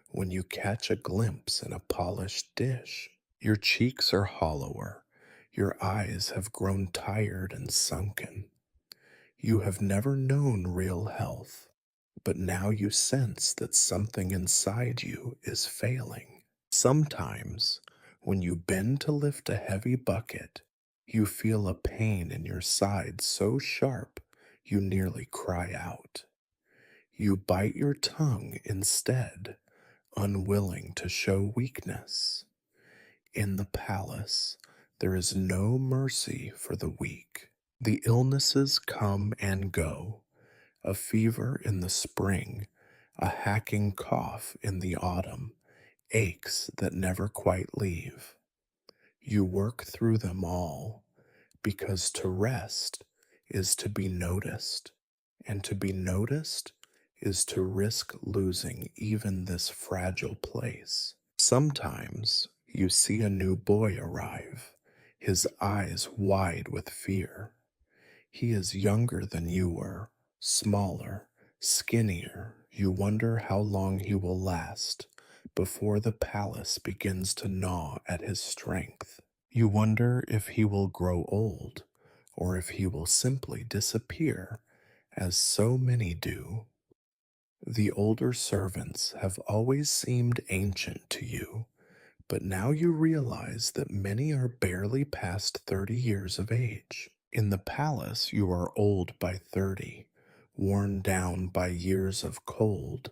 A: when you catch a glimpse in a polished dish. Your cheeks are hollower, your eyes have grown tired and sunken. You have never known real health, but now you sense that something inside you is failing. Sometimes, when you bend to lift a heavy bucket, you feel a pain in your side so sharp you nearly cry out. You bite your tongue instead, unwilling to show weakness. In the palace, there is no mercy for the weak. The illnesses come and go, a fever in the spring, a hacking cough in the autumn, aches that never quite leave. You work through them all, because to rest is to be noticed, and to be noticed is to risk losing even this fragile place. Sometimes you see a new boy arrive, his eyes wide with fear. He is younger than you were, smaller, skinnier. You wonder how long he will last before the palace begins to gnaw at his strength. You wonder if he will grow old, or if he will simply disappear, as so many do. The older servants have always seemed ancient to you, but now you realize that many are barely past 30 years of age. In the palace, you are old by 30, worn down by years of cold,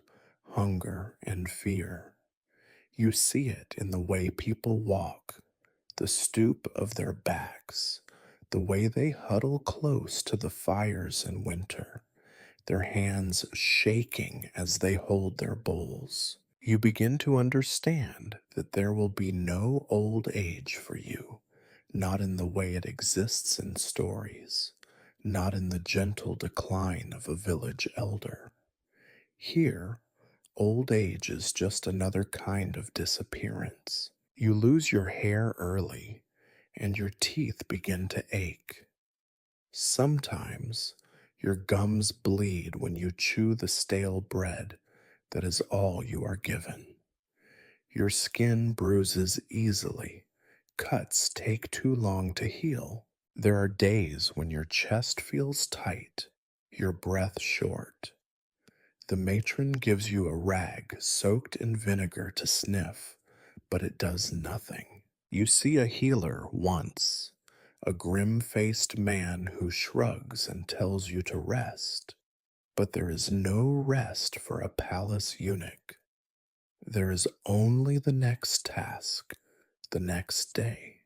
A: hunger, and fear. You see it in the way people walk, the stoop of their backs, the way they huddle close to the fires in winter, their hands shaking as they hold their bowls. You begin to understand that there will be no old age for you, not in the way it exists in stories, not in the gentle decline of a village elder. Here, old age is just another kind of disappearance. You lose your hair early, and your teeth begin to ache. Sometimes your gums bleed when you chew the stale bread that is all you are given. Your skin bruises easily. Cuts take too long to heal. There are days when your chest feels tight, your breath short. The matron gives you a rag soaked in vinegar to sniff, but it does nothing. You see a healer once, a grim-faced man who shrugs and tells you to rest. But there is no rest for a palace eunuch. There is only the next task, the next day.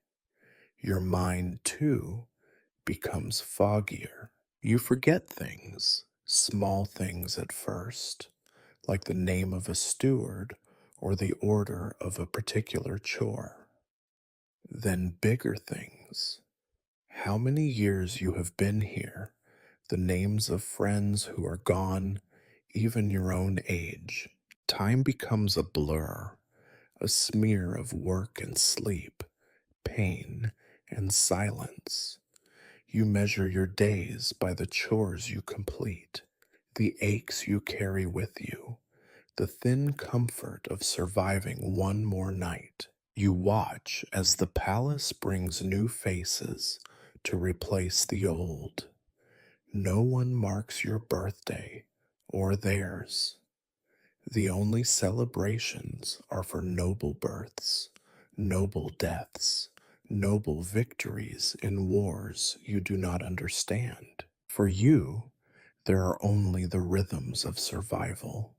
A: Your mind, too, becomes foggier. You forget things, small things at first, like the name of a steward or the order of a particular chore. Then bigger things. How many years you have been here, the names of friends who are gone, even your own age. Time becomes a blur, a smear of work and sleep, pain and silence. You measure your days by the chores you complete, the aches you carry with you, the thin comfort of surviving one more night. You watch as the palace brings new faces to replace the old. No one marks your birthday or theirs. The only celebrations are for noble births, noble deaths, noble victories in wars you do not understand. For you, there are only the rhythms of survival.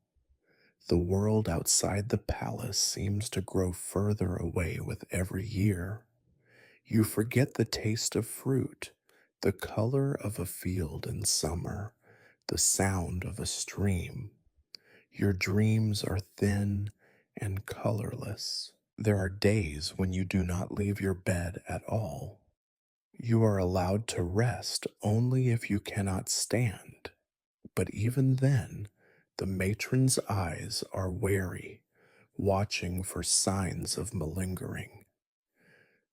A: The world outside the palace seems to grow further away with every year. You forget the taste of fruit, the color of a field in summer, the sound of a stream. Your dreams are thin and colorless. There are days when you do not leave your bed at all. You are allowed to rest only if you cannot stand. But even then, the matron's eyes are wary, watching for signs of malingering.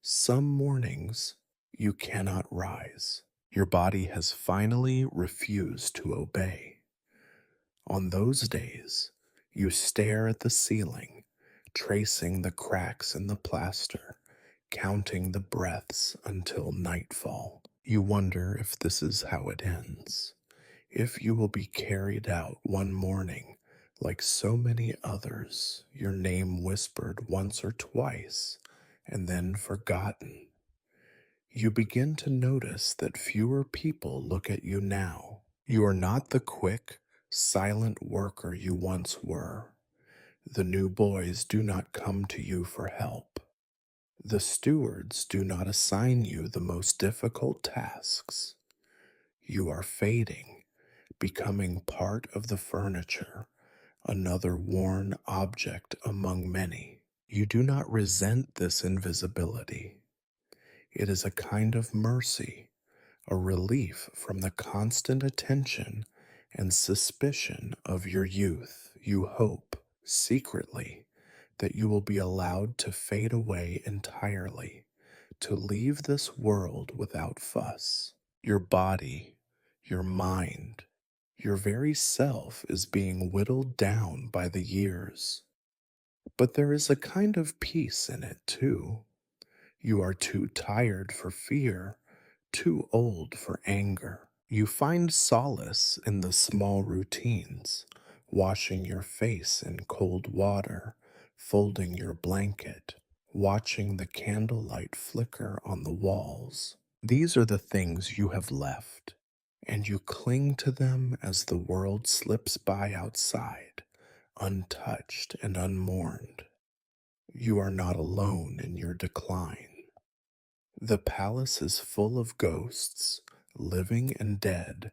A: Some mornings you cannot rise. Your body has finally refused to obey. On those days, you stare at the ceiling, tracing the cracks in the plaster, counting the breaths until nightfall. You wonder if this is how it ends, if you will be carried out one morning like so many others, your name whispered once or twice and then forgotten. You begin to notice that fewer people look at you now. You are not the quick, silent worker you once were. The new boys do not come to you for help. The stewards do not assign you the most difficult tasks. You are fading, becoming part of the furniture, another worn object among many. You do not resent this invisibility. It is a kind of mercy, a relief from the constant attention and suspicion of your youth. You hope, secretly, that you will be allowed to fade away entirely, to leave this world without fuss. Your body, your mind, your very self is being whittled down by the years. But there is a kind of peace in it, too. You are too tired for fear, too old for anger. You find solace in the small routines, washing your face in cold water, folding your blanket, watching the candlelight flicker on the walls. These are the things you have left, and you cling to them as the world slips by outside, untouched and unmourned. You are not alone in your decline. The palace is full of ghosts, living and dead,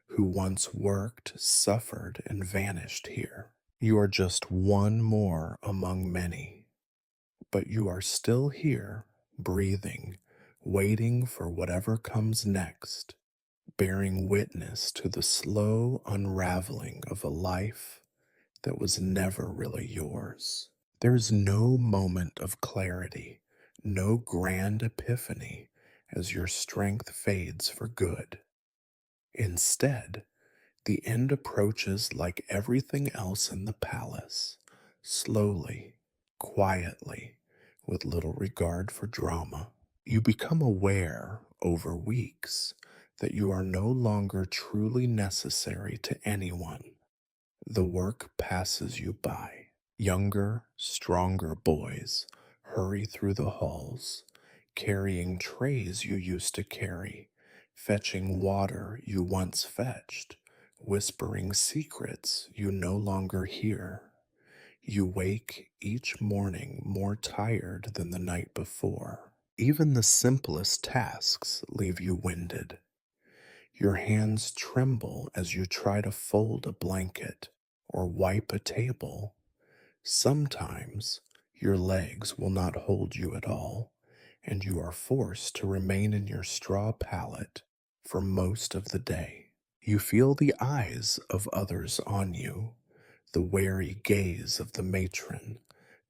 A: who once worked, suffered, and vanished here. You are just one more among many, but you are still here, breathing, waiting for whatever comes next, bearing witness to the slow unraveling of a life that was never really yours. There is no moment of clarity, no grand epiphany as your strength fades for good. Instead, the end approaches like everything else in the palace, slowly, quietly, with little regard for drama. You become aware over weeks that you are no longer truly necessary to anyone. The work passes you by. Younger, stronger boys hurry through the halls, carrying trays you used to carry, fetching water you once fetched, whispering secrets you no longer hear. You wake each morning more tired than the night before. Even the simplest tasks leave you winded. Your hands tremble as you try to fold a blanket or wipe a table. Sometimes your legs will not hold you at all, and you are forced to remain in your straw pallet for most of the day. You feel the eyes of others on you, the wary gaze of the matron,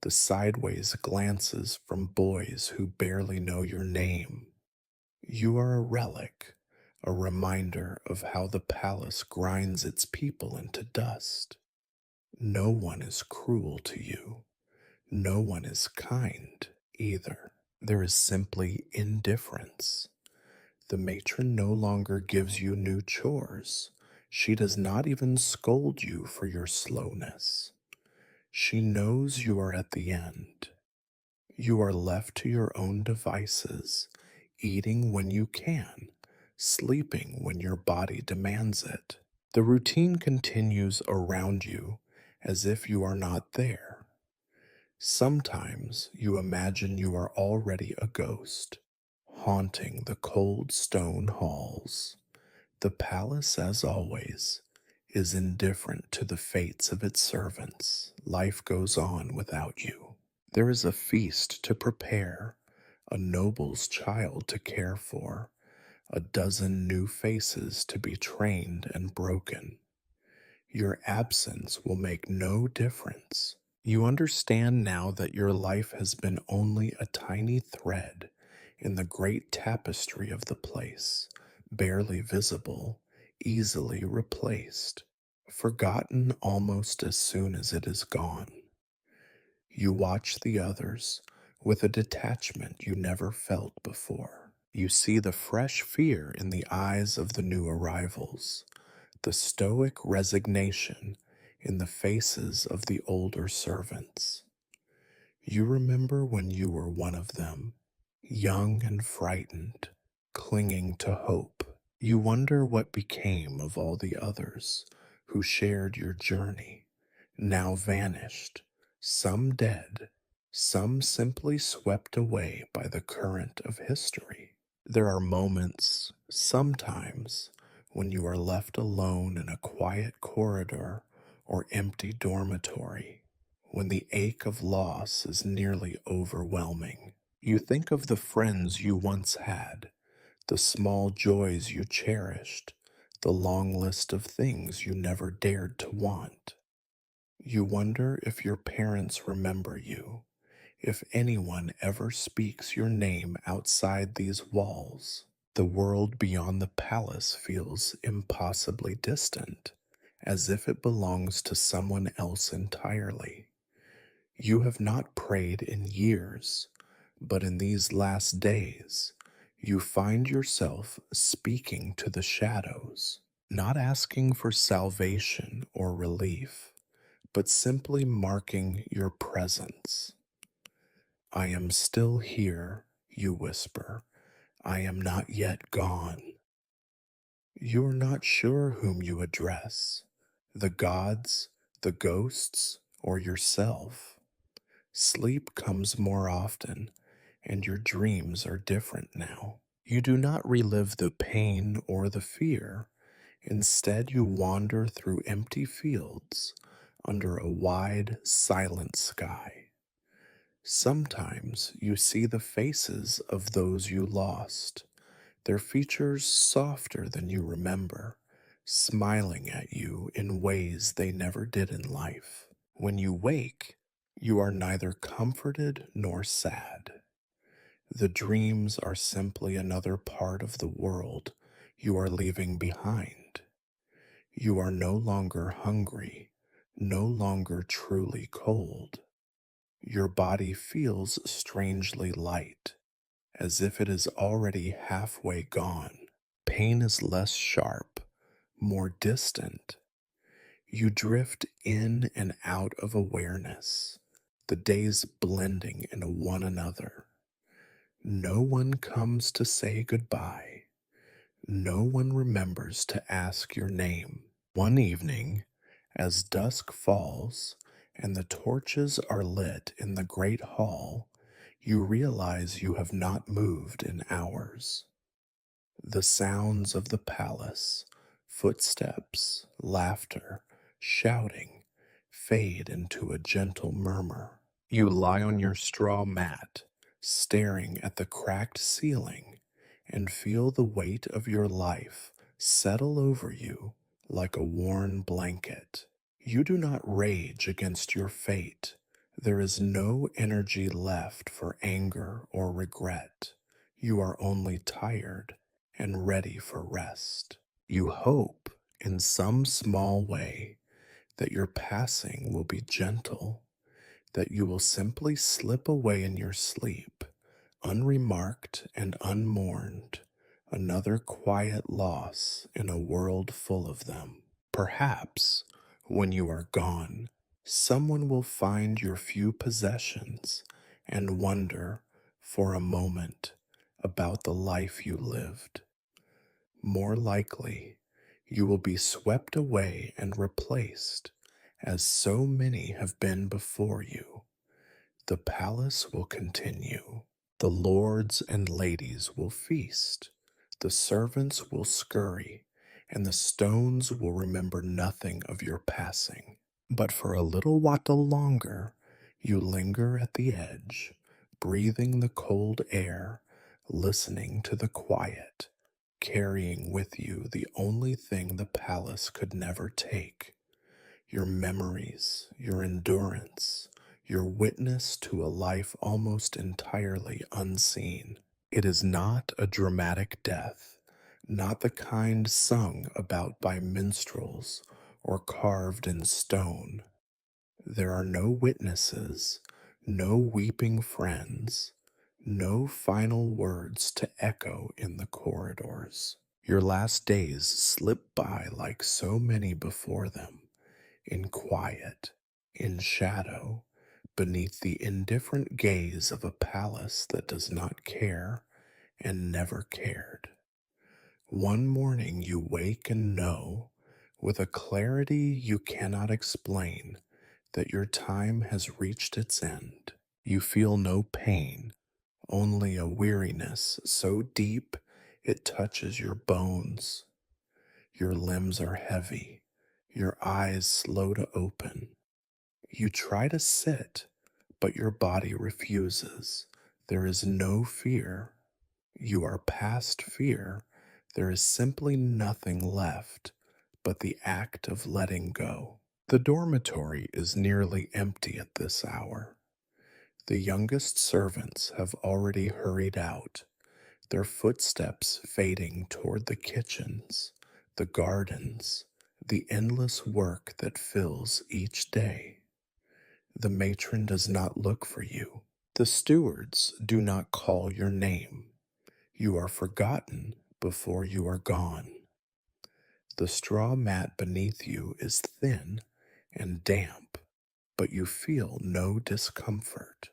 A: the sideways glances from boys who barely know your name. You are a relic, a reminder of how the palace grinds its people into dust. No one is cruel to you. No one is kind either. There is simply indifference. The matron no longer gives you new chores. She does not even scold you for your slowness. She knows you are at the end. You are left to your own devices, eating when you can, sleeping when your body demands it. The routine continues around you as if you are not there. Sometimes you imagine you are already a ghost, haunting the cold stone halls. The palace, as always, is indifferent to the fates of its servants. Life goes on without you. There is a feast to prepare, a noble's child to care for, a dozen new faces to be trained and broken. Your absence will make no difference. You understand now that your life has been only a tiny thread in the great tapestry of the place, barely visible, easily replaced, forgotten almost as soon as it is gone. You watch the others with a detachment you never felt before. You see the fresh fear in the eyes of the new arrivals, the stoic resignation in the faces of the older servants. You remember when you were one of them, young and frightened, clinging to hope. You wonder what became of all the others who shared your journey, now vanished, some dead, some simply swept away by the current of history. There are moments, sometimes, when you are left alone in a quiet corridor or empty dormitory, when the ache of loss is nearly overwhelming. You think of the friends you once had, the small joys you cherished, the long list of things you never dared to want. You wonder if your parents remember you, if anyone ever speaks your name outside these walls. The world beyond the palace feels impossibly distant, as if it belongs to someone else entirely. You have not prayed in years, but in these last days, you find yourself speaking to the shadows, not asking for salvation or relief, but simply marking your presence. I am still here, you whisper. I am not yet gone. You are not sure whom you address, the gods, the ghosts, or yourself. Sleep comes more often, and your dreams are different now. You do not relive the pain or the fear. Instead, you wander through empty fields under a wide, silent sky. Sometimes you see the faces of those you lost, their features softer than you remember, smiling at you in ways they never did in life. When you wake, you are neither comforted nor sad. The dreams are simply another part of the world you are leaving behind. You are no longer hungry, no longer truly cold. Your body feels strangely light, as if it is already halfway gone. Pain is less sharp, more distant. You drift in and out of awareness, the days blending into one another. No one comes to say goodbye. No one remembers to ask your name. One evening, as dusk falls and the torches are lit in the great hall, you realize you have not moved in hours. The sounds of the palace, footsteps, laughter, shouting, fade into a gentle murmur. You lie on your straw mat, staring at the cracked ceiling, and feel the weight of your life settle over you like a worn blanket. You do not rage against your fate. There is no energy left for anger or regret. You are only tired and ready for rest. You hope, in some small way, that your passing will be gentle, that you will simply slip away in your sleep, unremarked and unmourned, another quiet loss in a world full of them. Perhaps, when you are gone, someone will find your few possessions and wonder, for a moment, about the life you lived. More likely, you will be swept away and replaced, as so many have been before you. The palace will continue. The lords and ladies will feast. The servants will scurry, and the stones will remember nothing of your passing. But for a little while longer, you linger at the edge, breathing the cold air, listening to the quiet, carrying with you the only thing the palace could never take, your memories, your endurance, your witness to a life almost entirely unseen. It is not a dramatic death, not the kind sung about by minstrels or carved in stone. There are no witnesses, no weeping friends, no final words to echo in the corridors. Your last days slip by like so many before them, in quiet, in shadow, beneath the indifferent gaze of a palace that does not care and never cared. One morning you wake and know, with a clarity you cannot explain, that your time has reached its end. You feel no pain, only a weariness so deep it touches your bones. Your limbs are heavy, your eyes slow to open. You try to sit, but your body refuses. There is no fear. You are past fear. There is simply nothing left but the act of letting go. The dormitory is nearly empty at this hour. The youngest servants have already hurried out, their footsteps fading toward the kitchens, the gardens, the endless work that fills each day. The matron does not look for you. The stewards do not call your name. You are forgotten before you are gone. The straw mat beneath you is thin and damp, but you feel no discomfort.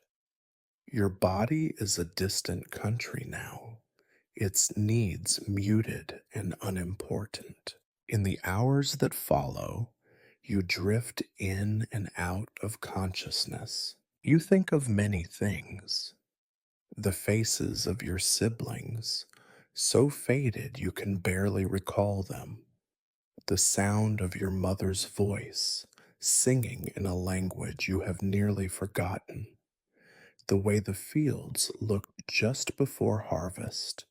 A: Your body is a distant country now, its needs muted and unimportant. In the hours that follow, you drift in and out of consciousness. You think of many things. The faces of your siblings, so faded you can barely recall them. The sound of your mother's voice, singing in a language you have nearly forgotten. The way the fields looked just before harvest,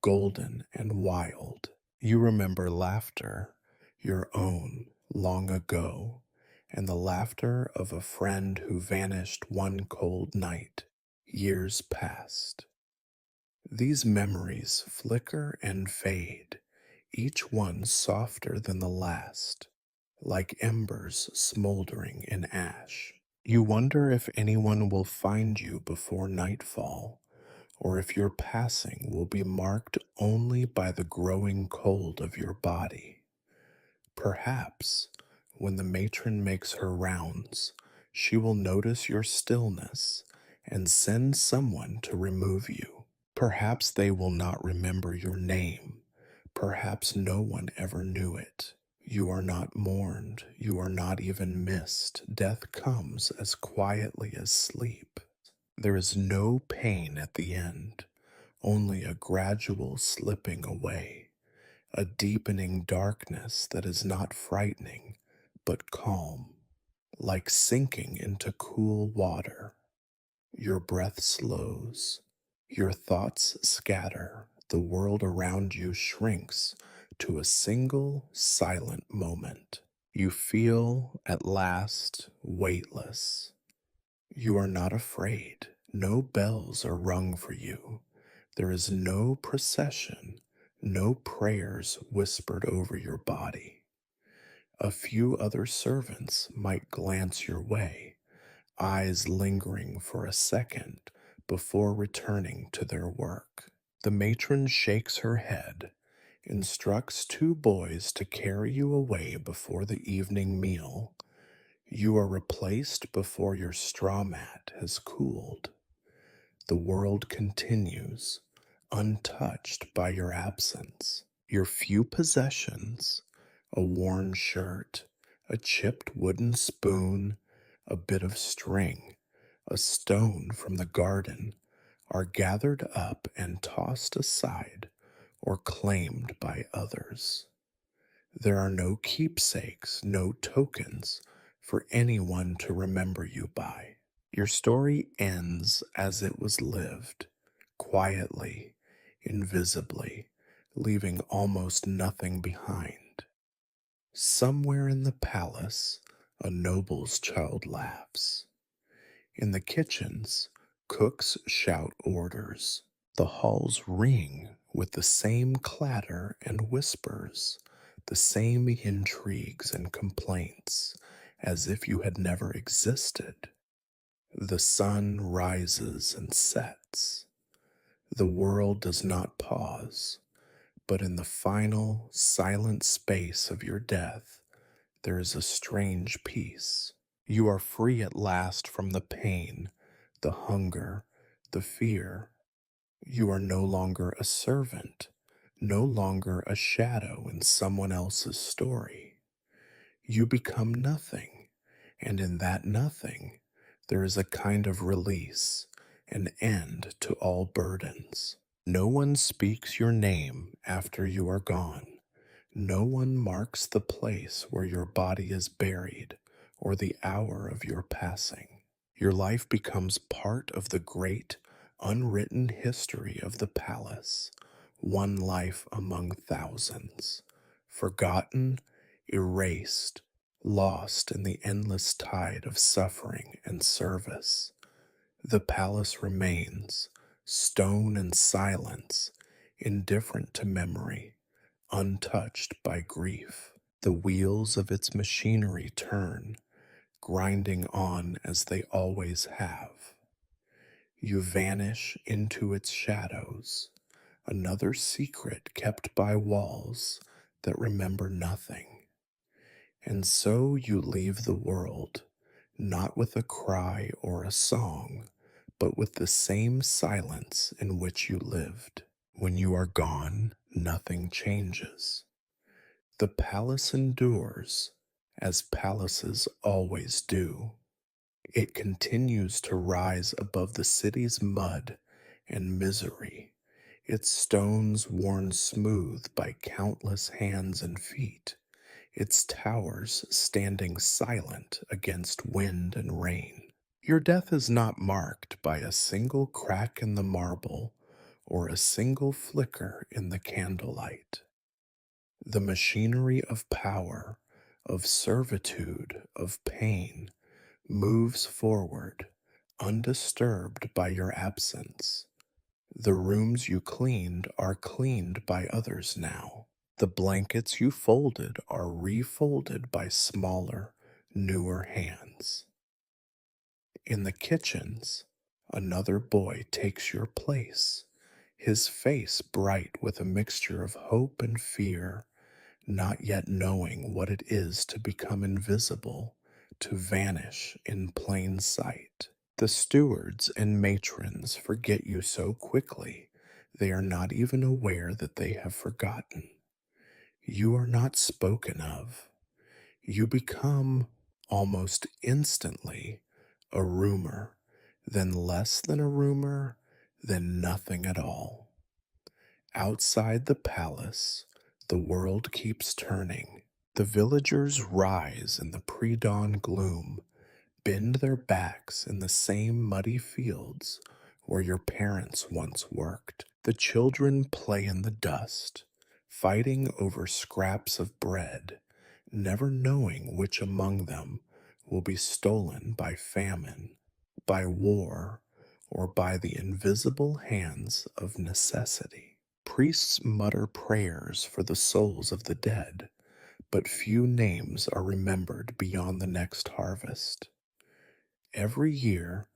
A: golden and wild. You remember laughter, your own, long ago, and the laughter of a friend who vanished one cold night, years past. These memories flicker and fade, each one softer than the last, like embers smoldering in ash. You wonder if anyone will find you before nightfall, or if your passing will be marked only by the growing cold of your body. Perhaps, when the matron makes her rounds, she will notice your stillness and send someone to remove you. Perhaps they will not remember your name. Perhaps no one ever knew it. You are not mourned. You are not even missed. Death comes as quietly as sleep. There is no pain at the end, only a gradual slipping away, a deepening darkness that is not frightening, but calm, like sinking into cool water. Your breath slows, your thoughts scatter, the world around you shrinks to a single silent moment. You feel, at last, weightless. You are not afraid. No bells are rung for you. There is no procession, no prayers whispered over your body. A few other servants might glance your way, eyes lingering for a second before returning to their work. The matron shakes her head, instructs two boys to carry you away before the evening meal. You are replaced before your straw mat has cooled. The world continues, untouched by your absence. Your few possessions, a worn shirt, a chipped wooden spoon, a bit of string, a stone from the garden, are gathered up and tossed aside or claimed by others. There are no keepsakes, no tokens for anyone to remember you by. Your story ends as it was lived, quietly, invisibly, leaving almost nothing behind. Somewhere in the palace, a noble's child laughs. In the kitchens, cooks shout orders. The halls ring with the same clatter and whispers, the same intrigues and complaints, as if you had never existed. The sun rises and sets. The world does not pause, but in the final, silent space of your death, there is a strange peace. You are free at last from the pain, the hunger, the fear. You are no longer a servant, no longer a shadow in someone else's story. You become nothing, and in that nothing, there is a kind of release, an end to all burdens. No one speaks your name after you are gone. No one marks the place where your body is buried or the hour of your passing. Your life becomes part of the great, unwritten history of the palace, one life among thousands, forgotten, erased, lost in the endless tide of suffering and service. The palace remains, stone and silence, indifferent to memory, untouched by grief. The wheels of its machinery turn, grinding on as they always have. You vanish into its shadows, another secret kept by walls that remember nothing. And so you leave the world, not with a cry or a song, but with the same silence in which you lived. When you are gone, nothing changes. The palace endures, as palaces always do. It continues to rise above the city's mud and misery, its stones worn smooth by countless hands and feet, its towers standing silent against wind and rain. Your death is not marked by a single crack in the marble or a single flicker in the candlelight. The machinery of power, of servitude, of pain moves forward, undisturbed by your absence. The rooms you cleaned are cleaned by others now. The blankets you folded are refolded by smaller, newer hands. In the kitchens, another boy takes your place, his face bright with a mixture of hope and fear, not yet knowing what it is to become invisible, to vanish in plain sight. The stewards and matrons forget you so quickly, they are not even aware that they have forgotten. You are not spoken of. You become, almost instantly, a rumor, then less than a rumor, then nothing at all. Outside the palace, the world keeps turning. The villagers rise in the pre-dawn gloom, bend their backs in the same muddy fields where your parents once worked. The children play in the dust, fighting over scraps of bread, never knowing which among them will be stolen by famine, by war, or by the invisible hands of necessity. Priests mutter prayers for the souls of the dead, but few names are remembered beyond the next harvest. Every year,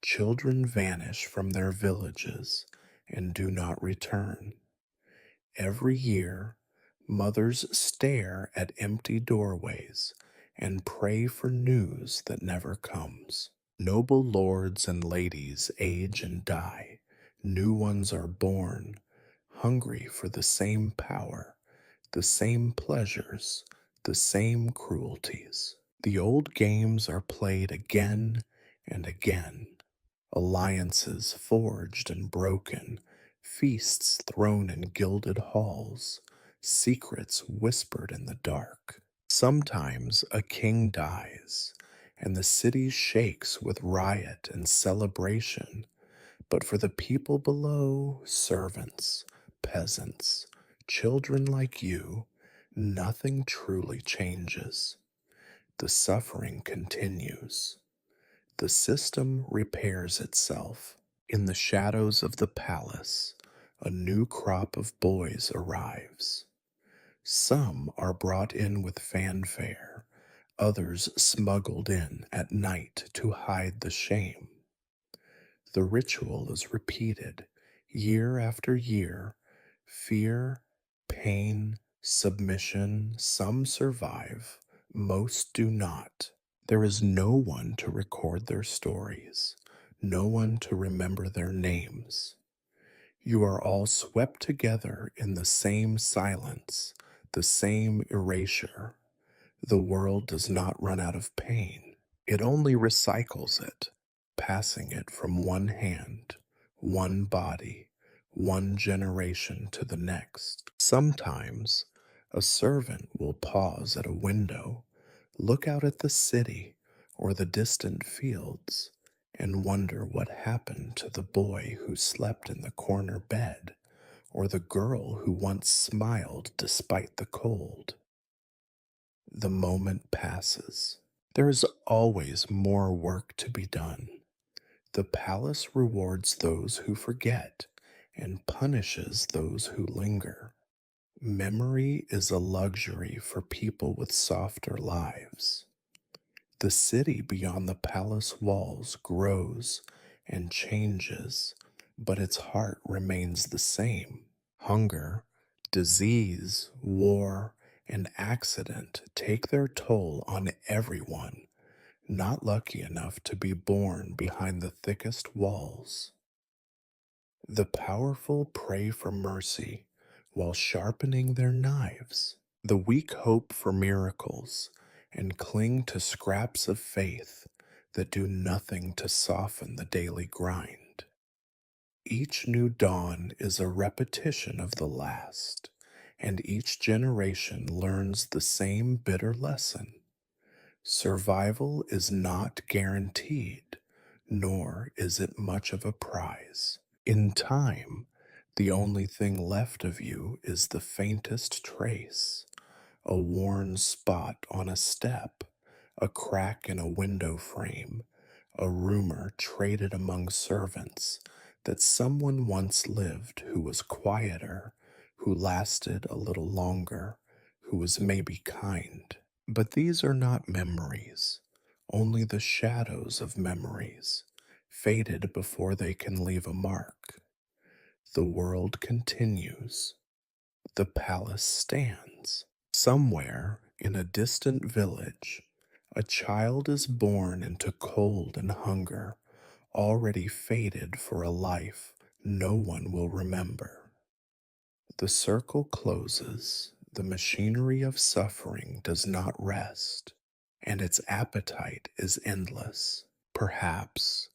A: children vanish from their villages and do not return. Every year, mothers stare at empty doorways and pray for news that never comes. Noble lords and ladies age and die. New ones are born, hungry for the same power, the same pleasures, the same cruelties. The old games are played again and again. Alliances forged and broken, feasts thrown in gilded halls, secrets whispered in the dark. Sometimes a king dies, and the city shakes with riot and celebration, but for the people below, servants, peasants, children like you, nothing truly changes. The suffering continues. The system repairs itself. In the shadows of the palace, a new crop of boys arrives. Some are brought in with fanfare, others smuggled in at night to hide the shame. The ritual is repeated year after year. Fear, pain, submission, some survive, most do not. There is no one to record their stories, no one to remember their names. You are all swept together in the same silence, the same erasure. The world does not run out of pain, it only recycles it, passing it from one hand, one body, one generation to the next. Sometimes a servant will pause at a window, look out at the city or the distant fields, and wonder what happened to the boy who slept in the corner bed, or the girl who once smiled despite the cold. The moment passes. There is always more work to be done. The palace rewards those who forget and punishes those who linger. Memory is a luxury for people with softer lives. The city beyond the palace walls grows and changes, but its heart remains the same. Hunger, disease, war, and accident take their toll on everyone not lucky enough to be born behind the thickest walls. The powerful pray for mercy while sharpening their knives. The weak hope for miracles and cling to scraps of faith that do nothing to soften the daily grind. Each new dawn is a repetition of the last, and each generation learns the same bitter lesson. Survival is not guaranteed, nor is it much of a prize. In time, the only thing left of you is the faintest trace, a worn spot on a step, a crack in a window frame, a rumor traded among servants that someone once lived who was quieter, who lasted a little longer, who was maybe kind. But these are not memories, only the shadows of memories, faded before they can leave a mark. The world continues. The palace stands. Somewhere in a distant village, a child is born into cold and hunger, already fated for a life no one will remember. The circle closes, the machinery of suffering does not rest, and its appetite is endless. Perhaps,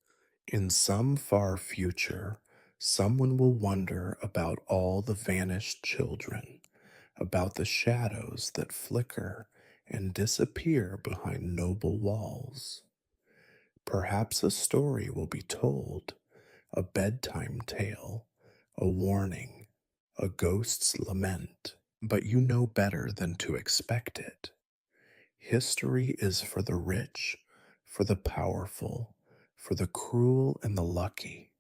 A: in some far future, someone will wonder about all the vanished children, about the shadows that flicker and disappear behind noble walls. Perhaps a story will be told, a bedtime tale, a warning, a ghost's lament, but you know better than to expect it. History is for the rich, for the powerful, for the cruel and the lucky.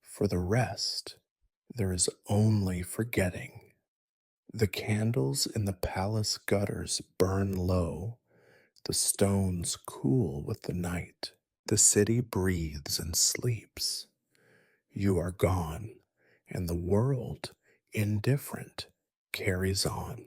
A: For the rest, there is only forgetting. The candles in the palace gutters burn low, the stones cool with the night. The city breathes and sleeps. You are gone, and the world, indifferent, carries on.